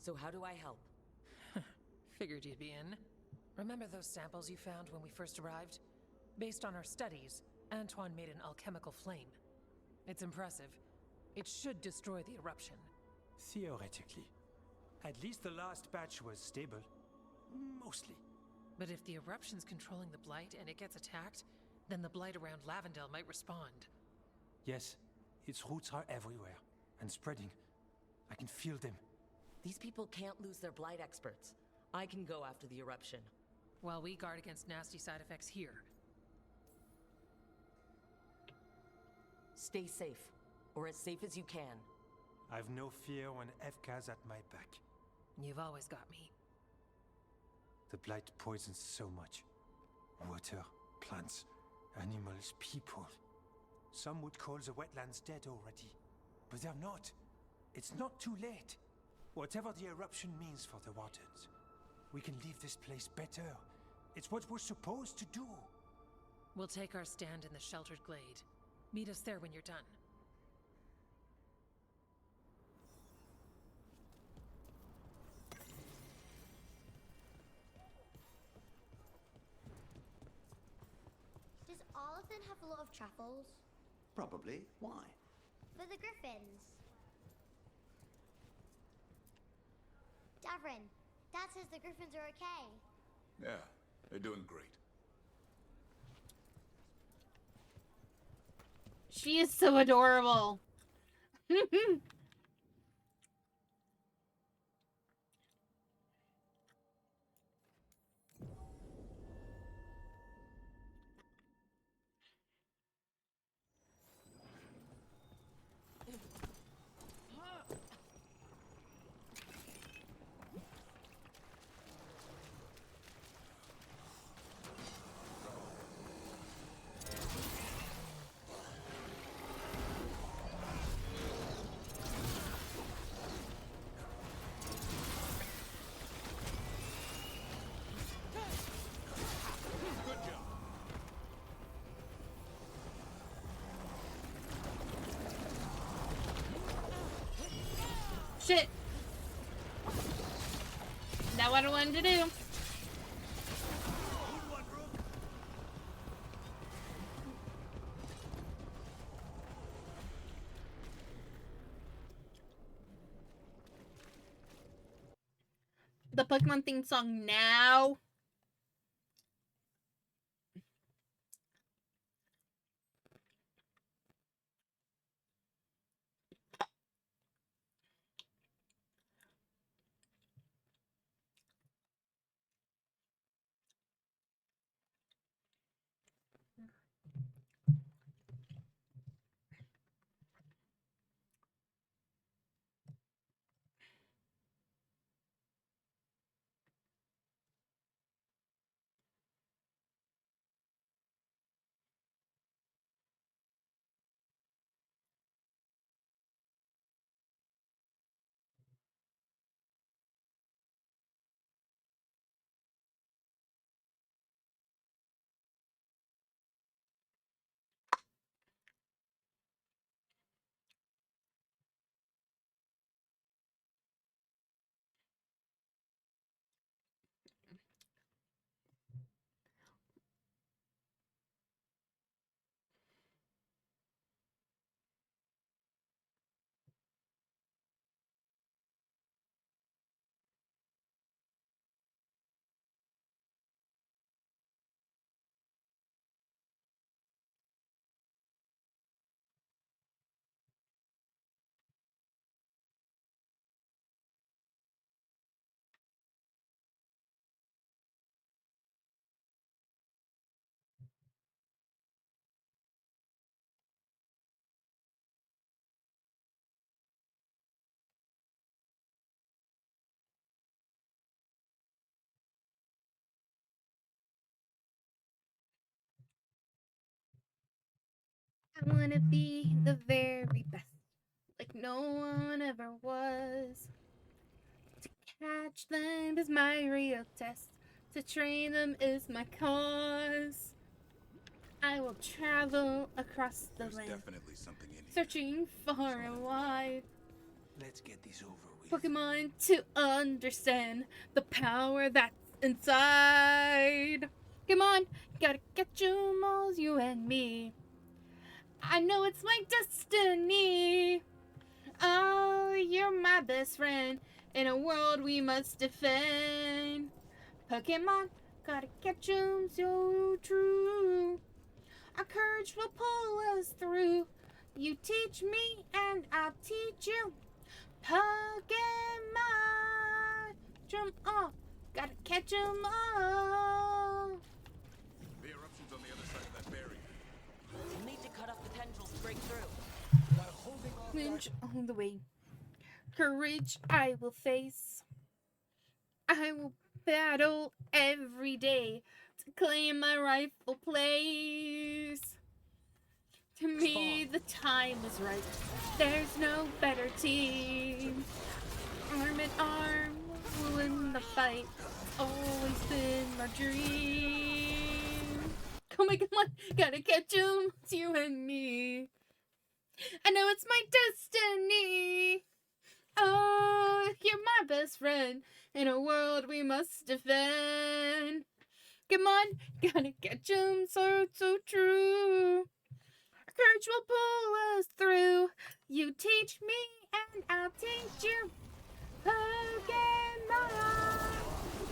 So how do I help? Figured you'd be in. Remember those samples you found when we first arrived? Based on our studies, Antoine made an alchemical flame. It's impressive. It should destroy the eruption. Theoretically. At least the last batch was stable. Mostly. But if the eruption's controlling the blight and it gets attacked, then the blight around Lavendel might respond. Yes, its roots are everywhere, and spreading. I can feel them. These people can't lose their blight experts. I can go after the eruption. While we guard against nasty side effects here. Stay safe. Or as safe as you can. I've no fear when Evka's at my back. You've always got me. The blight poisons so much. Water, plants, animals, people. Some would call the wetlands dead already. But they're not. It's not too late. Whatever the eruption means for the Wardens, we can leave this place better. It's what we're supposed to do. We'll take our stand in the sheltered glade. Meet us there when you're done. Does Arlathan have a lot of truffles? Probably. Why? For the griffins. Davrin, Dad says the griffins are okay. Yeah, they're doing great. She is so adorable. Shit. Not what I wanted to do. The Pokemon theme song now. I wanna be the very best, like no one ever was. To catch them is my real test. To train them is my cause. I will travel across the There's land, definitely something in here. searching far and wide. Let's get this over with. Pokemon to understand the power that's inside. Come on, gotta catch 'em all, you and me. I know it's my destiny. Oh, you're my best friend in a world we must defend. Pokemon, gotta catch 'em so true. Our courage will pull us through. You teach me and I'll teach you. Pokemon, catch 'em all, gotta catch 'em all. The eruption's on the other side of that barrier. We'll need to cut off the tendrils to break through. Winch all the way. Courage I will face. I will battle every day to claim my rightful place. To me, the time is right. There's no better team. Arm in arm, we'll win the fight. It's always been my dream. Oh my god, gotta catch 'em, it's you and me. I know it's my destiny. Oh, you're my best friend in a world we must defend. Come on, gotta catch 'em, so true. Our courage will pull us through. You teach me and I'll teach you. Pokemon,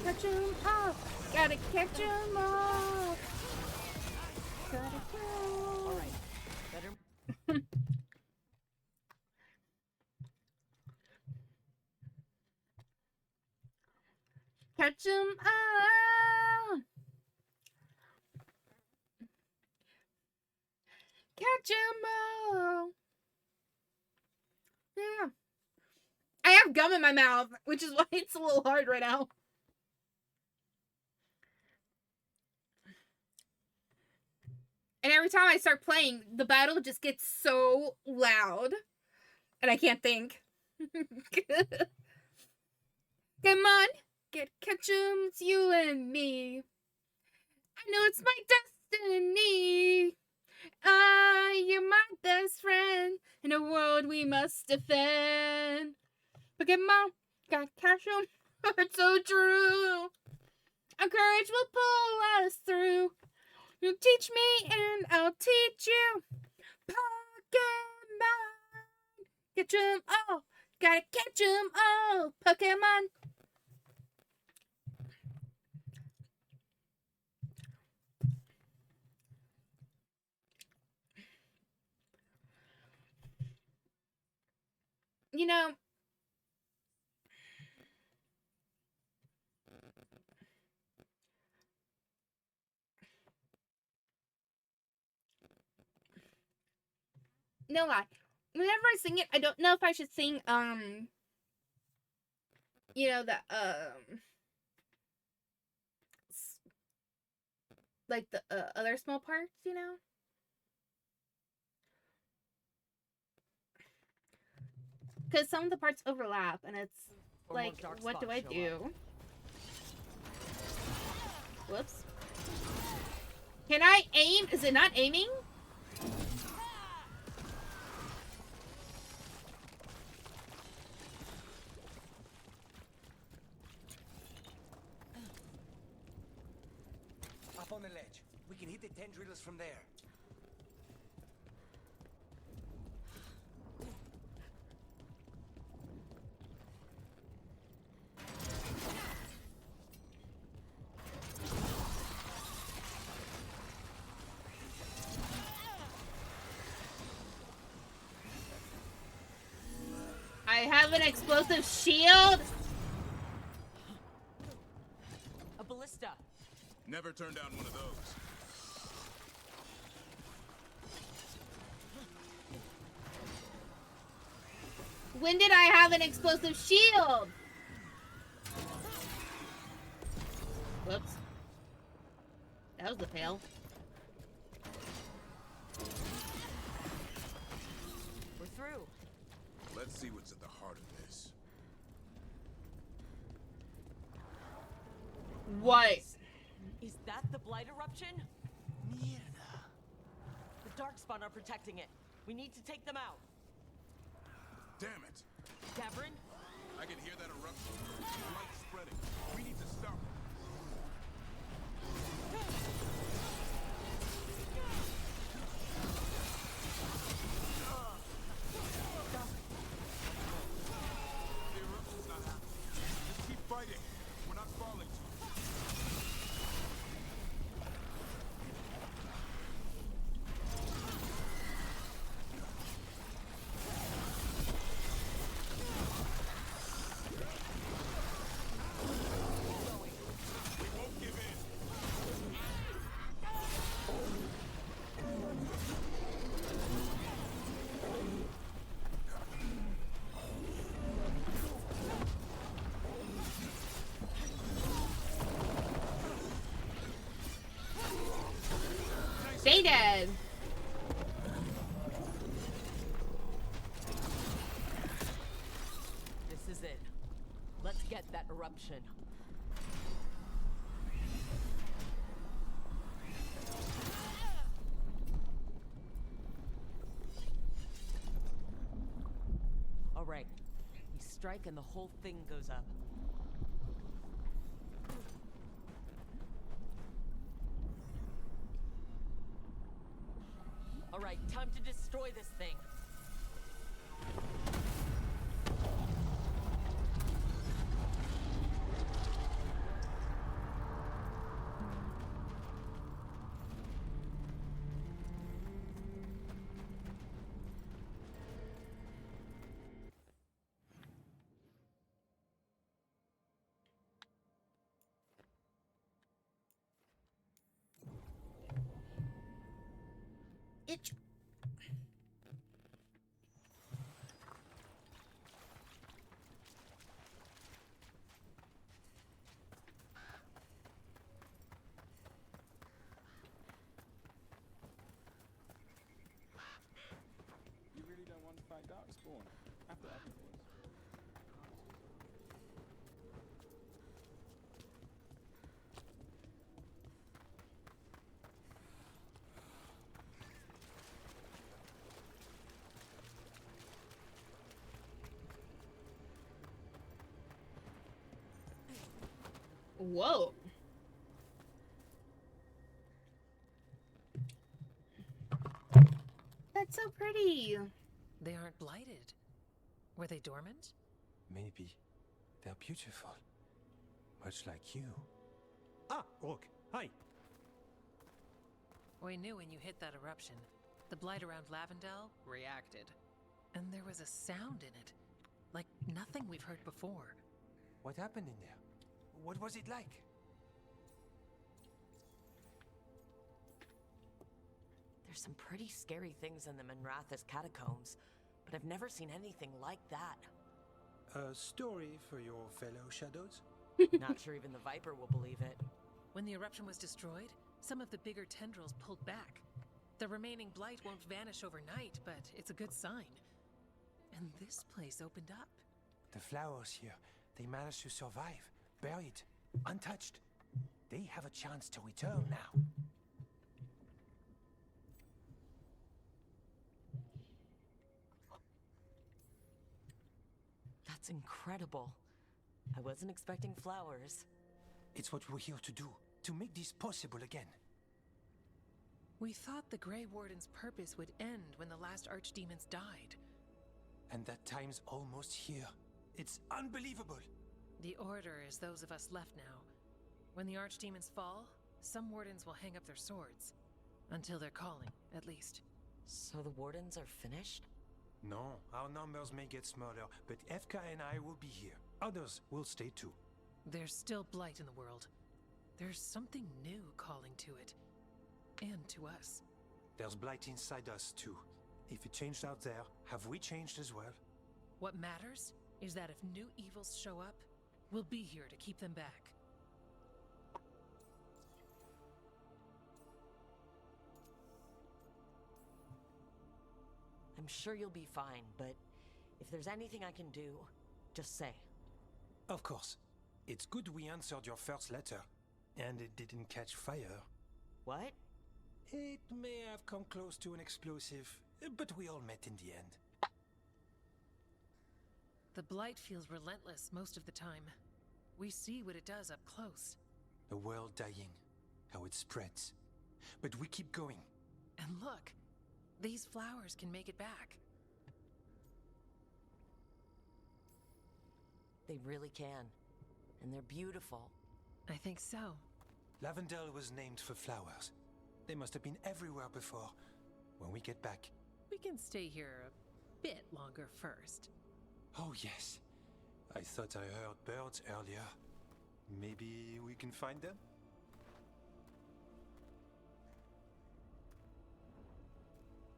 catch 'em all, gotta catch 'em all. Gotta go. All right, better. Catch 'em all. Catch 'em all. Yeah. I have gum in my mouth, which is why it's a little hard right now. And every time I start playing, the battle just gets so loud. And I can't think. Come on. Catch 'em, it's you and me. I know it's my destiny. You're my best friend in a world we must defend. Pokemon, gotta catch 'em, it's so true. Our courage will pull us through. You teach me and I'll teach you. Pokemon, catch 'em all, gotta catch 'em all. Pokemon. You know, no lie. Whenever I sing it, I don't know if I should sing, you know, the, like the, other small parts, you know? Because some of the parts overlap, and it's like, what do I do? Whoops. Can I aim? Is it not aiming? Up on the ledge. We can hit the tendrils from there. I have an explosive shield. A ballista. Never turn down one of those. When did I have an explosive shield? Whoops. That was a fail. What? Is that the Blight eruption? Mierda. The Darkspawn are protecting it. We need to take them out. Damn it! Gavrin? I can hear that eruption. Light spreading. We need to stop it. The eruption's not happening. Just keep fighting. We're not falling to it. We won't give in. Stay dead. This is it. Let's get that eruption. All right. We strike and the whole thing goes up. All right, time to destroy this thing. Itch. You really don't want to fight Darkspawn after everything? Whoa. That's so pretty. They aren't blighted. Were they dormant? Maybe. They're beautiful. Much like you. Ah, Rook, hi. We knew when you hit that eruption. The blight around Lavendel reacted. And there was a sound in it. Like nothing we've heard before. What happened in there? What was it like? There's some pretty scary things in the Minrathous catacombs, but I've never seen anything like that. A story for your fellow shadows? Not sure even the Viper will believe it. When the eruption was destroyed, some of the bigger tendrils pulled back. The remaining blight won't vanish overnight, but it's a good sign. And this place opened up. The flowers here, they managed to survive, buried, untouched. They have a chance to return now. That's incredible. I wasn't expecting flowers. It's what we're here to do, to make this possible again. We thought the Grey Warden's purpose would end when the last archdemons died. And that time's almost here. It's unbelievable. The Order is those of us left now. When the archdemons fall, some wardens will hang up their swords. Until they're calling, at least. So the Wardens are finished? No, our numbers may get smaller, but FK and I will be here. Others will stay too. There's still blight in the world. There's something new calling to it. And to us. There's blight inside us too. If it changed out there, have we changed as well? What matters is that if new evils show up, we'll be here to keep them back. I'm sure you'll be fine, but if there's anything I can do, just say. Of course. It's good we answered your first letter. And it didn't catch fire. What? It may have come close to an explosive, but we all met in the end. The blight feels relentless most of the time. We see what it does up close. A world dying, how it spreads. But we keep going. And look, these flowers can make it back. They really can. And they're beautiful. I think so. Lavendel was named for flowers. They must have been everywhere before. When we get back... We can stay here a bit longer first. Oh, yes. I thought I heard birds earlier. Maybe we can find them?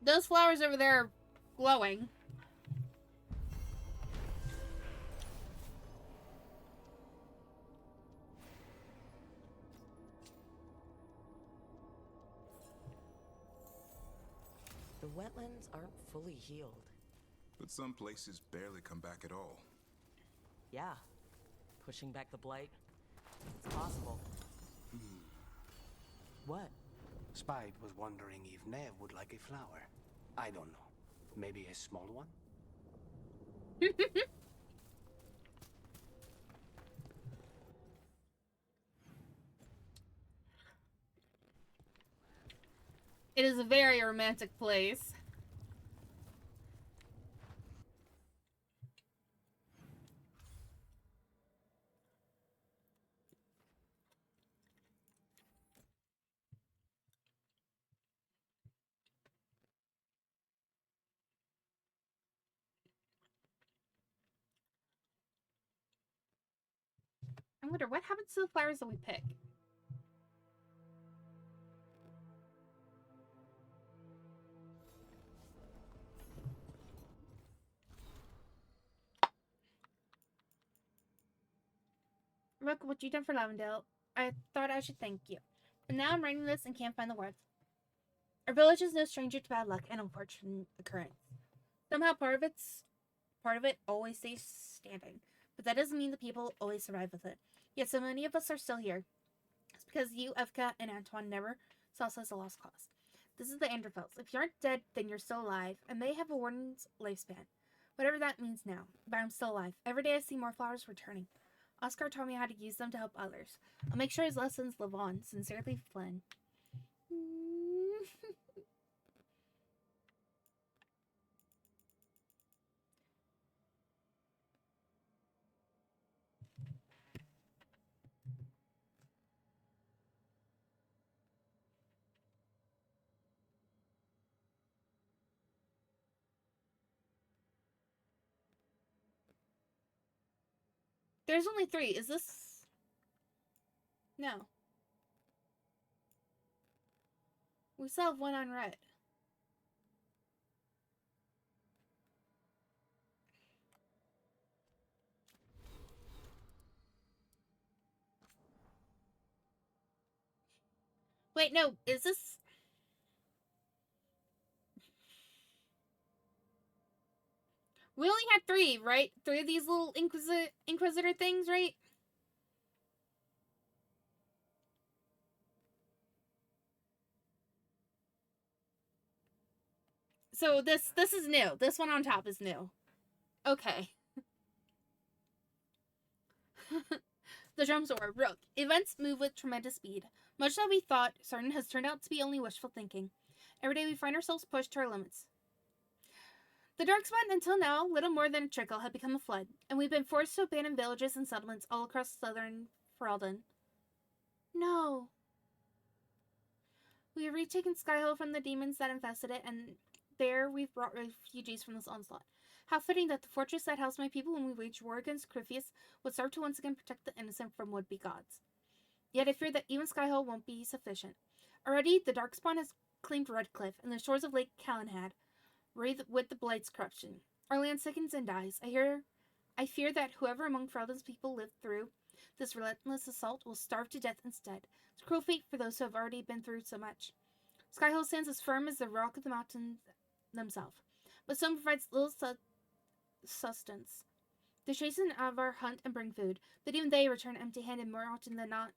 Those flowers over there are glowing. The wetlands aren't fully healed. But some places barely come back at all. Yeah. Pushing back the blight. It's possible. What? Spide was wondering if Nev would like a flower. I don't know. Maybe a small one? It is a very romantic place. I wonder what happens to the flowers that we pick. Look what you done for Lavendel. I thought I should thank you. But now I'm writing this and can't find the words. Our village is no stranger to bad luck and unfortunate occurrence. Somehow part of it always stays standing. But that doesn't mean the people always survive with it. Yet so many of us are still here. It's because you, Evka, and Antoine never saw us as a lost cause. This is the Anderfelds. If you aren't dead, then you're still alive, and they have a warden's lifespan. Whatever that means now. But I'm still alive. Every day I see more flowers returning. Oscar taught me how to use them to help others. I'll make sure his lessons live on. Sincerely, Flynn. There's only 3. Is this... No. We still have 1 unread. Wait, no. Is this... We only had 3, right? 3 of these little Inquisitor things, right? So this is new. This one on top is new. Okay. The drums are Rook. Events move with tremendous speed. Much that we thought certain has turned out to be only wishful thinking. Every day we find ourselves pushed to our limits. The Darkspawn, until now, little more than a trickle, had become a flood, and we've been forced to abandon villages and settlements all across southern Ferelden. No. We have retaken Skyhill from the demons that infested it, and there we've brought refugees from this onslaught. How fitting that the fortress that housed my people when we waged war against Crifius would serve to once again protect the innocent from would-be gods. Yet I fear that even Skyhill won't be sufficient. Already, the Darkspawn has claimed Redcliffe and the shores of Lake Calenhad, wreathed with the Blight's corruption. Our land sickens and dies. I fear that whoever among Ferelden's people lived through this relentless assault will starve to death instead. It's a cruel fate for those who have already been through so much. Skyhill stands as firm as the rock of the mountains themselves, but some provides little sustenance. They chasten out of our hunt and bring food, but even they return empty-handed more often than not.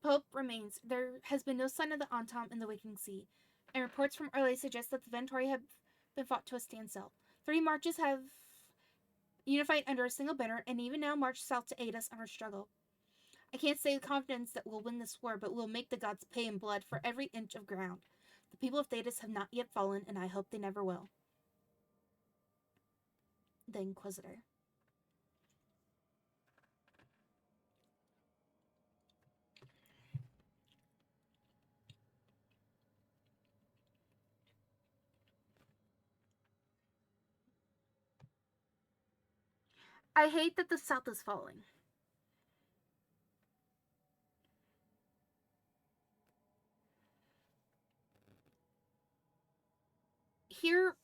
Pope remains. There has been no sign of the Antam in the Waking Sea, and reports from early suggest that the Ventori have been fought to a standstill. 3 marches have unified under a single banner, and even now march south to aid us in our struggle. I can't say with confidence that we'll win this war, but we'll make the gods pay in blood for every inch of ground. The people of Thedas have not yet fallen, and I hope they never will. The Inquisitor. I hate that the South is falling. Here,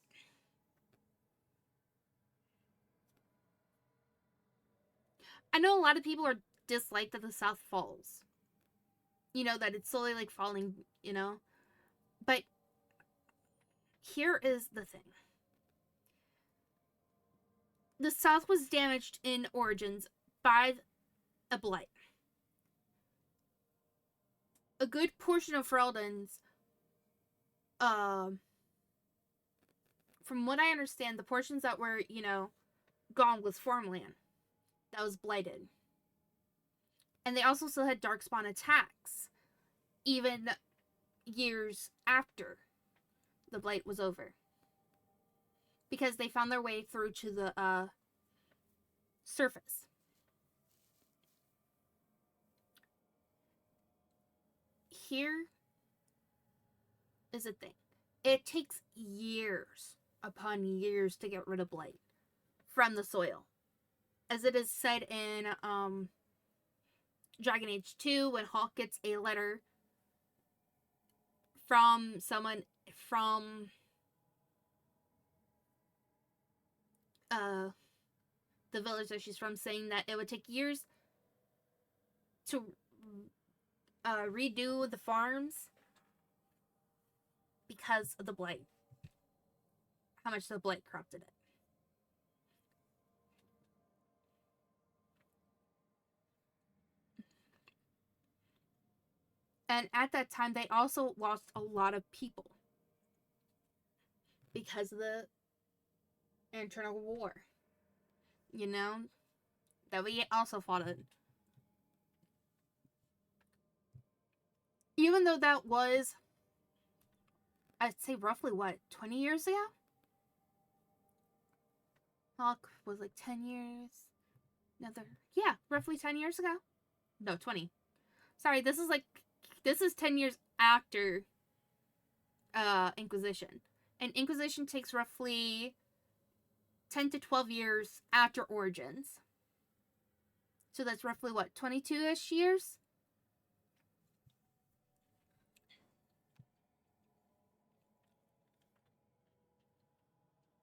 I know a lot of people are dislike that the South falls. You know, that it's slowly like falling, you know. But here is the thing. The South was damaged in Origins by a blight. A good portion of Ferelden's, from what I understand, the portions that were, you know, gone was farmland that was blighted. And they also still had Darkspawn attacks, even years after the blight was over. Because they found their way through to the surface. Here is the thing. It takes years upon years to get rid of blight from the soil. As it is said in Dragon Age 2, when Hawke gets a letter from someone from the village that she's from, saying that it would take years to redo the farms because of the blight. How much the blight corrupted it. And at that time, they also lost a lot of people because of the internal war. You know? That we also fought it. Even though that was, I'd say roughly, what, 20 years ago? Hawke was like 10 years. Yeah, roughly 10 years ago. No, 20. Sorry, this is 10 years after Inquisition. And Inquisition takes roughly 10 to 12 years after Origins. So that's roughly what, 22-ish years?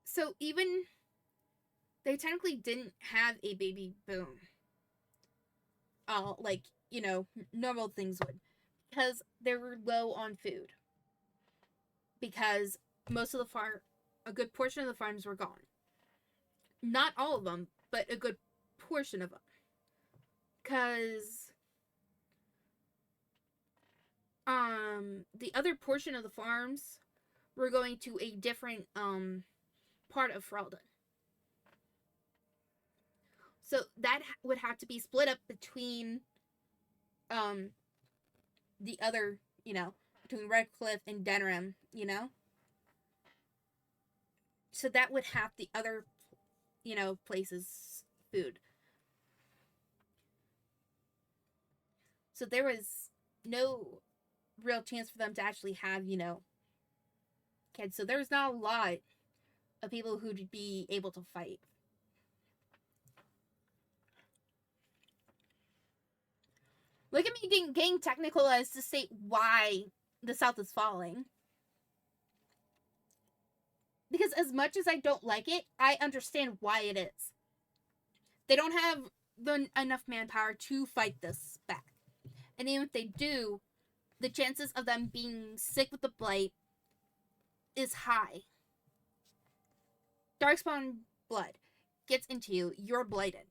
So even they technically didn't have a baby boom. Like, you know, normal things would. Because they were low on food. Because most of the a good portion of the farms were gone. Not all of them, but a good portion of them. Because the other portion of the farms were going to a different part of Ferelden. So that would have to be split up between the other, you know, between Redcliffe and Denerim, you know? So that would have the other, you know, places' food. So there was no real chance for them to actually have, you know, kids. So there's not a lot of people who'd be able to fight. Look at me getting technical as to state why the South is falling. Because as much as I don't like it, I understand why it is. They don't have enough manpower to fight this back. And even if they do, the chances of them being sick with the blight is high. Darkspawn blood gets into you, you're blighted.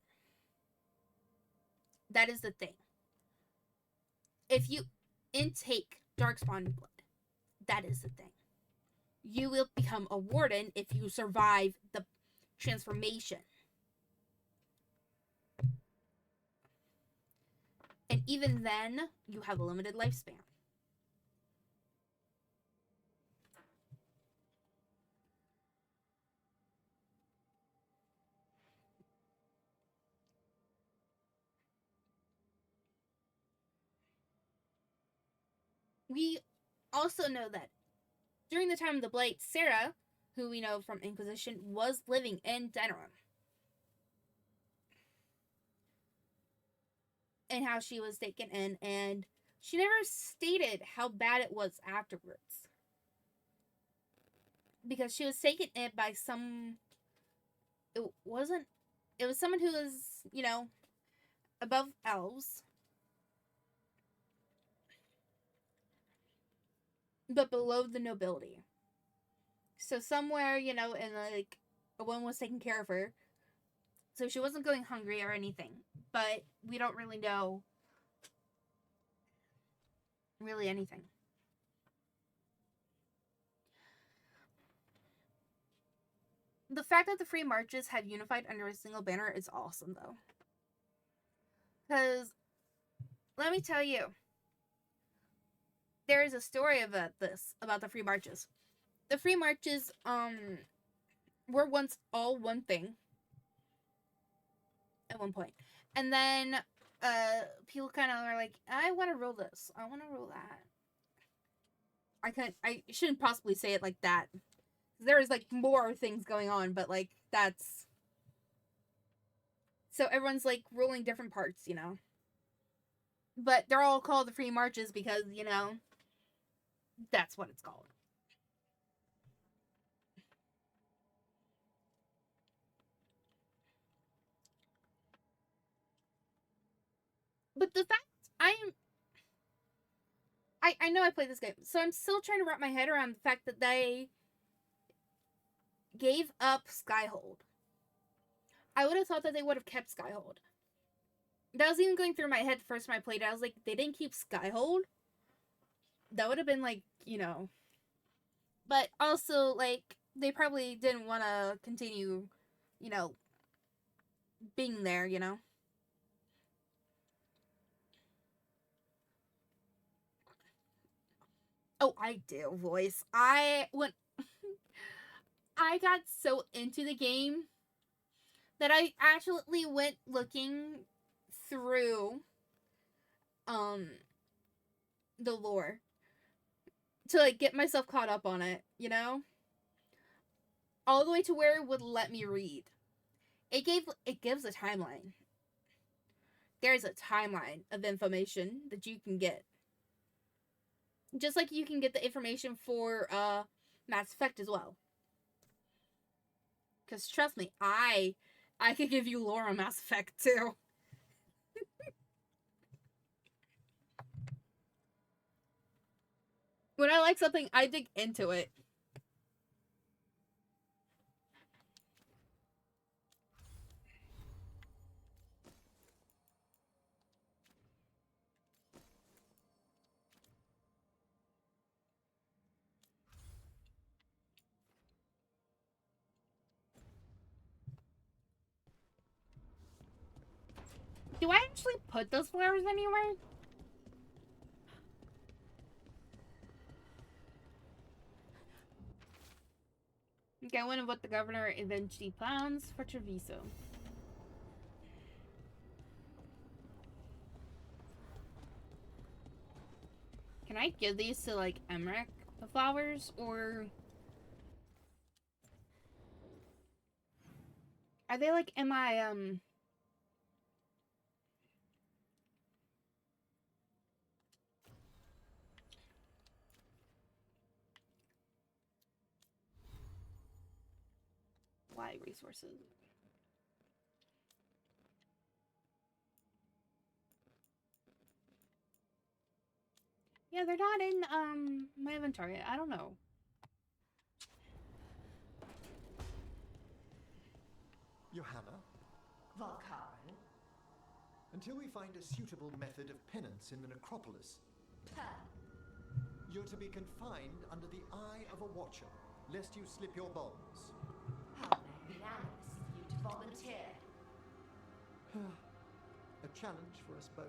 That is the thing. if you intake Darkspawn blood, that is the thing. You will become a warden if you survive the transformation. And even then, you have a limited lifespan. We also know that during the time of the Blight, Sarah, who we know from Inquisition, was living in Denerim. And how she was taken in, and she never stated how bad it was afterwards. Because she was taken in by some... It was someone who was, you know, above elves. But below the nobility. So somewhere, you know, and like, a woman was taking care of her. So she wasn't going hungry or anything. But we don't really know really anything. The fact that the Free Marches have unified under a single banner is awesome, though. Because, let me tell you, there is a story about this, about the Free Marches. The Free Marches, were once all one thing. At one point. And then, people kind of are like, I want to rule this. I want to rule that. I shouldn't possibly say it like that. There is, like, more things going on, but, like, that's... So everyone's, like, ruling different parts, you know? But they're all called the Free Marches because, you know, that's what it's called. But the fact I know I played this game, so I'm still trying to wrap my head around the fact that they gave up Skyhold. I would have thought that they would have kept Skyhold. That was even going through my head the first time I played it. I was like, they didn't keep Skyhold? That would have been like, you know. But also, like, they probably didn't want to continue, you know, being there, you know. Oh, I do, voice. I got so into the game that I actually went looking through the lore to like get myself caught up on it, you know? All the way to where it would let me read. It gives a timeline. There's a timeline of information that you can get. Just like you can get the information for Mass Effect as well. Because trust me, I could give you lore on Mass Effect too. When I like something, I dig into it. Do I actually put those flowers anywhere? Okay, I wonder what the governor eventually plans for Treviso. Can I give these to, like, Emmerich, the flowers, or... Are they, like, in my, Why resources? Yeah, they're not in, my inventory. I don't know. Johanna? Valkaren? until we find a suitable method of penance in the necropolis. You're to be confined under the eye of a watcher, lest you slip your bonds. How magnanimous of you to volunteer. A challenge for us both.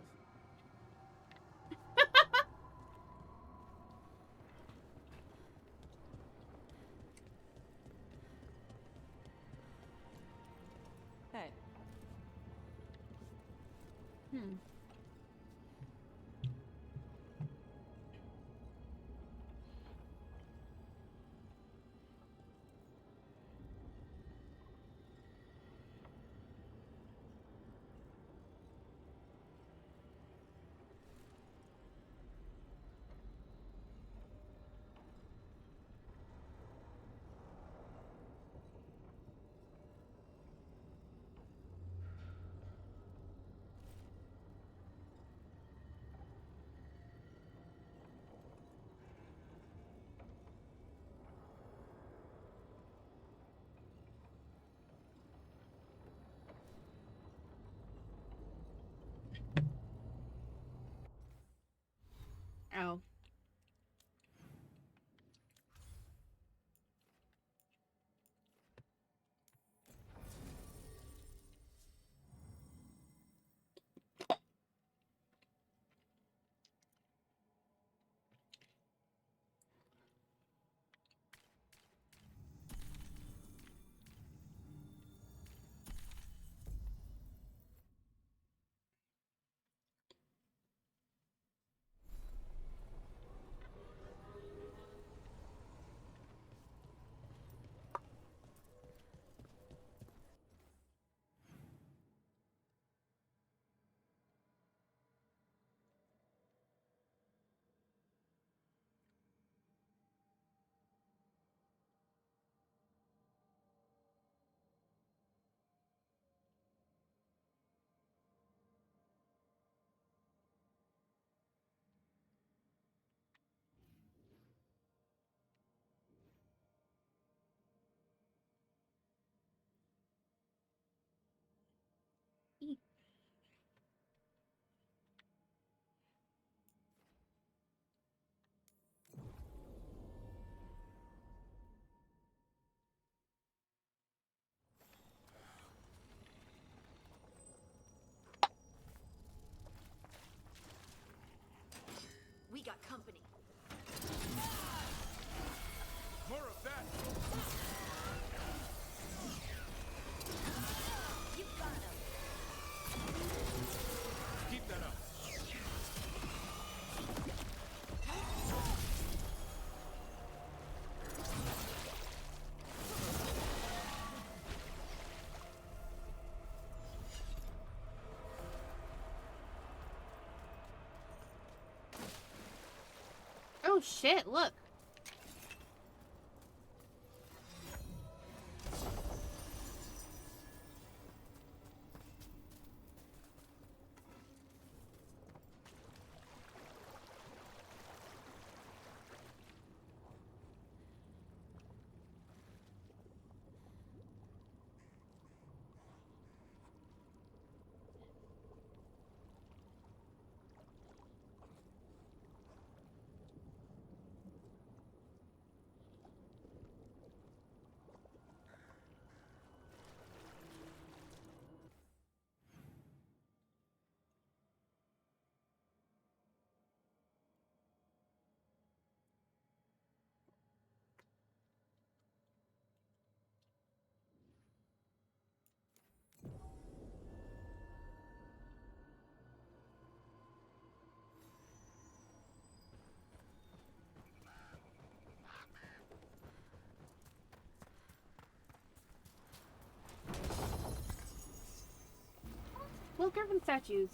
Hey. Ow. We got company. More of that! You got him. Keep that up. Oh shit, look. Will Griffin statues.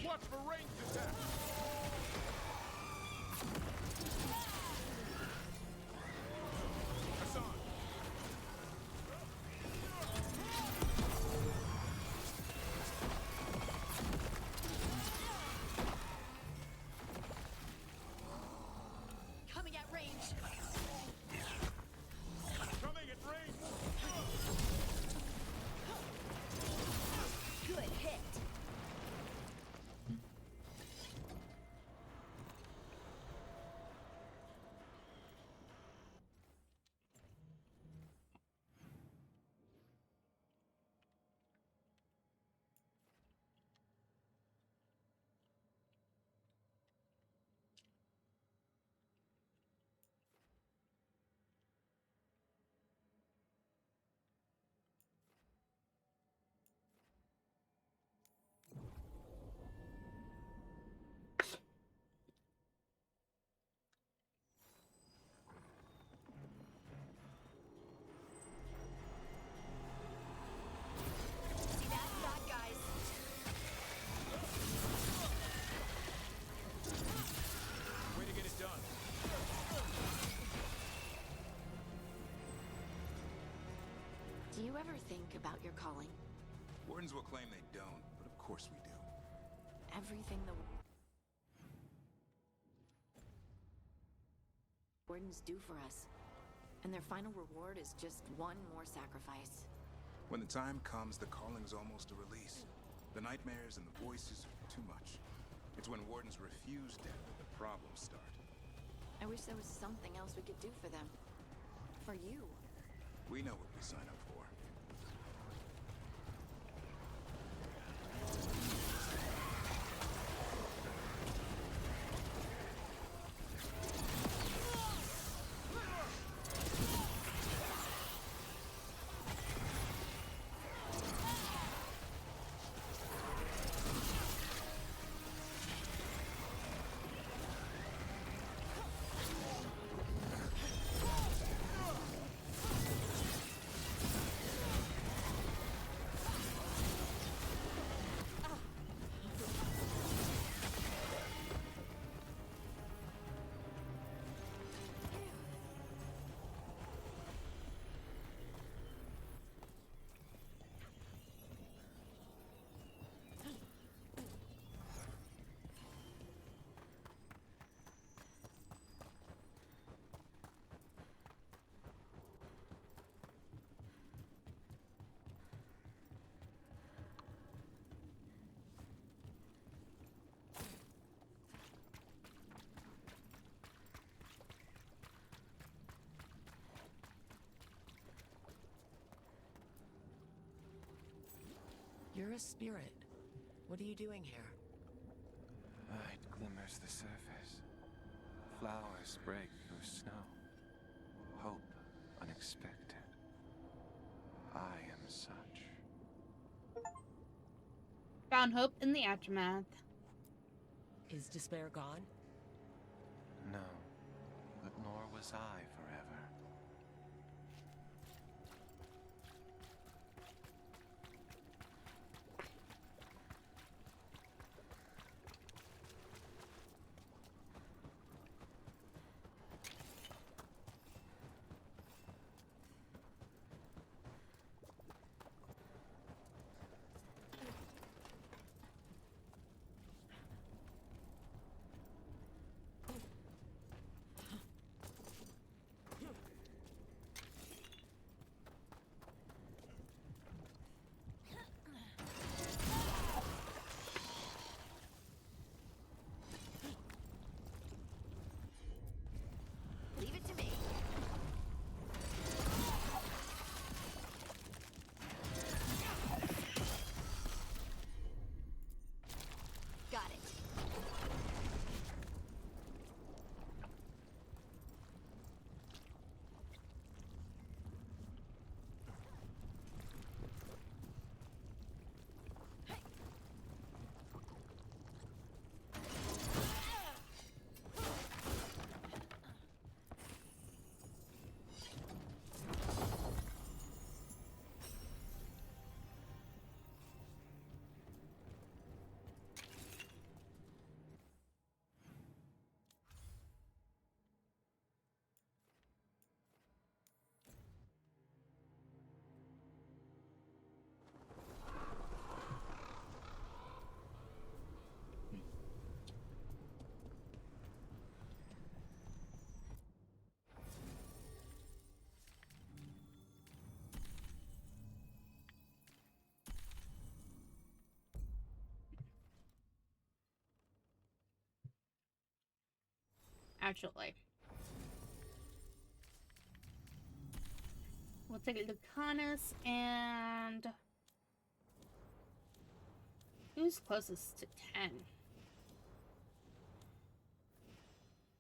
Watch for ranged attack! you ever think about your calling? Wardens will claim they don't, but of course we do. Everything the Wardens do for us, and their final reward is just one more sacrifice. When the time comes, the calling's almost a release. The nightmares and the voices are too much. It's when Wardens refuse death that the problems start. I wish there was something else we could do for them. For you. We know what we sign up for. You're a spirit. What are you doing here? Light glimmers the surface. Flowers break through snow. Hope unexpected. I am such. Found hope in the aftermath. Is despair gone? No, but nor was I forever. Leave it to me. Got it. Actually. We'll take Lucanus and... Who's closest to 10?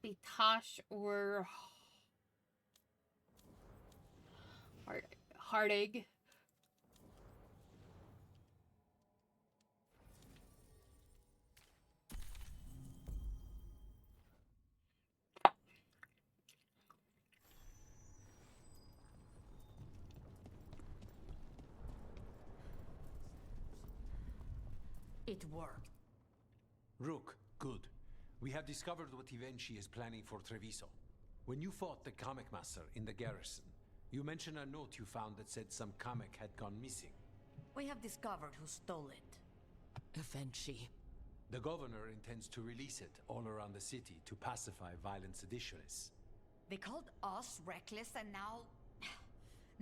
Be Tosh or... Hardig. It worked. Rook, good. We have discovered what Ivenchi is planning for Treviso. When you fought the Comic Master in the garrison, You mentioned a note you found that said some comic had gone missing. We have discovered who stole it. Eventually. The governor intends to release it all around the city to pacify violent seditionists. They called us reckless, and now...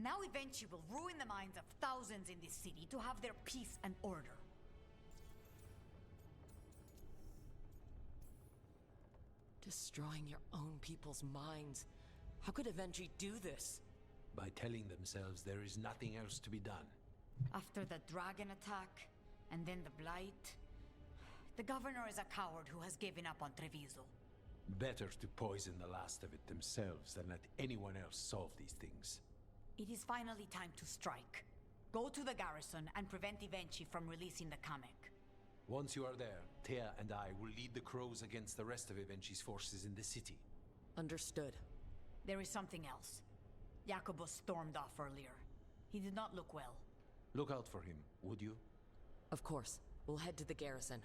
Now eventually will ruin the minds of thousands in this city to have their peace and order. Destroying your own people's minds. How could Avengii do this? By telling themselves there is nothing else to be done. After the dragon attack, and then the Blight... The governor is a coward who has given up on Treviso. Better to poison the last of it themselves than let anyone else solve these things. It is finally time to strike. Go to the garrison and prevent Evenchi from releasing the comic. Once you are there, Thea and I will lead the Crows against the rest of Evenchi's forces in the city. Understood. There is something else. Jacobus stormed off earlier. He did not look well. Look out for him, would you? Of course. We'll head to the garrison.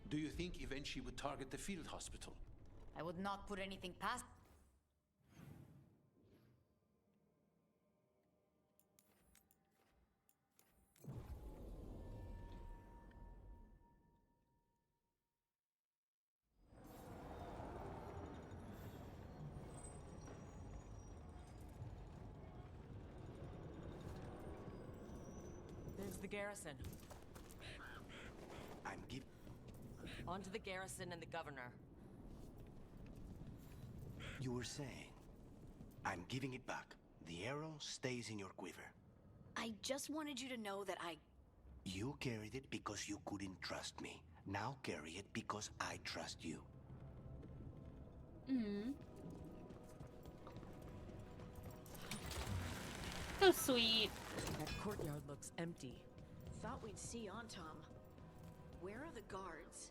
Do you think Evenchi would target the field hospital? I would not put anything past... There's the garrison. I'm On to the garrison and the governor. You were saying... I'm giving it back. The arrow stays in your quiver. I just wanted you to know that You carried it because you couldn't trust me. Now carry it because I trust you. So sweet. That courtyard looks empty. Thought we'd see Antam. Where are the guards?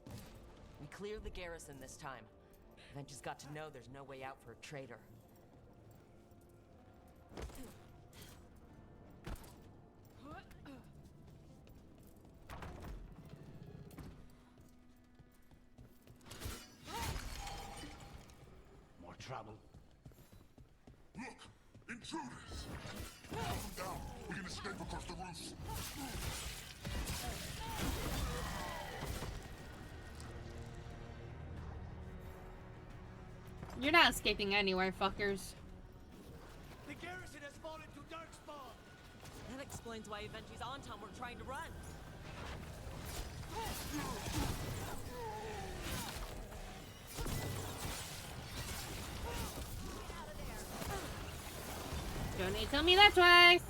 We cleared the garrison this time. Venture's got to know there's no way out for a traitor. More trouble? Look! Intruders! Calm down! We can escape across the roofs! You're not escaping anywhere, fuckers. The garrison has fallen to Darkspawn! That explains why Eventui's Antam were trying to run. Don't need to tell me that twice.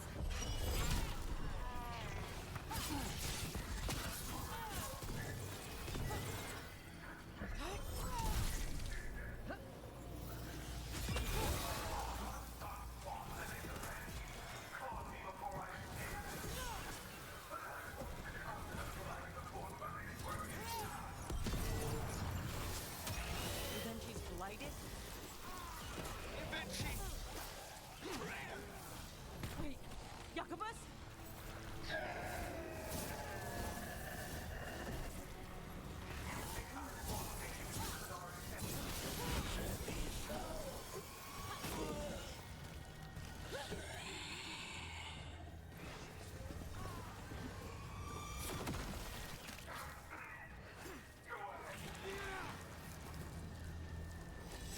Eventui's blighted? Wait, Jacobus?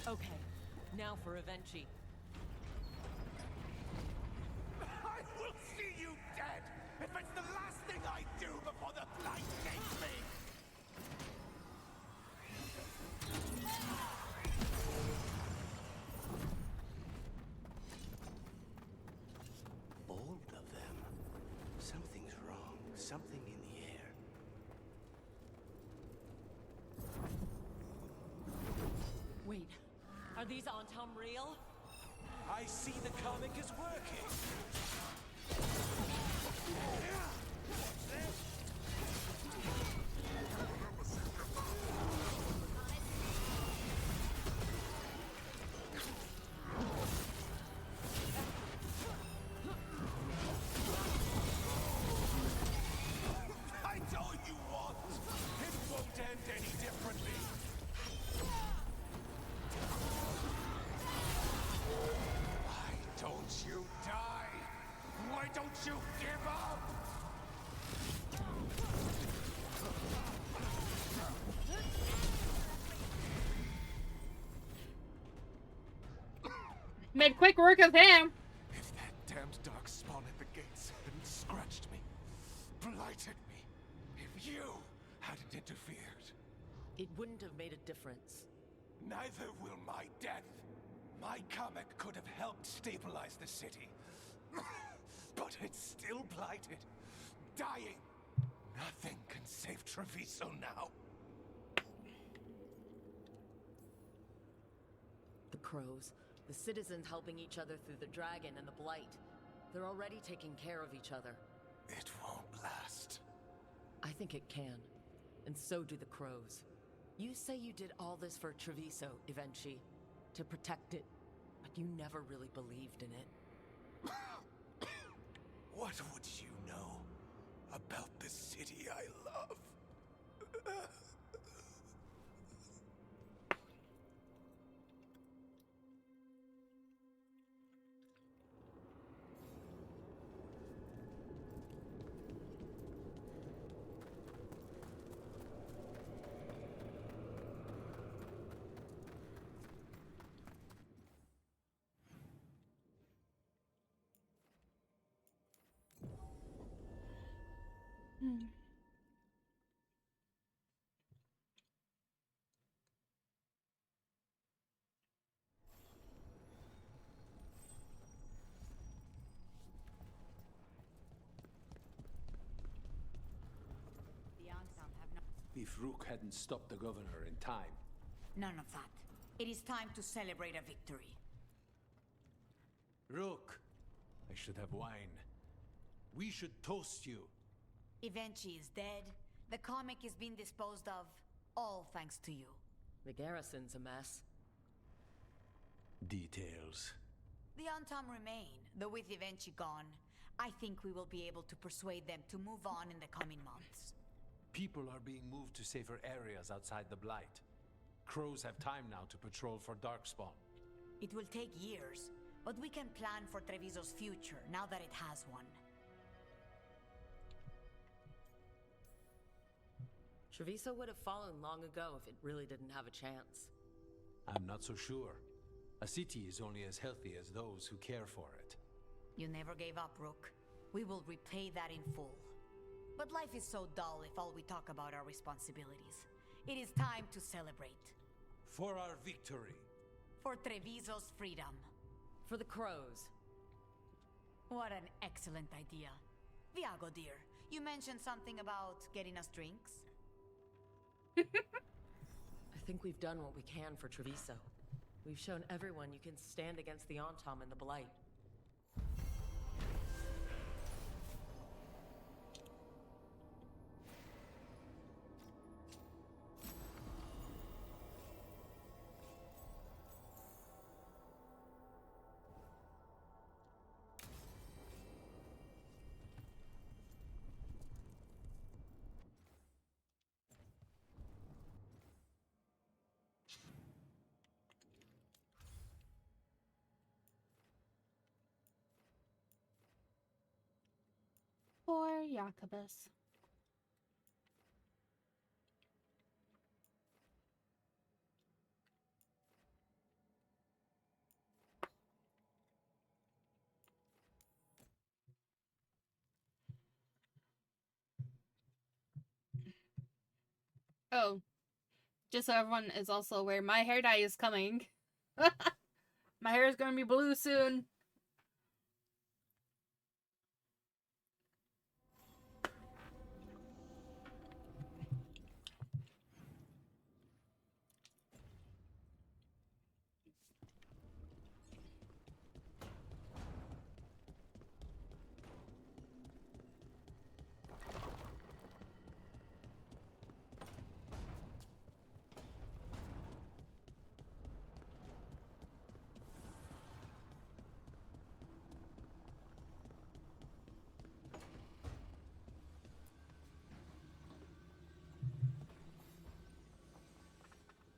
Okay, now for Evenchi. I will see you dead if it's the last thing I do before the Blight takes me! Bold of them. Something's wrong. Something in the air. Wait, are these Antam real? I see the comic is working! I told you once! It won't end any differently! you give up? Made quick work of him. If that damned dark spawn at the gates hadn't scratched me, blighted me, if you hadn't interfered, It wouldn't have made a difference. neither will my death. My comet could have helped stabilize the city. But it's still blighted, dying. Nothing can save Treviso now. The crows, the citizens helping each other through the dragon and the blight. They're already taking care of each other. It won't last. I think it can. And so do the crows. You say you did all this for Treviso, Ivenchi, to protect it, but you never really believed in it. What would you know about the city I love? The Antam have not. If Rook hadn't stopped the governor in time. None of that. It is time to celebrate a victory. Rook! I should have wine. We should toast you. Ivenchi is dead. The comic is being disposed of. All thanks to you. The garrison's a mess. Details. The Antam remain, though with Ivenchi gone, I think we will be able to persuade them to move on in the coming months. People are being moved to safer areas outside the Blight. Crows have time now to patrol for Darkspawn. It will take years, but we can plan for Treviso's future now that it has one. Treviso would have fallen long ago if it really didn't have a chance. I'm not so sure. A city is only as healthy as those who care for it. You never gave up, Rook. We will repay that in full. But life is so dull if all we talk about are responsibilities. It is time to celebrate. For our victory. For Treviso's freedom. For the crows. What an excellent idea. Viago, dear, you mentioned something about getting us drinks? I think we've done what we can for Treviso. We've shown everyone you can stand against the Antam and the Blight. Poor Jacobus. Oh, just so everyone is also aware, my hair dye is coming. My hair is going to be blue soon.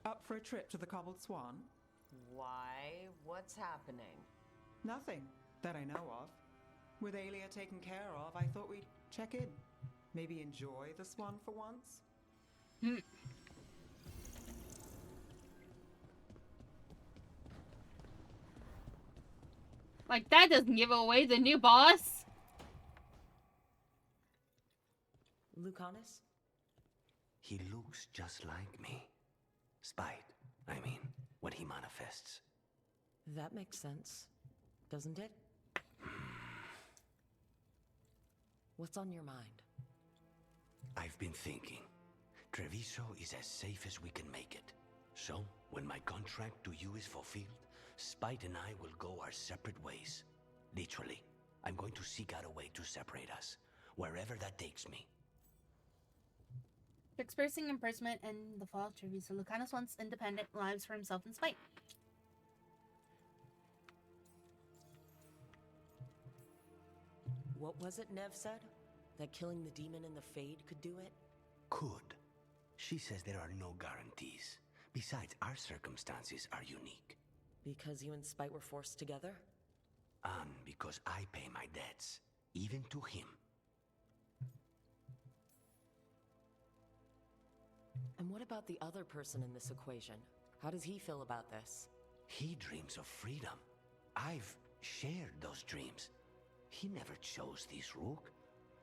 Up for a trip to the Cobbled Swan? Why? What's happening? Nothing that I know of. With Aelia taken care of, I thought we'd check in. Maybe enjoy the swan for once? Like, that doesn't give away the new boss. Lucanus? He looks just like me. Spite, I mean, when he manifests. That makes sense, doesn't it? What's on your mind? I've been thinking. Treviso is as safe as we can make it. So, when my contract to you is fulfilled, Spite and I will go our separate ways. Literally, I'm going to seek out a way to separate us, wherever that takes me. Experiencing imprisonment and the fall of Treviso, Lucanus wants independent lives for himself and Spite. What was it Nev said? That killing the demon in the Fade could do it? Could. She says there are no guarantees. Besides, our circumstances are unique. Because you and Spite were forced together? And because I pay my debts, even to him. And what about the other person in this equation? How does he feel about this? He dreams of freedom. I've shared those dreams. He never chose this, Rook.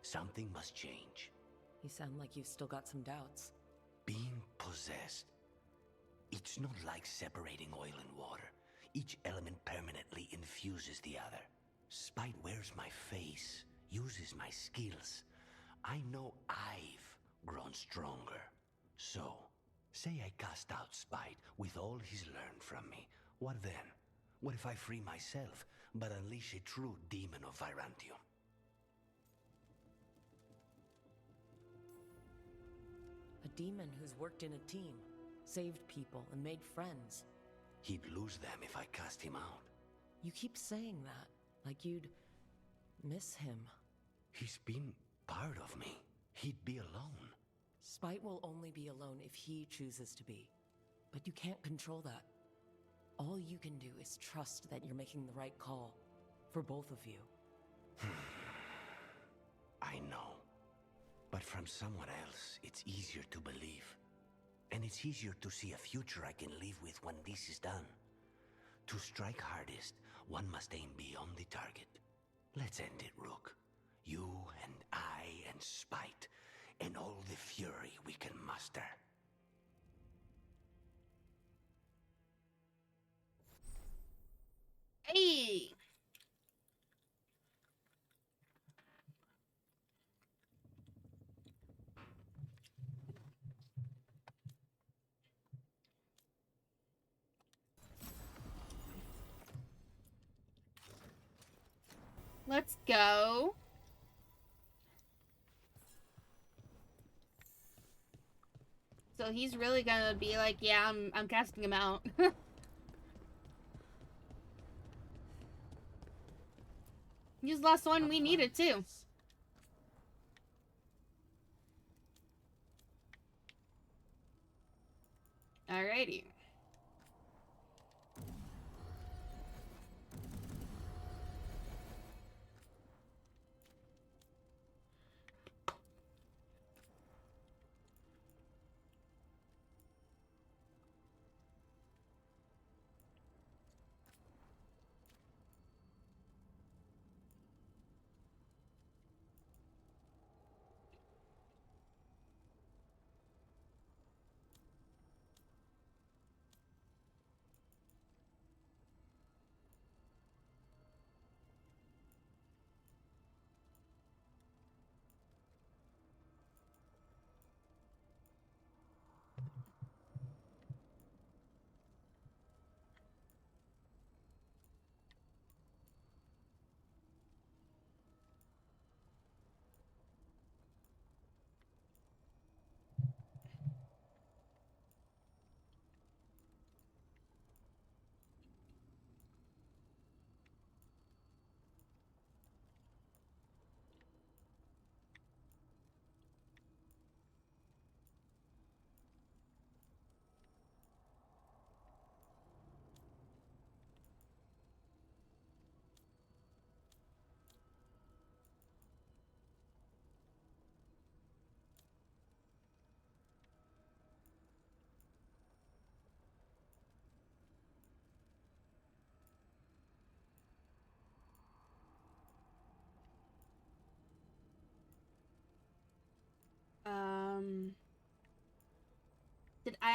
Something must change. You sound like you've still got some doubts. Being possessed. It's not like separating oil and water. Each element permanently infuses the other. Spite wears my face, uses my skills. I know I've grown stronger. So, say I cast out Spite with all he's learned from me. What then? What if I free myself, but unleash a true demon of Virantium? A demon who's worked in a team, saved people, and made friends. He'd lose them if I cast him out. You keep saying that, like you'd miss him. He's been part of me. He'd be alone. Spite will only be alone if he chooses to be. But you can't control that. All you can do is trust that you're making the right call. For both of you. I know. But from someone else, it's easier to believe. And it's easier to see a future I can live with when this is done. To strike hardest, one must aim beyond the target. Let's end it, Rook. You and I and Spite, and all the fury we can muster. Hey! Let's go. So he's really gonna be like, yeah, I'm casting him out. He's the last one we needed too. Alrighty.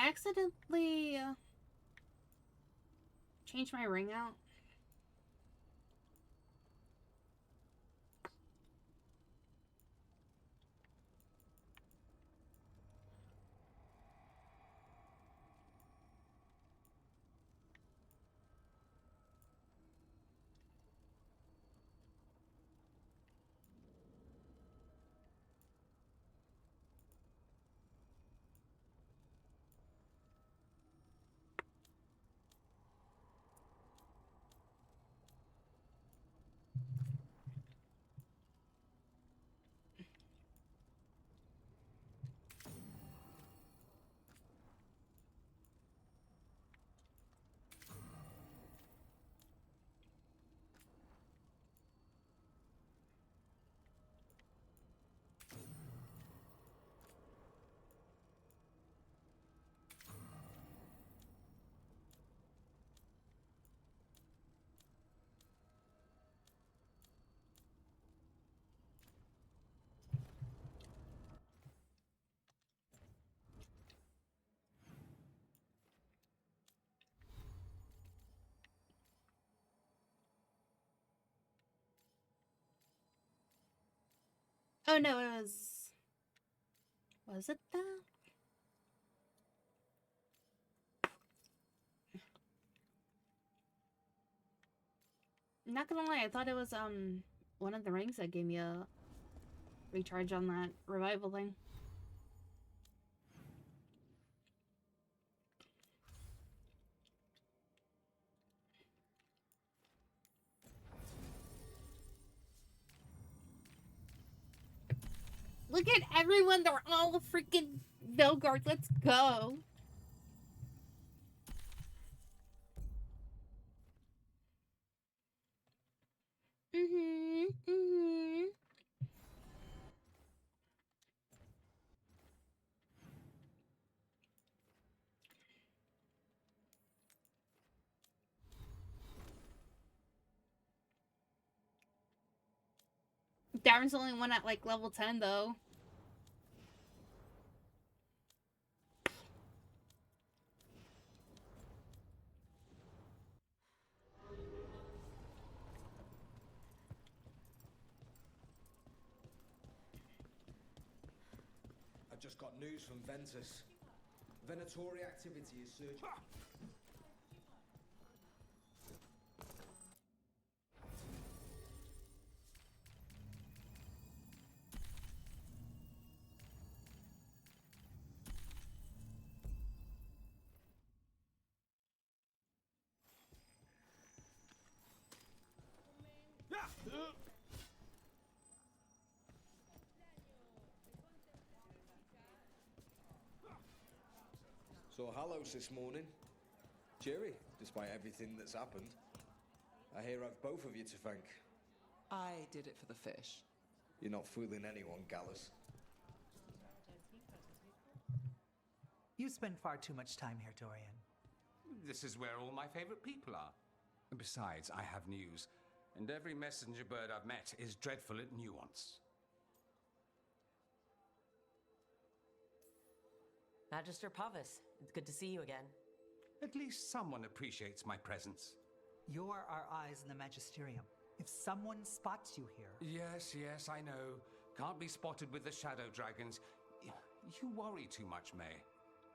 accidentally change my ring out? Oh no, it was... Was it that? Not gonna lie, I thought it was one of the rings that gave me a recharge on that revival thing. Look at everyone, they're all freaking Velgard, let's go. Darren's the only one at like level 10 though. I just got news from Ventus. Venatori activity is surging. Saw Halos this morning. Cheery, despite everything that's happened. I hear I've both of you to thank. I did it for the fish. You're not fooling anyone, Gallus. You spend far too much time here, Dorian. This is where all my favorite people are. Besides, I have news, and every messenger bird I've met is dreadful at nuance. Magister Pavis, it's good to see you again. At least someone appreciates my presence. You're our eyes in the Magisterium. If someone spots you here... Yes, I know. Can't be spotted with the Shadow Dragons. You worry too much, May.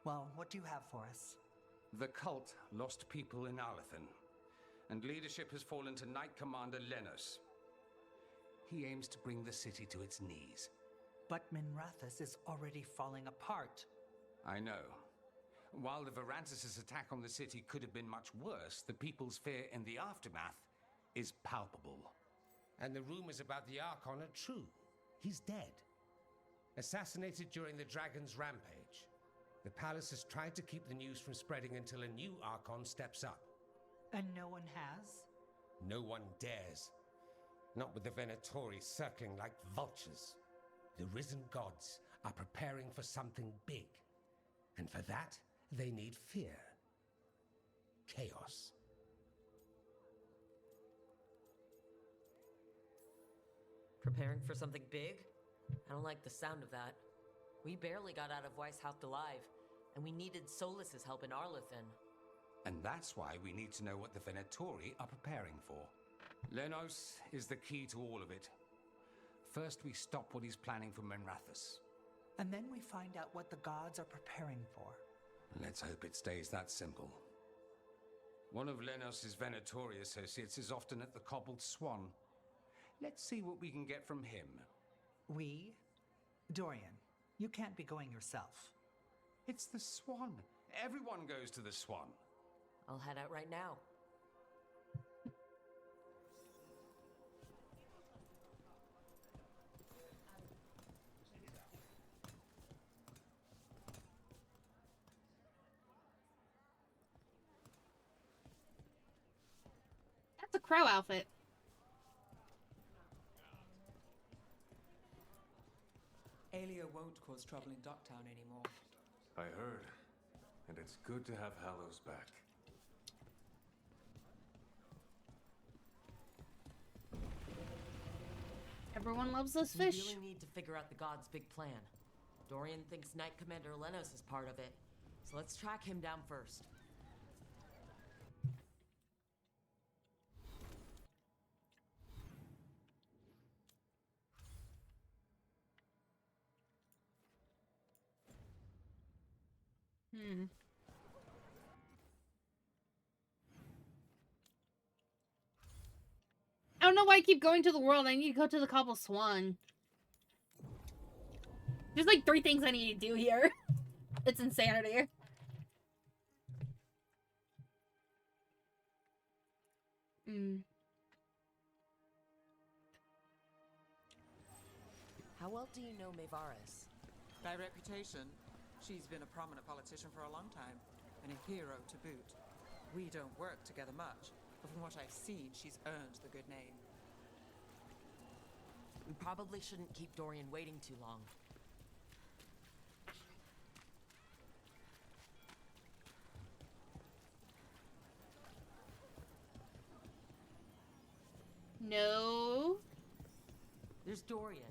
Well, what do you have for us? The cult lost people in Arlathan, and leadership has fallen to Knight Commander Lenos. He aims to bring the city to its knees. But Minrathous is already falling apart. I know. While the Varantis' attack on the city could have been much worse, the people's fear in the aftermath is palpable. And the rumors about the Archon are true. He's dead. Assassinated during the Dragon's rampage. The palace has tried to keep the news from spreading until a new Archon steps up. And no one has? No one dares. Not with the Venatori circling like vultures. The risen gods are preparing for something big. And for that, they need fear. Chaos. Preparing for something big? I don't like the sound of that. We barely got out of Weishaupt alive. And we needed Solus's help in Arlethan. And that's why we need to know what the Venatori are preparing for. Lenos is the key to all of it. First, we stop what he's planning for Menrathus. And then we find out what the gods are preparing for. Let's hope it stays that simple. One of Lenos' Venatori associates is often at the Cobbled Swan. Let's see what we can get from him. We? Dorian, you can't be going yourself. It's the Swan. Everyone goes to the Swan. I'll head out right now. That's a crow outfit. Aelia won't cause trouble in Ducktown anymore. I heard. And it's good to have Hallows back. Everyone loves those We fish. really need to figure out the gods' big plan. Dorian thinks Knight Commander Lenos is part of it, so let's track him down first. I don't know why I keep going to the world. I need to go to the Cobble Swan. There's like 3 things I need to do here. It's insanity. How well do you know Maevaris? By reputation, she's been a prominent politician for a long time, and a hero to boot. We don't work together much, but from what I've seen, she's earned the good name. We probably shouldn't keep Dorian waiting too long. No. There's Dorian.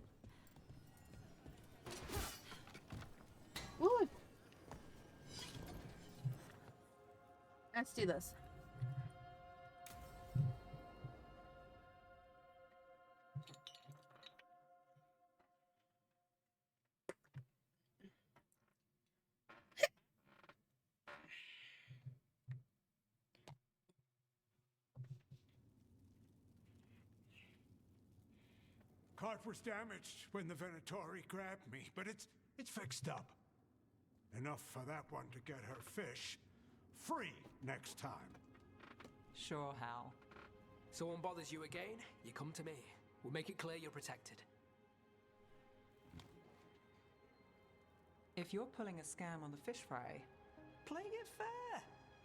Ooh. Let's do this. Cart was damaged when the Venatori grabbed me, but it's fixed up. Enough for that one to get her fish free next time. Sure, Hal. Someone bothers you again, you come to me. We'll make it clear you're protected. If you're pulling a scam on the fish fry, Playing it fair.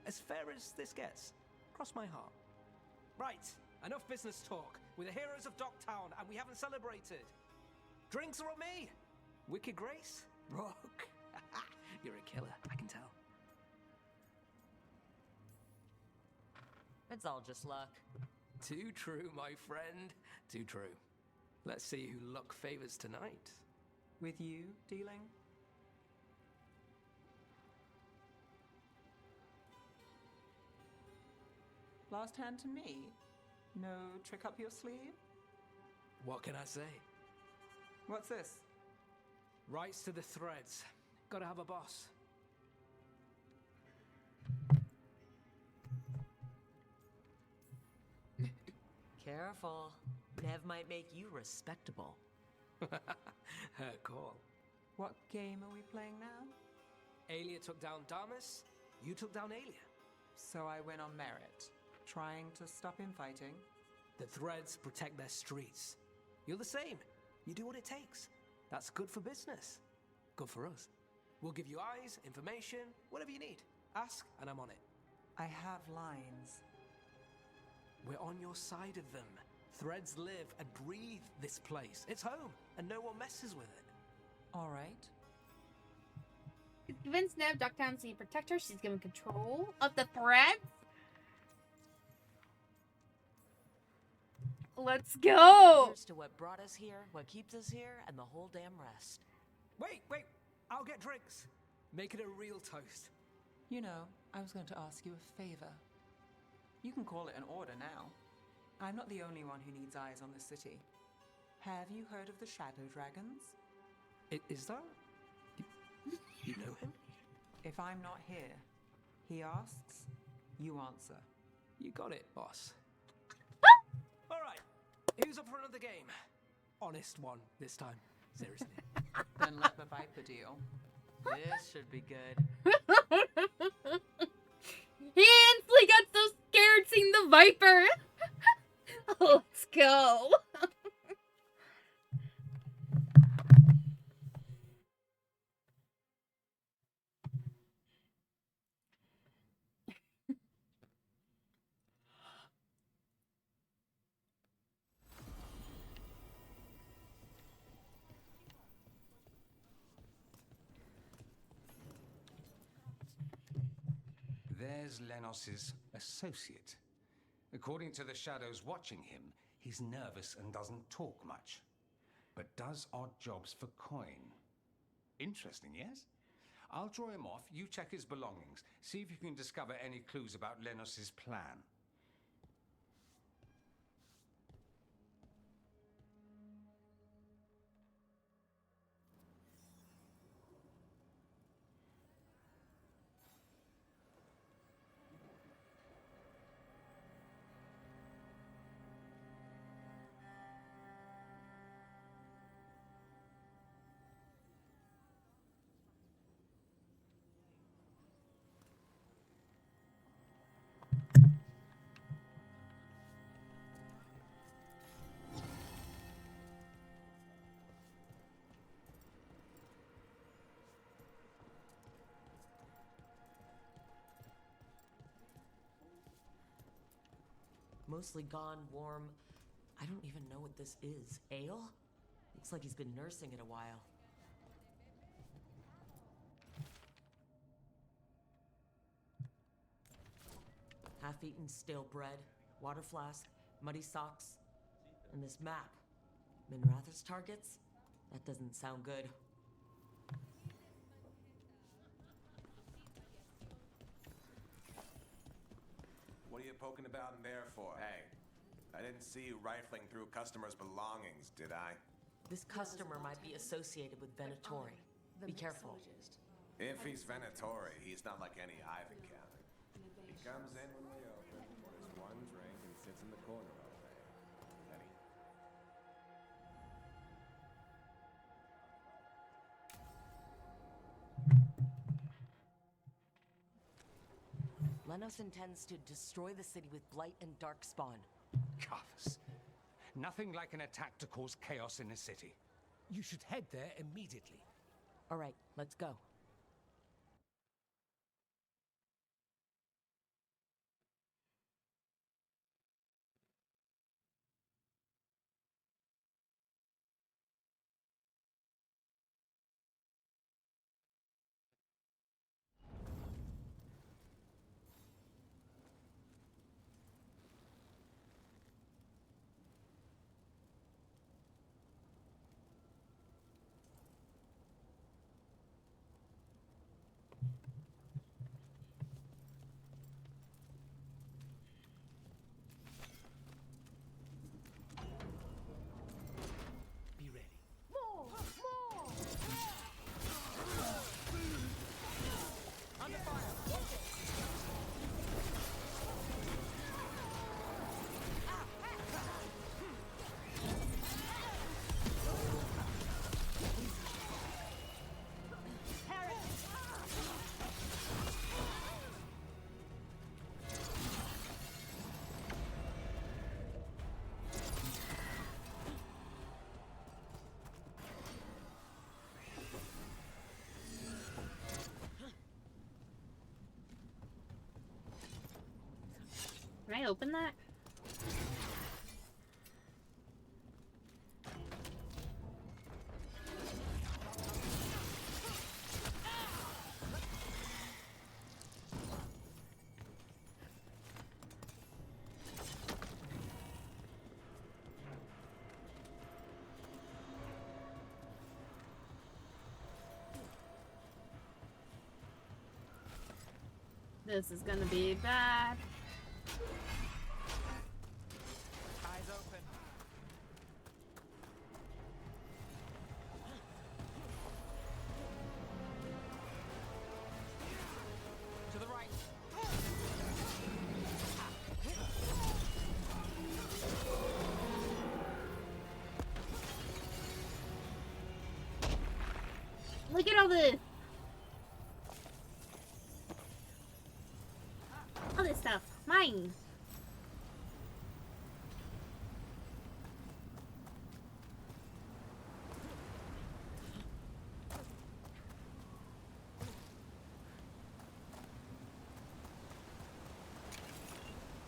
As fair as this gets. Cross my heart. Right, enough business talk. We're the heroes of Docktown, and we haven't celebrated. Drinks are on me. Wicked Grace? Rook. You're a killer, I can tell. It's all just luck. Too true, my friend. Too true. Let's see who luck favors tonight. with you dealing? Last hand to me? No trick up your sleeve? What can I say? What's this? Rights to the threads. Gotta have a boss. Careful. Nev might make you respectable. Her call. What game are we playing now? Aelia took down Damus, you took down Aelia. So I win on merit, trying to stop infighting. The threads protect their streets. You're the same. You do what it takes. That's good for business. Good for us. We'll give you eyes, information, whatever you need. Ask, and I'm on it. I have lines. We're on your side of them. Threads live and breathe this place. It's home, and no one messes with it. All right. She's convinced Nev Ducktown to protect her. She's given control of the threads. Let's go! Here's to what brought us here, what keeps us here, and the whole damn rest. Wait! I'll get drinks. Make it a real toast. You know, I was going to ask you a favor. You can call it an order now. I'm not the only one who needs eyes on the city. Have you heard of the Shadow Dragons? Is that? You know him? If I'm not here, he asks, you answer. You got it, boss. All right, who's up for another game? Honest one this time. Seriously. Then let the Viper deal. This should be good. He instantly got so scared seeing the Viper. Let's go. There's Lenos's associate. According to the shadows watching him, he's nervous and doesn't talk much, but does odd jobs for coin. Interesting, yes? I'll draw him off, you check his belongings, see if you can discover any clues about Lenos's plan. Mostly gone, warm. I don't even know what this is. Ale? Looks like he's been nursing it a while. Half-eaten stale bread, water flask, muddy socks, and this map. Minrathous targets? That doesn't sound good. What are you poking about in there for? Hey, I didn't see you rifling through customers' belongings, did I? This customer might be associated with Venatori. Be careful. If he's Venatori, he's not like any Ivan Counter. He comes in when we open, orders one drink, and sits in the corner all day. Eddie? Lenos intends to destroy the city with Blight and Darkspawn. Carthus. Nothing like an attack to cause chaos in a city. You should head there immediately. All right, let's go. Can I open that? This is gonna be bad. Eyes open. To the right. Look at all this stuff. Mine.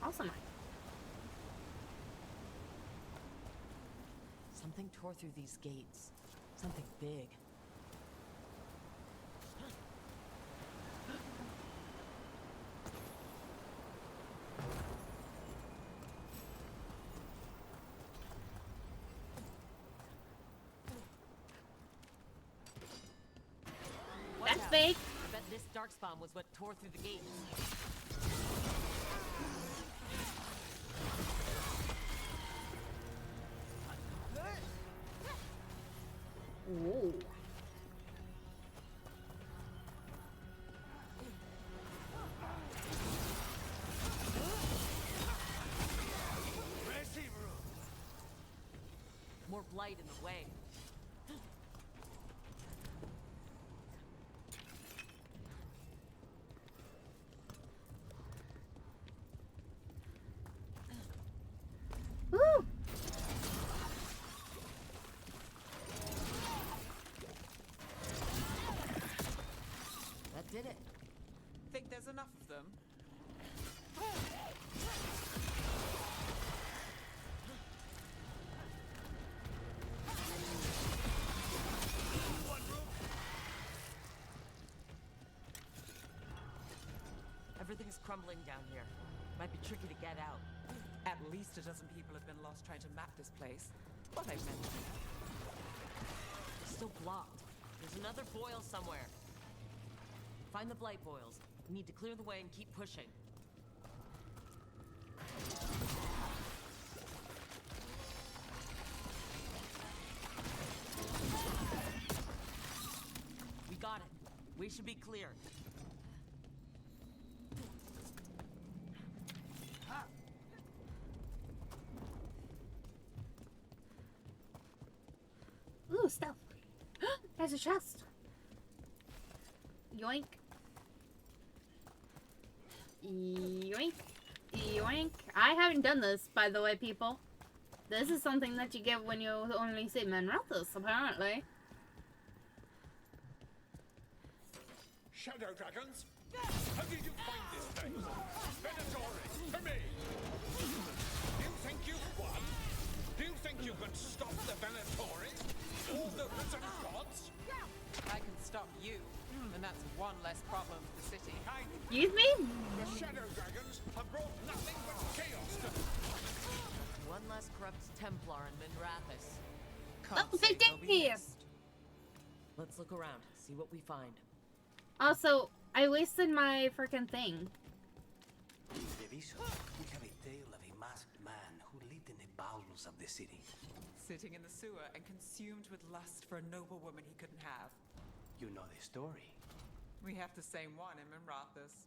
Also mine. Something tore through these gates. Something big. That's fake. I bet this darkspawn was what tore through the gates. Ooh. More blight in the way. Woo! That did it. Think there's enough of them? Everything's crumbling down here. Might be tricky to get out. At least a dozen people have been lost trying to map this place. What I meant to do. It's still blocked. There's another boil somewhere. Find the blight boils. We need to clear the way and keep pushing. We got it. We should be clear. Ooh, stuff. There's a chest. Yoink. Yoink. Yoink. I haven't done this, by the way, people. This is something that you get when you only see Minrathous, apparently. Shadow dragons? How did you find this place? Venatori, for me! Do you think you've won? Do you think you can stop the Venatori? All the risen gods? I can stop you, and that's one less problem for the city. Excuse me? The Shadow Dragons have brought nothing but chaos to One less corrupt Templar in Minrathous. Oh, they did here. Let's look around, see what we find. Also, I wasted my freaking thing. Treviso, we have a tale of a masked man who lived in the bowels of the city. Sitting in the sewer and consumed with lust for a noble woman he couldn't have. You know the story. We have the same one in Minrathous.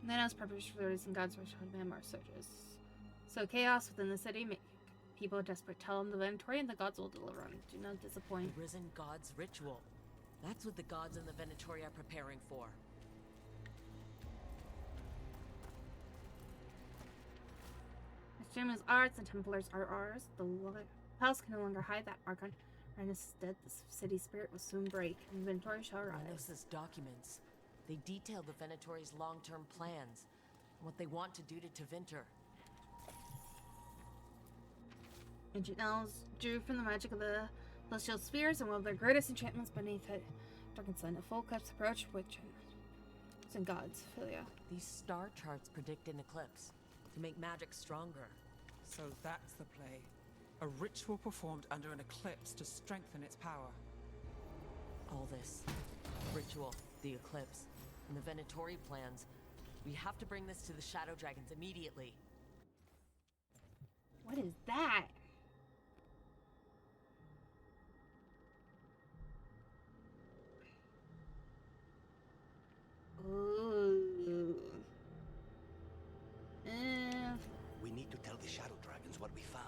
Then as perpetrators and gods return to Mamar surges. So chaos within the city make people desperate. Tell them the Venatori and the gods will deliver on it. Do not disappoint. The risen gods ritual. That's what the gods and the Venatori are preparing for. Extreme is ours, the Templars are ours. The palace can no longer hide that Archon Rhinus is dead. The city spirit will soon break, and Venatori shall rise. Rhinus' documents. They detail the Venatori's long-term plans, and what they want to do to Tevinter. Ancient elves drew from the magic of the celestial spheres and one of their greatest enchantments beneath it. Darkened sun, a full eclipse approached, which Lords and gods, Philia. These star charts predict an eclipse to make magic stronger. So that's the play. A ritual performed under an eclipse to strengthen its power. All this ritual, the eclipse, and the Venatori plans. We have to bring this to the Shadow Dragons immediately. What is that? Ooh. We need to tell the Shadow Dragons what we found.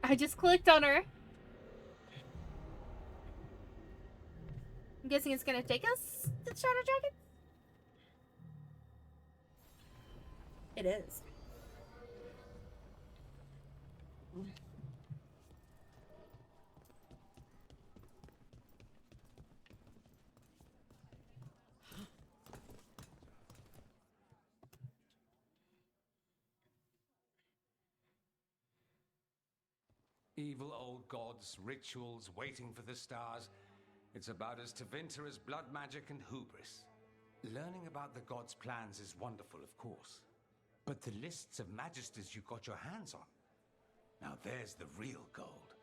I just clicked on her. I'm guessing it's gonna take us to Shadow Dragon? It is. Evil old gods, rituals, waiting for the stars. It's about as Tevinter as blood magic and hubris. Learning about the gods' plans is wonderful, of course. But the lists of magisters you got your hands on, now there's the real gold.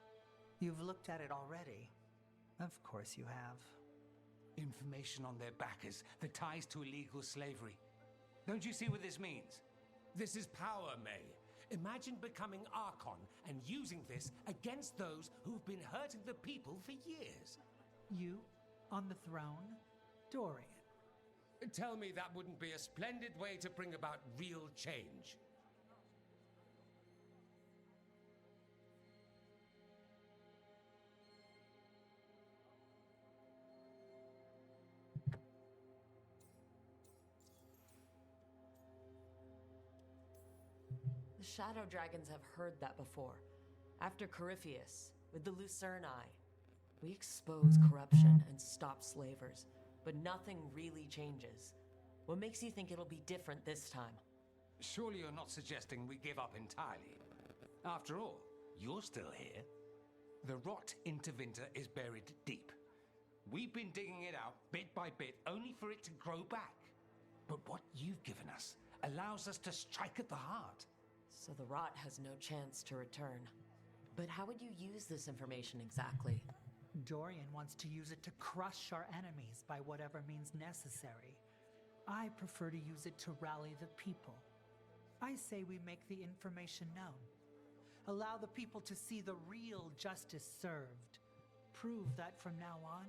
You've looked at it already. Of course you have. Information on their backers, the ties to illegal slavery. Don't you see what this means? This is power, May. Imagine becoming Archon and using this against those who've been hurting the people for years. You, on the throne, Dorian. Tell me that wouldn't be a splendid way to bring about real change. The Shadow Dragons have heard that before. After Corypheus, with the Lucerni, we expose corruption and stop slavers, but nothing really changes. What makes you think it'll be different this time? Surely you're not suggesting we give up entirely. After all, you're still here. The rot in Tevinter is buried deep. We've been digging it out bit by bit, only for it to grow back. But what you've given us allows us to strike at the heart. So the rot has no chance to return. But how would you use this information exactly? Dorian wants to use it to crush our enemies by whatever means necessary. I prefer to use it to rally the people. I say we make the information known. Allow the people to see the real justice served. Prove that from now on,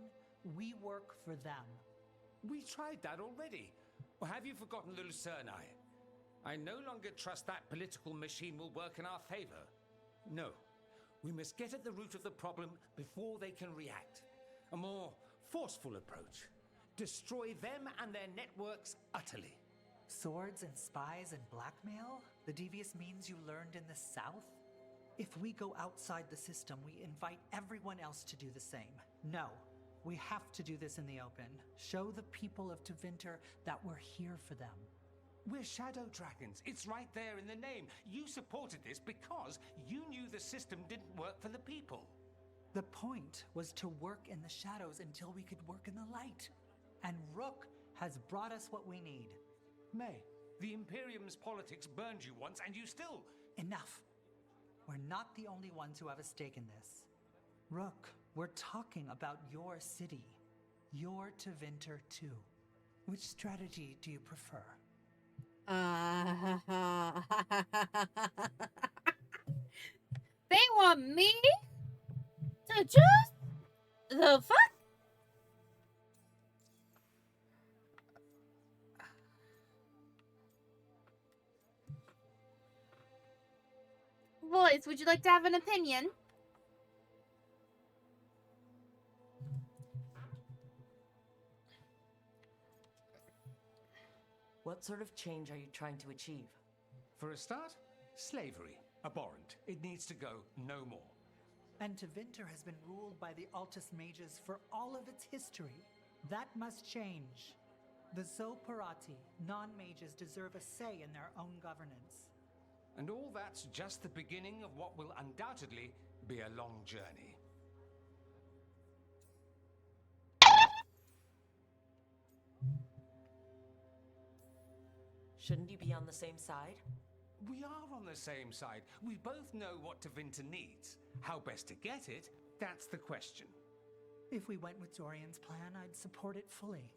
we work for them. We tried that already. Or have you forgotten the Lucerni? I no longer trust that political machine will work in our favor. No. We must get at the root of the problem before they can react. A more forceful approach. Destroy them and their networks utterly. Swords and spies and blackmail? The devious means you learned in the South? If we go outside the system, we invite everyone else to do the same. No, we have to do this in the open. Show the people of Tevinter that we're here for them. We're Shadow Dragons. It's right there in the name. You supported this because you knew the system didn't work for the people. The point was to work in the shadows until we could work in the light. And Rook has brought us what we need. May, the Imperium's politics burned you once and you still... Enough. We're not the only ones who have a stake in this. Rook, we're talking about your city. Your Tevinter too. Which strategy do you prefer? They want me to just the fuck? Boys, would you like to have an opinion? What sort of change are you trying to achieve? For a start, slavery. Abhorrent. It needs to go no more. And Tevinter has been ruled by the Altus Mages for all of its history. That must change. The Zoparati, non-mages, deserve a say in their own governance. And all that's just the beginning of what will undoubtedly be a long journey. Shouldn't you be on the same side? We are on the same side. We both know what Tevinter needs. How best to get it, that's the question. If we went with Dorian's plan, I'd support it fully.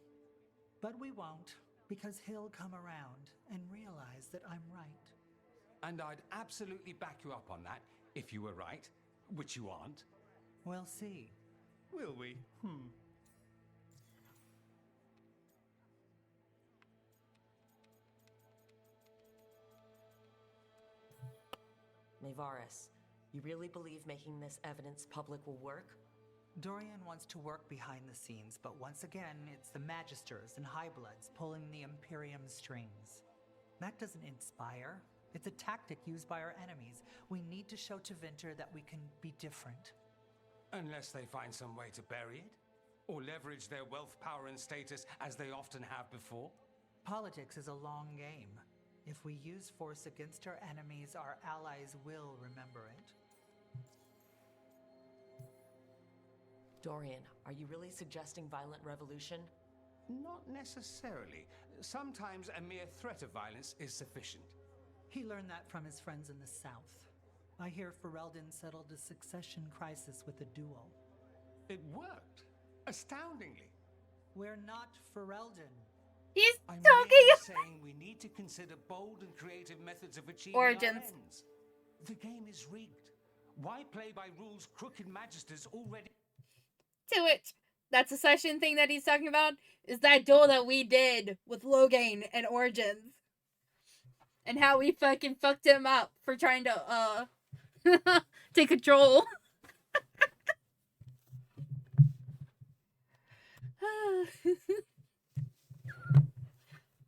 But we won't, because he'll come around and realize that I'm right. And I'd absolutely back you up on that, if you were right, which you aren't. We'll see. Will we? Maevaris, you really believe making this evidence public will work? Dorian wants to work behind the scenes, but once again, it's the Magisters and Highbloods pulling the Imperium's strings. That doesn't inspire. It's a tactic used by our enemies. We need to show Tevinter that we can be different. Unless they find some way to bury it? Or leverage their wealth, power, and status as they often have before? Politics is a long game. If we use force against our enemies, our allies will remember it. Dorian, are you really suggesting violent revolution? Not necessarily. Sometimes a mere threat of violence is sufficient. He learned that from his friends in the south. I hear Ferelden settled a succession crisis with a duel. It worked. Astoundingly. We're not Ferelden. He's I'm talking merely saying we need to consider bold and creative methods of achieving Origins. our ends. The game is rigged. Why play by rules crooked magisters already... to it. That secession thing that he's talking about is that duel that we did with Loghain and Origins. And how we fucking fucked him up for trying to, take control.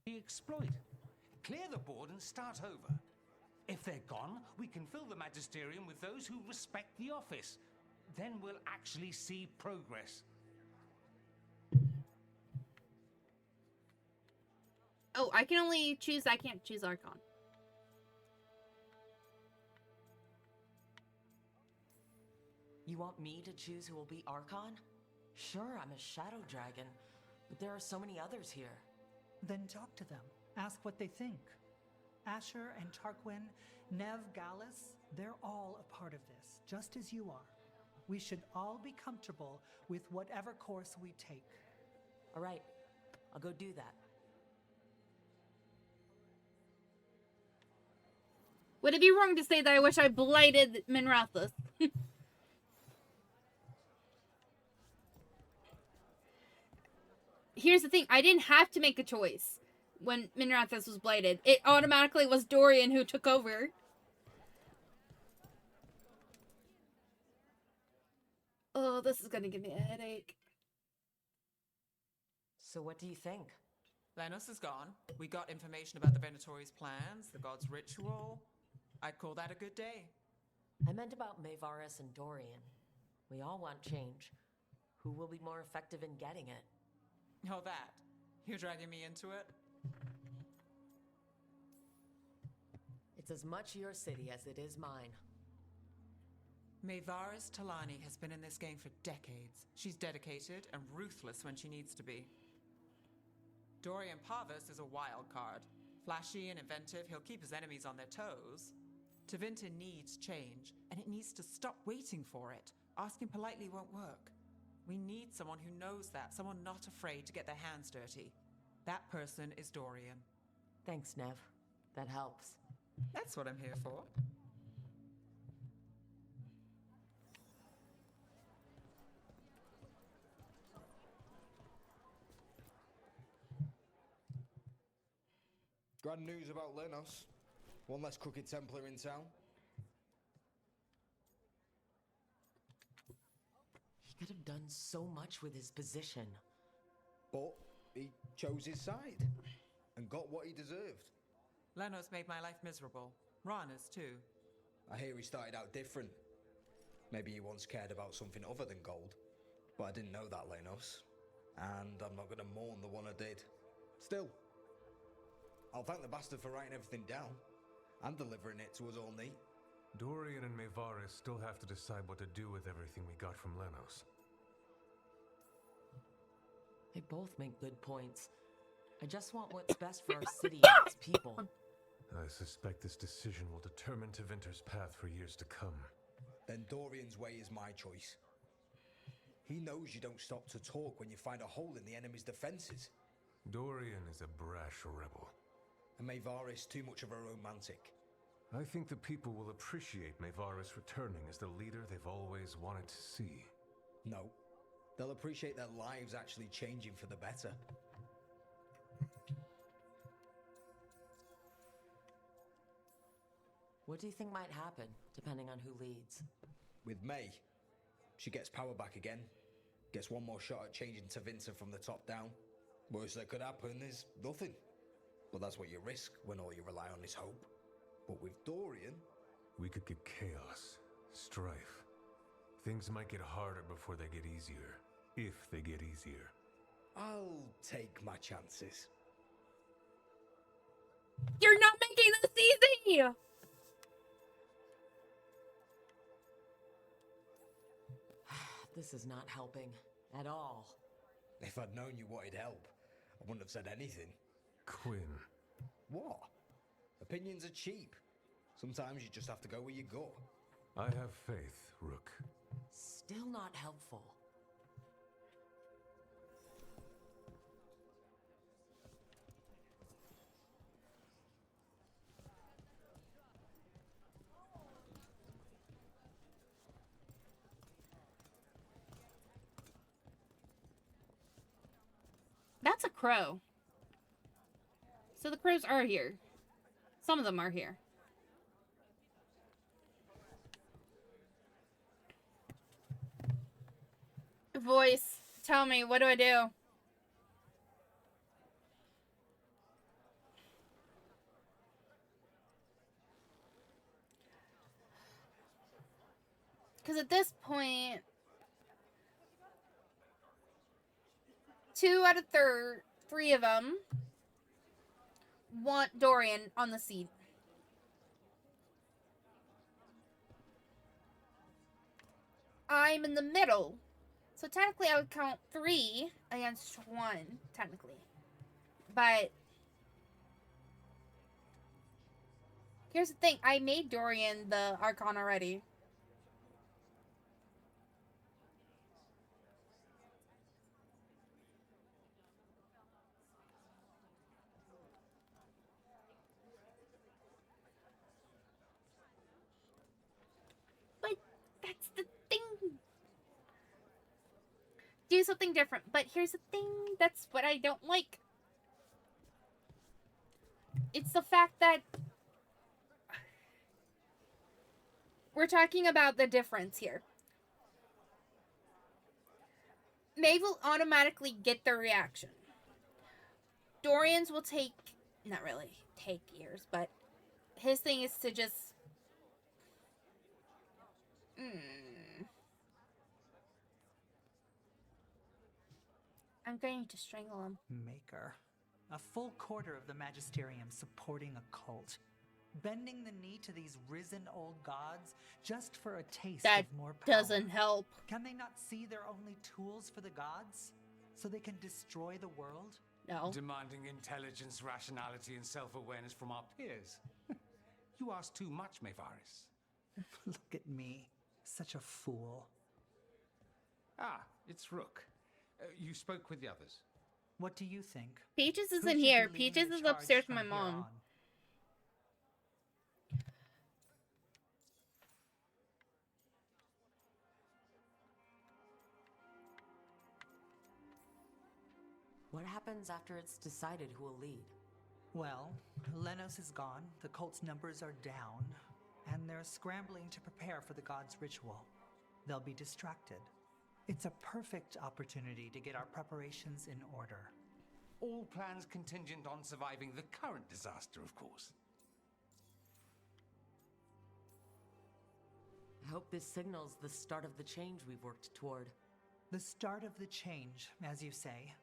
We exploit. Clear the board and start over. If they're gone, we can fill the magisterium with those who respect the office. Then we'll actually see progress. Oh, I can only choose, I can't choose Archon. You want me to choose who will be Archon? Sure, I'm a Shadow Dragon, but there are so many others here. Then talk to them. Ask what they think. Asher and Tarquin, Nev, Gallus, they're all a part of this, just as you are. We should all be comfortable with whatever course we take. All right, I'll go do that. Would it be wrong to say that I wish I blighted Minrathous? Here's the thing, I didn't have to make a choice when Minrathous was blighted. It automatically was Dorian who took over. Oh, this is gonna give me a headache. So what do you think? Lenos is gone. We got information about the Venatori's plans, the god's ritual. I'd call that a good day. I meant about Maevaris and Dorian. We all want change. Who will be more effective in getting it? Oh, that. You're dragging me into it? It's as much your city as it is mine. Maevaris Talani has been in this game for decades. She's dedicated and ruthless when she needs to be. Dorian Parvis is a wild card. Flashy and inventive, he'll keep his enemies on their toes. Tevinter needs change, and it needs to stop waiting for it. Asking politely won't work. We need someone who knows that, someone not afraid to get their hands dirty. That person is Dorian. Thanks, Nev. That helps. That's what I'm here for. Grand news about Lenos. One less crooked Templar in town. He could have done so much with his position. But he chose his side and got what he deserved. Lenos made my life miserable. Rana's too. I hear he started out different. Maybe he once cared about something other than gold. But I didn't know that, Lenos. And I'm not going to mourn the one I did. Still, I'll thank the bastard for writing everything down. and delivering it to us all neat. Dorian and Maevaris still have to decide what to do with everything we got from Lenos. They both make good points. I just want what's best for our city and its people. I suspect this decision will determine Tevinter's path for years to come. Then Dorian's way is my choice. He knows you don't stop to talk when you find a hole in the enemy's defenses. Dorian is a brash rebel. And Maevaris too much of a romantic. I think the people will appreciate Maevaris returning as the leader they've always wanted to see. No. They'll appreciate their lives actually changing for the better. What do you think might happen, depending on who leads? With May, she gets power back again. Gets one more shot at changing Tevinter from the top down. Worst that could happen is nothing. But that's what you risk when all you rely on is hope. But with Dorian... We could get chaos, strife. Things might get harder before they get easier. If they get easier. I'll take my chances. You're not making this easy! This is not helping at all. If I'd known you wanted help, I wouldn't have said anything. Quinn. What? Opinions are cheap. Sometimes you just have to go where you go. I have faith, Rook. Still not helpful. That's a crow. So the crows are here. Some of them are here. Voice, tell me, what do I do? Because at this point, 2 out of 3 of them want Dorian on the seat. I'm in the middle. So technically I would count 3 against 1, technically. But here's the thing, I made Dorian the Archon already. But that's the thing. Do something different. But here's the thing, that's what I don't like. It's the fact that we're talking about the difference here. Maeve will automatically get the reaction. Dorian's will take, not really take years, but his thing is to just... I'm going to strangle him. Maker. A full quarter of the Magisterium supporting a cult. Bending the knee to these risen old gods just for a taste That of more power. doesn't help. Can they not see they're only tools for the gods? So they can destroy the world? No. Demanding intelligence, rationality, and self-awareness from our peers. You ask too much, Maevaris. Look at me. Such a fool. Ah, it's Rook. You spoke with the others. What do you think? Peaches Who isn't should here. be leading Peaches the is charge upstairs with my from here mom. on? What happens after it's decided who will lead? Well, Lenos is gone, the cult's numbers are down, and they're scrambling to prepare for the god's ritual. They'll be distracted. It's a perfect opportunity to get our preparations in order. All plans contingent on surviving the current disaster, of course. I hope this signals the start of the change we've worked toward. The start of the change, as you say.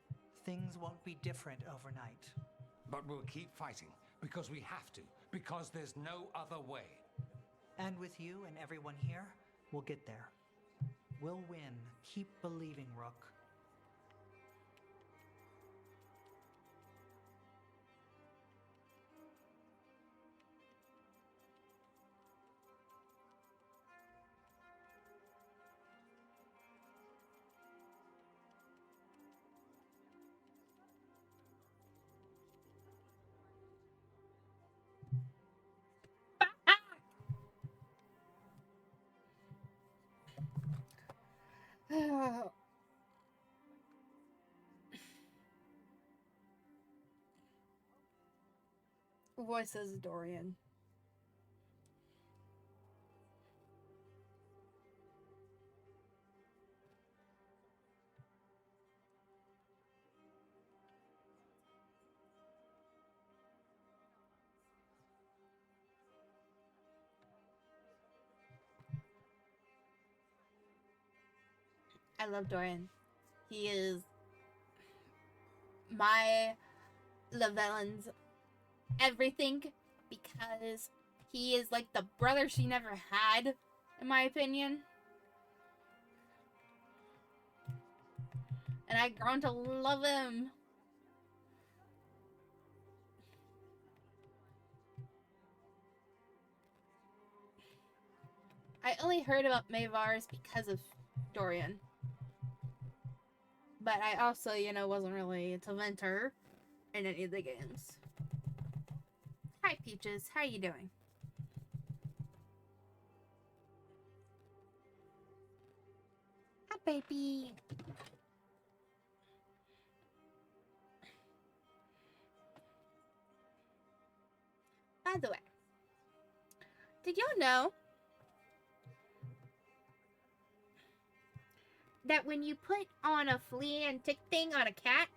Things won't be different overnight. But we'll keep fighting, because we have to, because there's no other way. And with you and everyone here, we'll get there. We'll win. Keep believing, Rook. Voices Dorian. I love Dorian. He is my Llewellyn's everything because he is like the brother she never had, in my opinion. And I've grown to love him. I only heard about Maevars because of Dorian. But I also, you know, wasn't really into Winter in any of the games. Hi, Peaches. How you doing? Hi, baby. By the way, did y'all know that when you put on a flea and tick thing on a cat,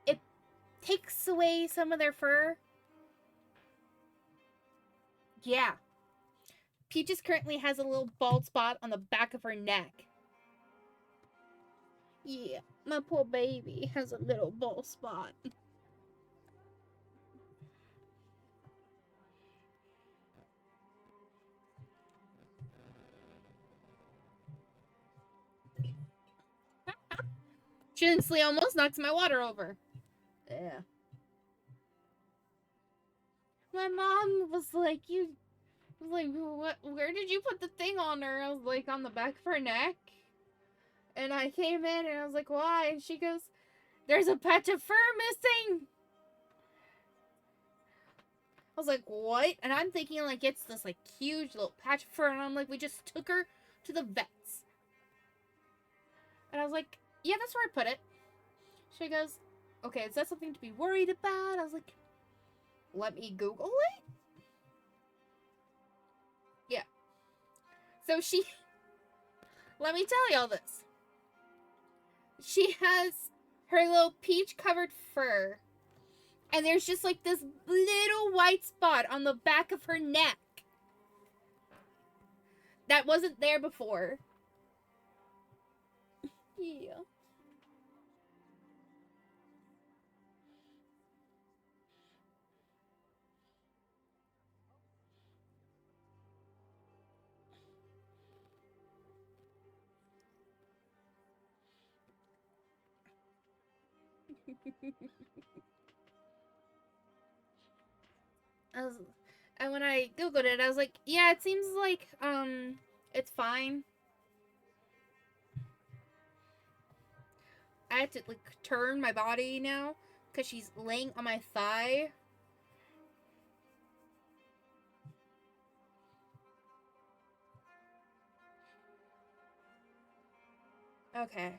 it takes away some of their fur? Yeah. Peaches currently has a little bald spot on the back of her neck. Yeah, my poor baby has a little bald spot. Chinsley almost knocks my water over. Yeah. My mom was like, what, where did you put the thing on her? I was like, on the back of her neck. And I came in and I was like, why? And she goes, there's a patch of fur missing. I was like, what? And I'm thinking like it's this like huge little patch of fur. And I'm like, we just took her to the vets. And I was like, yeah, that's where I put it. She goes, okay, is that something to be worried about? I was like, let me Google it. Yeah. So she, let me tell y'all this. She has her little peach covered fur. And there's just like this little white spot on the back of her neck. That wasn't there before. Yeah. And when I Googled it, I was like, yeah, it seems like, it's fine. I have to, like, turn my body now, because she's laying on my thigh. Okay.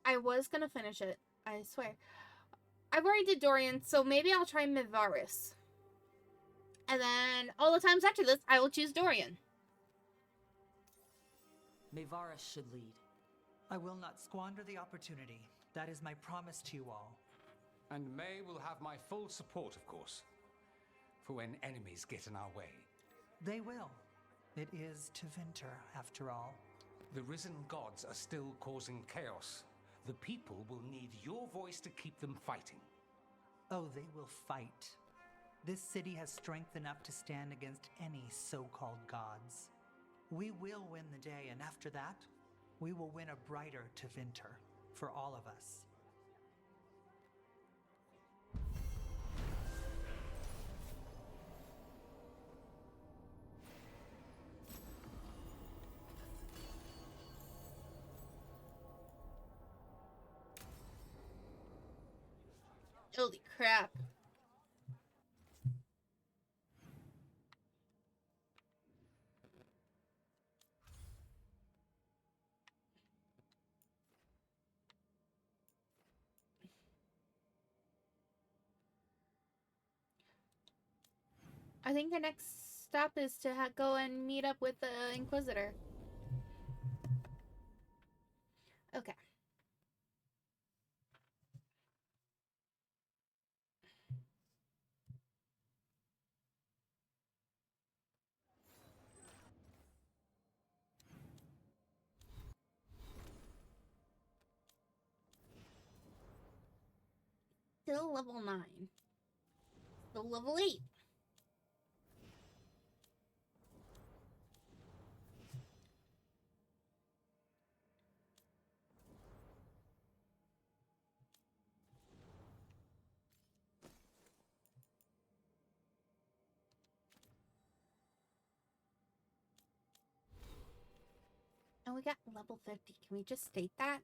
I was gonna finish it, I swear. I've already did Dorian, so maybe I'll try Maevars. And then all the times after this, I will choose Dorian. Maevars should lead. I will not squander the opportunity. That is my promise to you all. And May will have my full support, of course, for when enemies get in our way. They will. It is Tevinter, after all. The risen gods are still causing chaos. The people will need your voice to keep them fighting. Oh, they will fight. This city has strength enough to stand against any so-called gods. We will win the day, and after that, we will win a brighter Tevinter for all of us. Holy crap. I think the next stop is to go and meet up with the Inquisitor. Okay. Still level 9. Still level 8. And we got level 50. Can we just state that?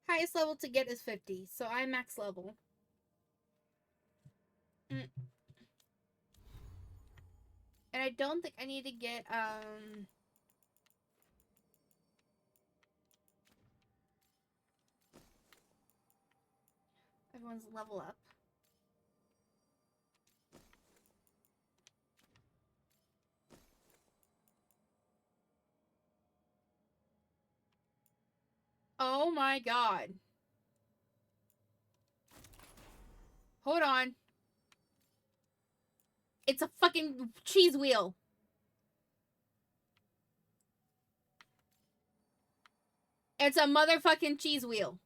Highest level to get is 50, so I'm max level. And I don't think I need to get, everyone's level up. Oh my god. Hold on. It's a fucking cheese wheel. It's a motherfucking cheese wheel.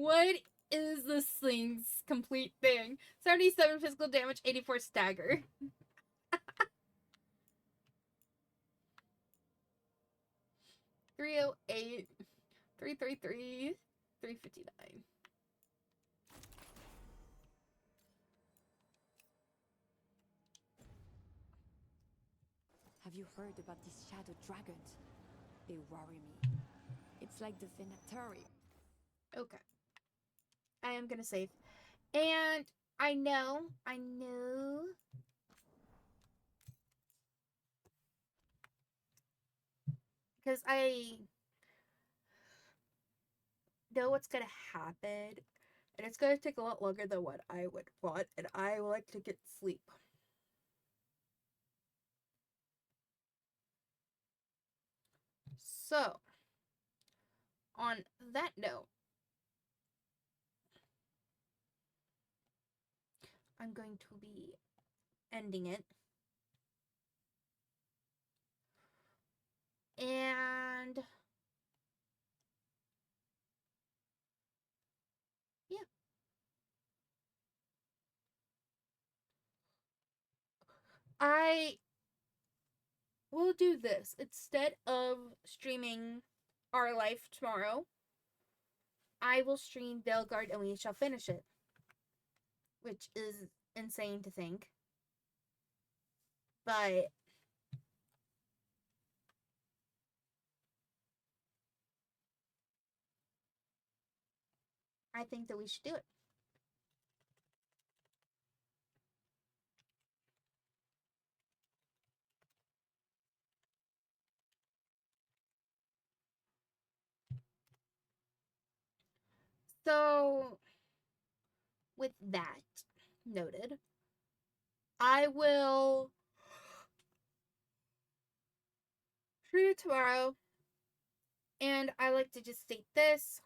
What is this thing's complete thing? 77 physical damage, 84 stagger. 308, 333, 359. Have you heard about these shadow dragons? They worry me. It's like the Venatari. Okay. I am gonna save. And I know. Because I know what's gonna happen. And it's gonna take a lot longer than what I would want. And I would like to get sleep. So, on that note, I'm going to be ending it. And yeah. I will do this instead of streaming Our Life tomorrow. I will stream Veilguard and we shall finish it, which is insane to think. But I think that we should do it. So, with that noted, I will stream it tomorrow. And I like to just state this.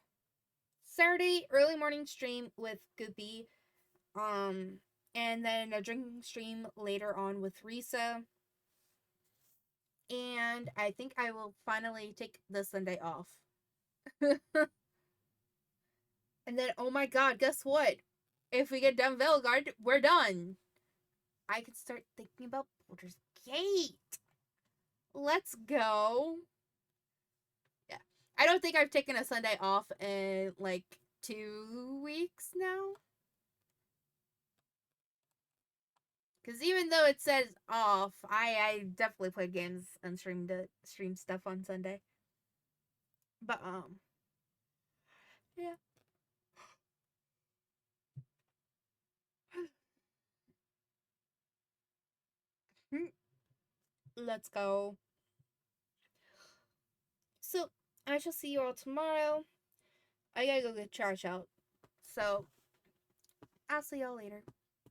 Saturday, early morning stream with Goopy. And then a drinking stream later on with Risa. And I think I will finally take the Sunday off. And then, oh my god, guess what? If we get done Veilguard, we're done. I could start thinking about Baldur's Gate. Let's go. Yeah. I don't think I've taken a Sunday off in like 2 weeks now. Because even though it says off, I definitely play games and stream stuff on Sunday. But, yeah. Let's go. So, I shall see you all tomorrow. I gotta go get trash out. So, I'll see y'all later.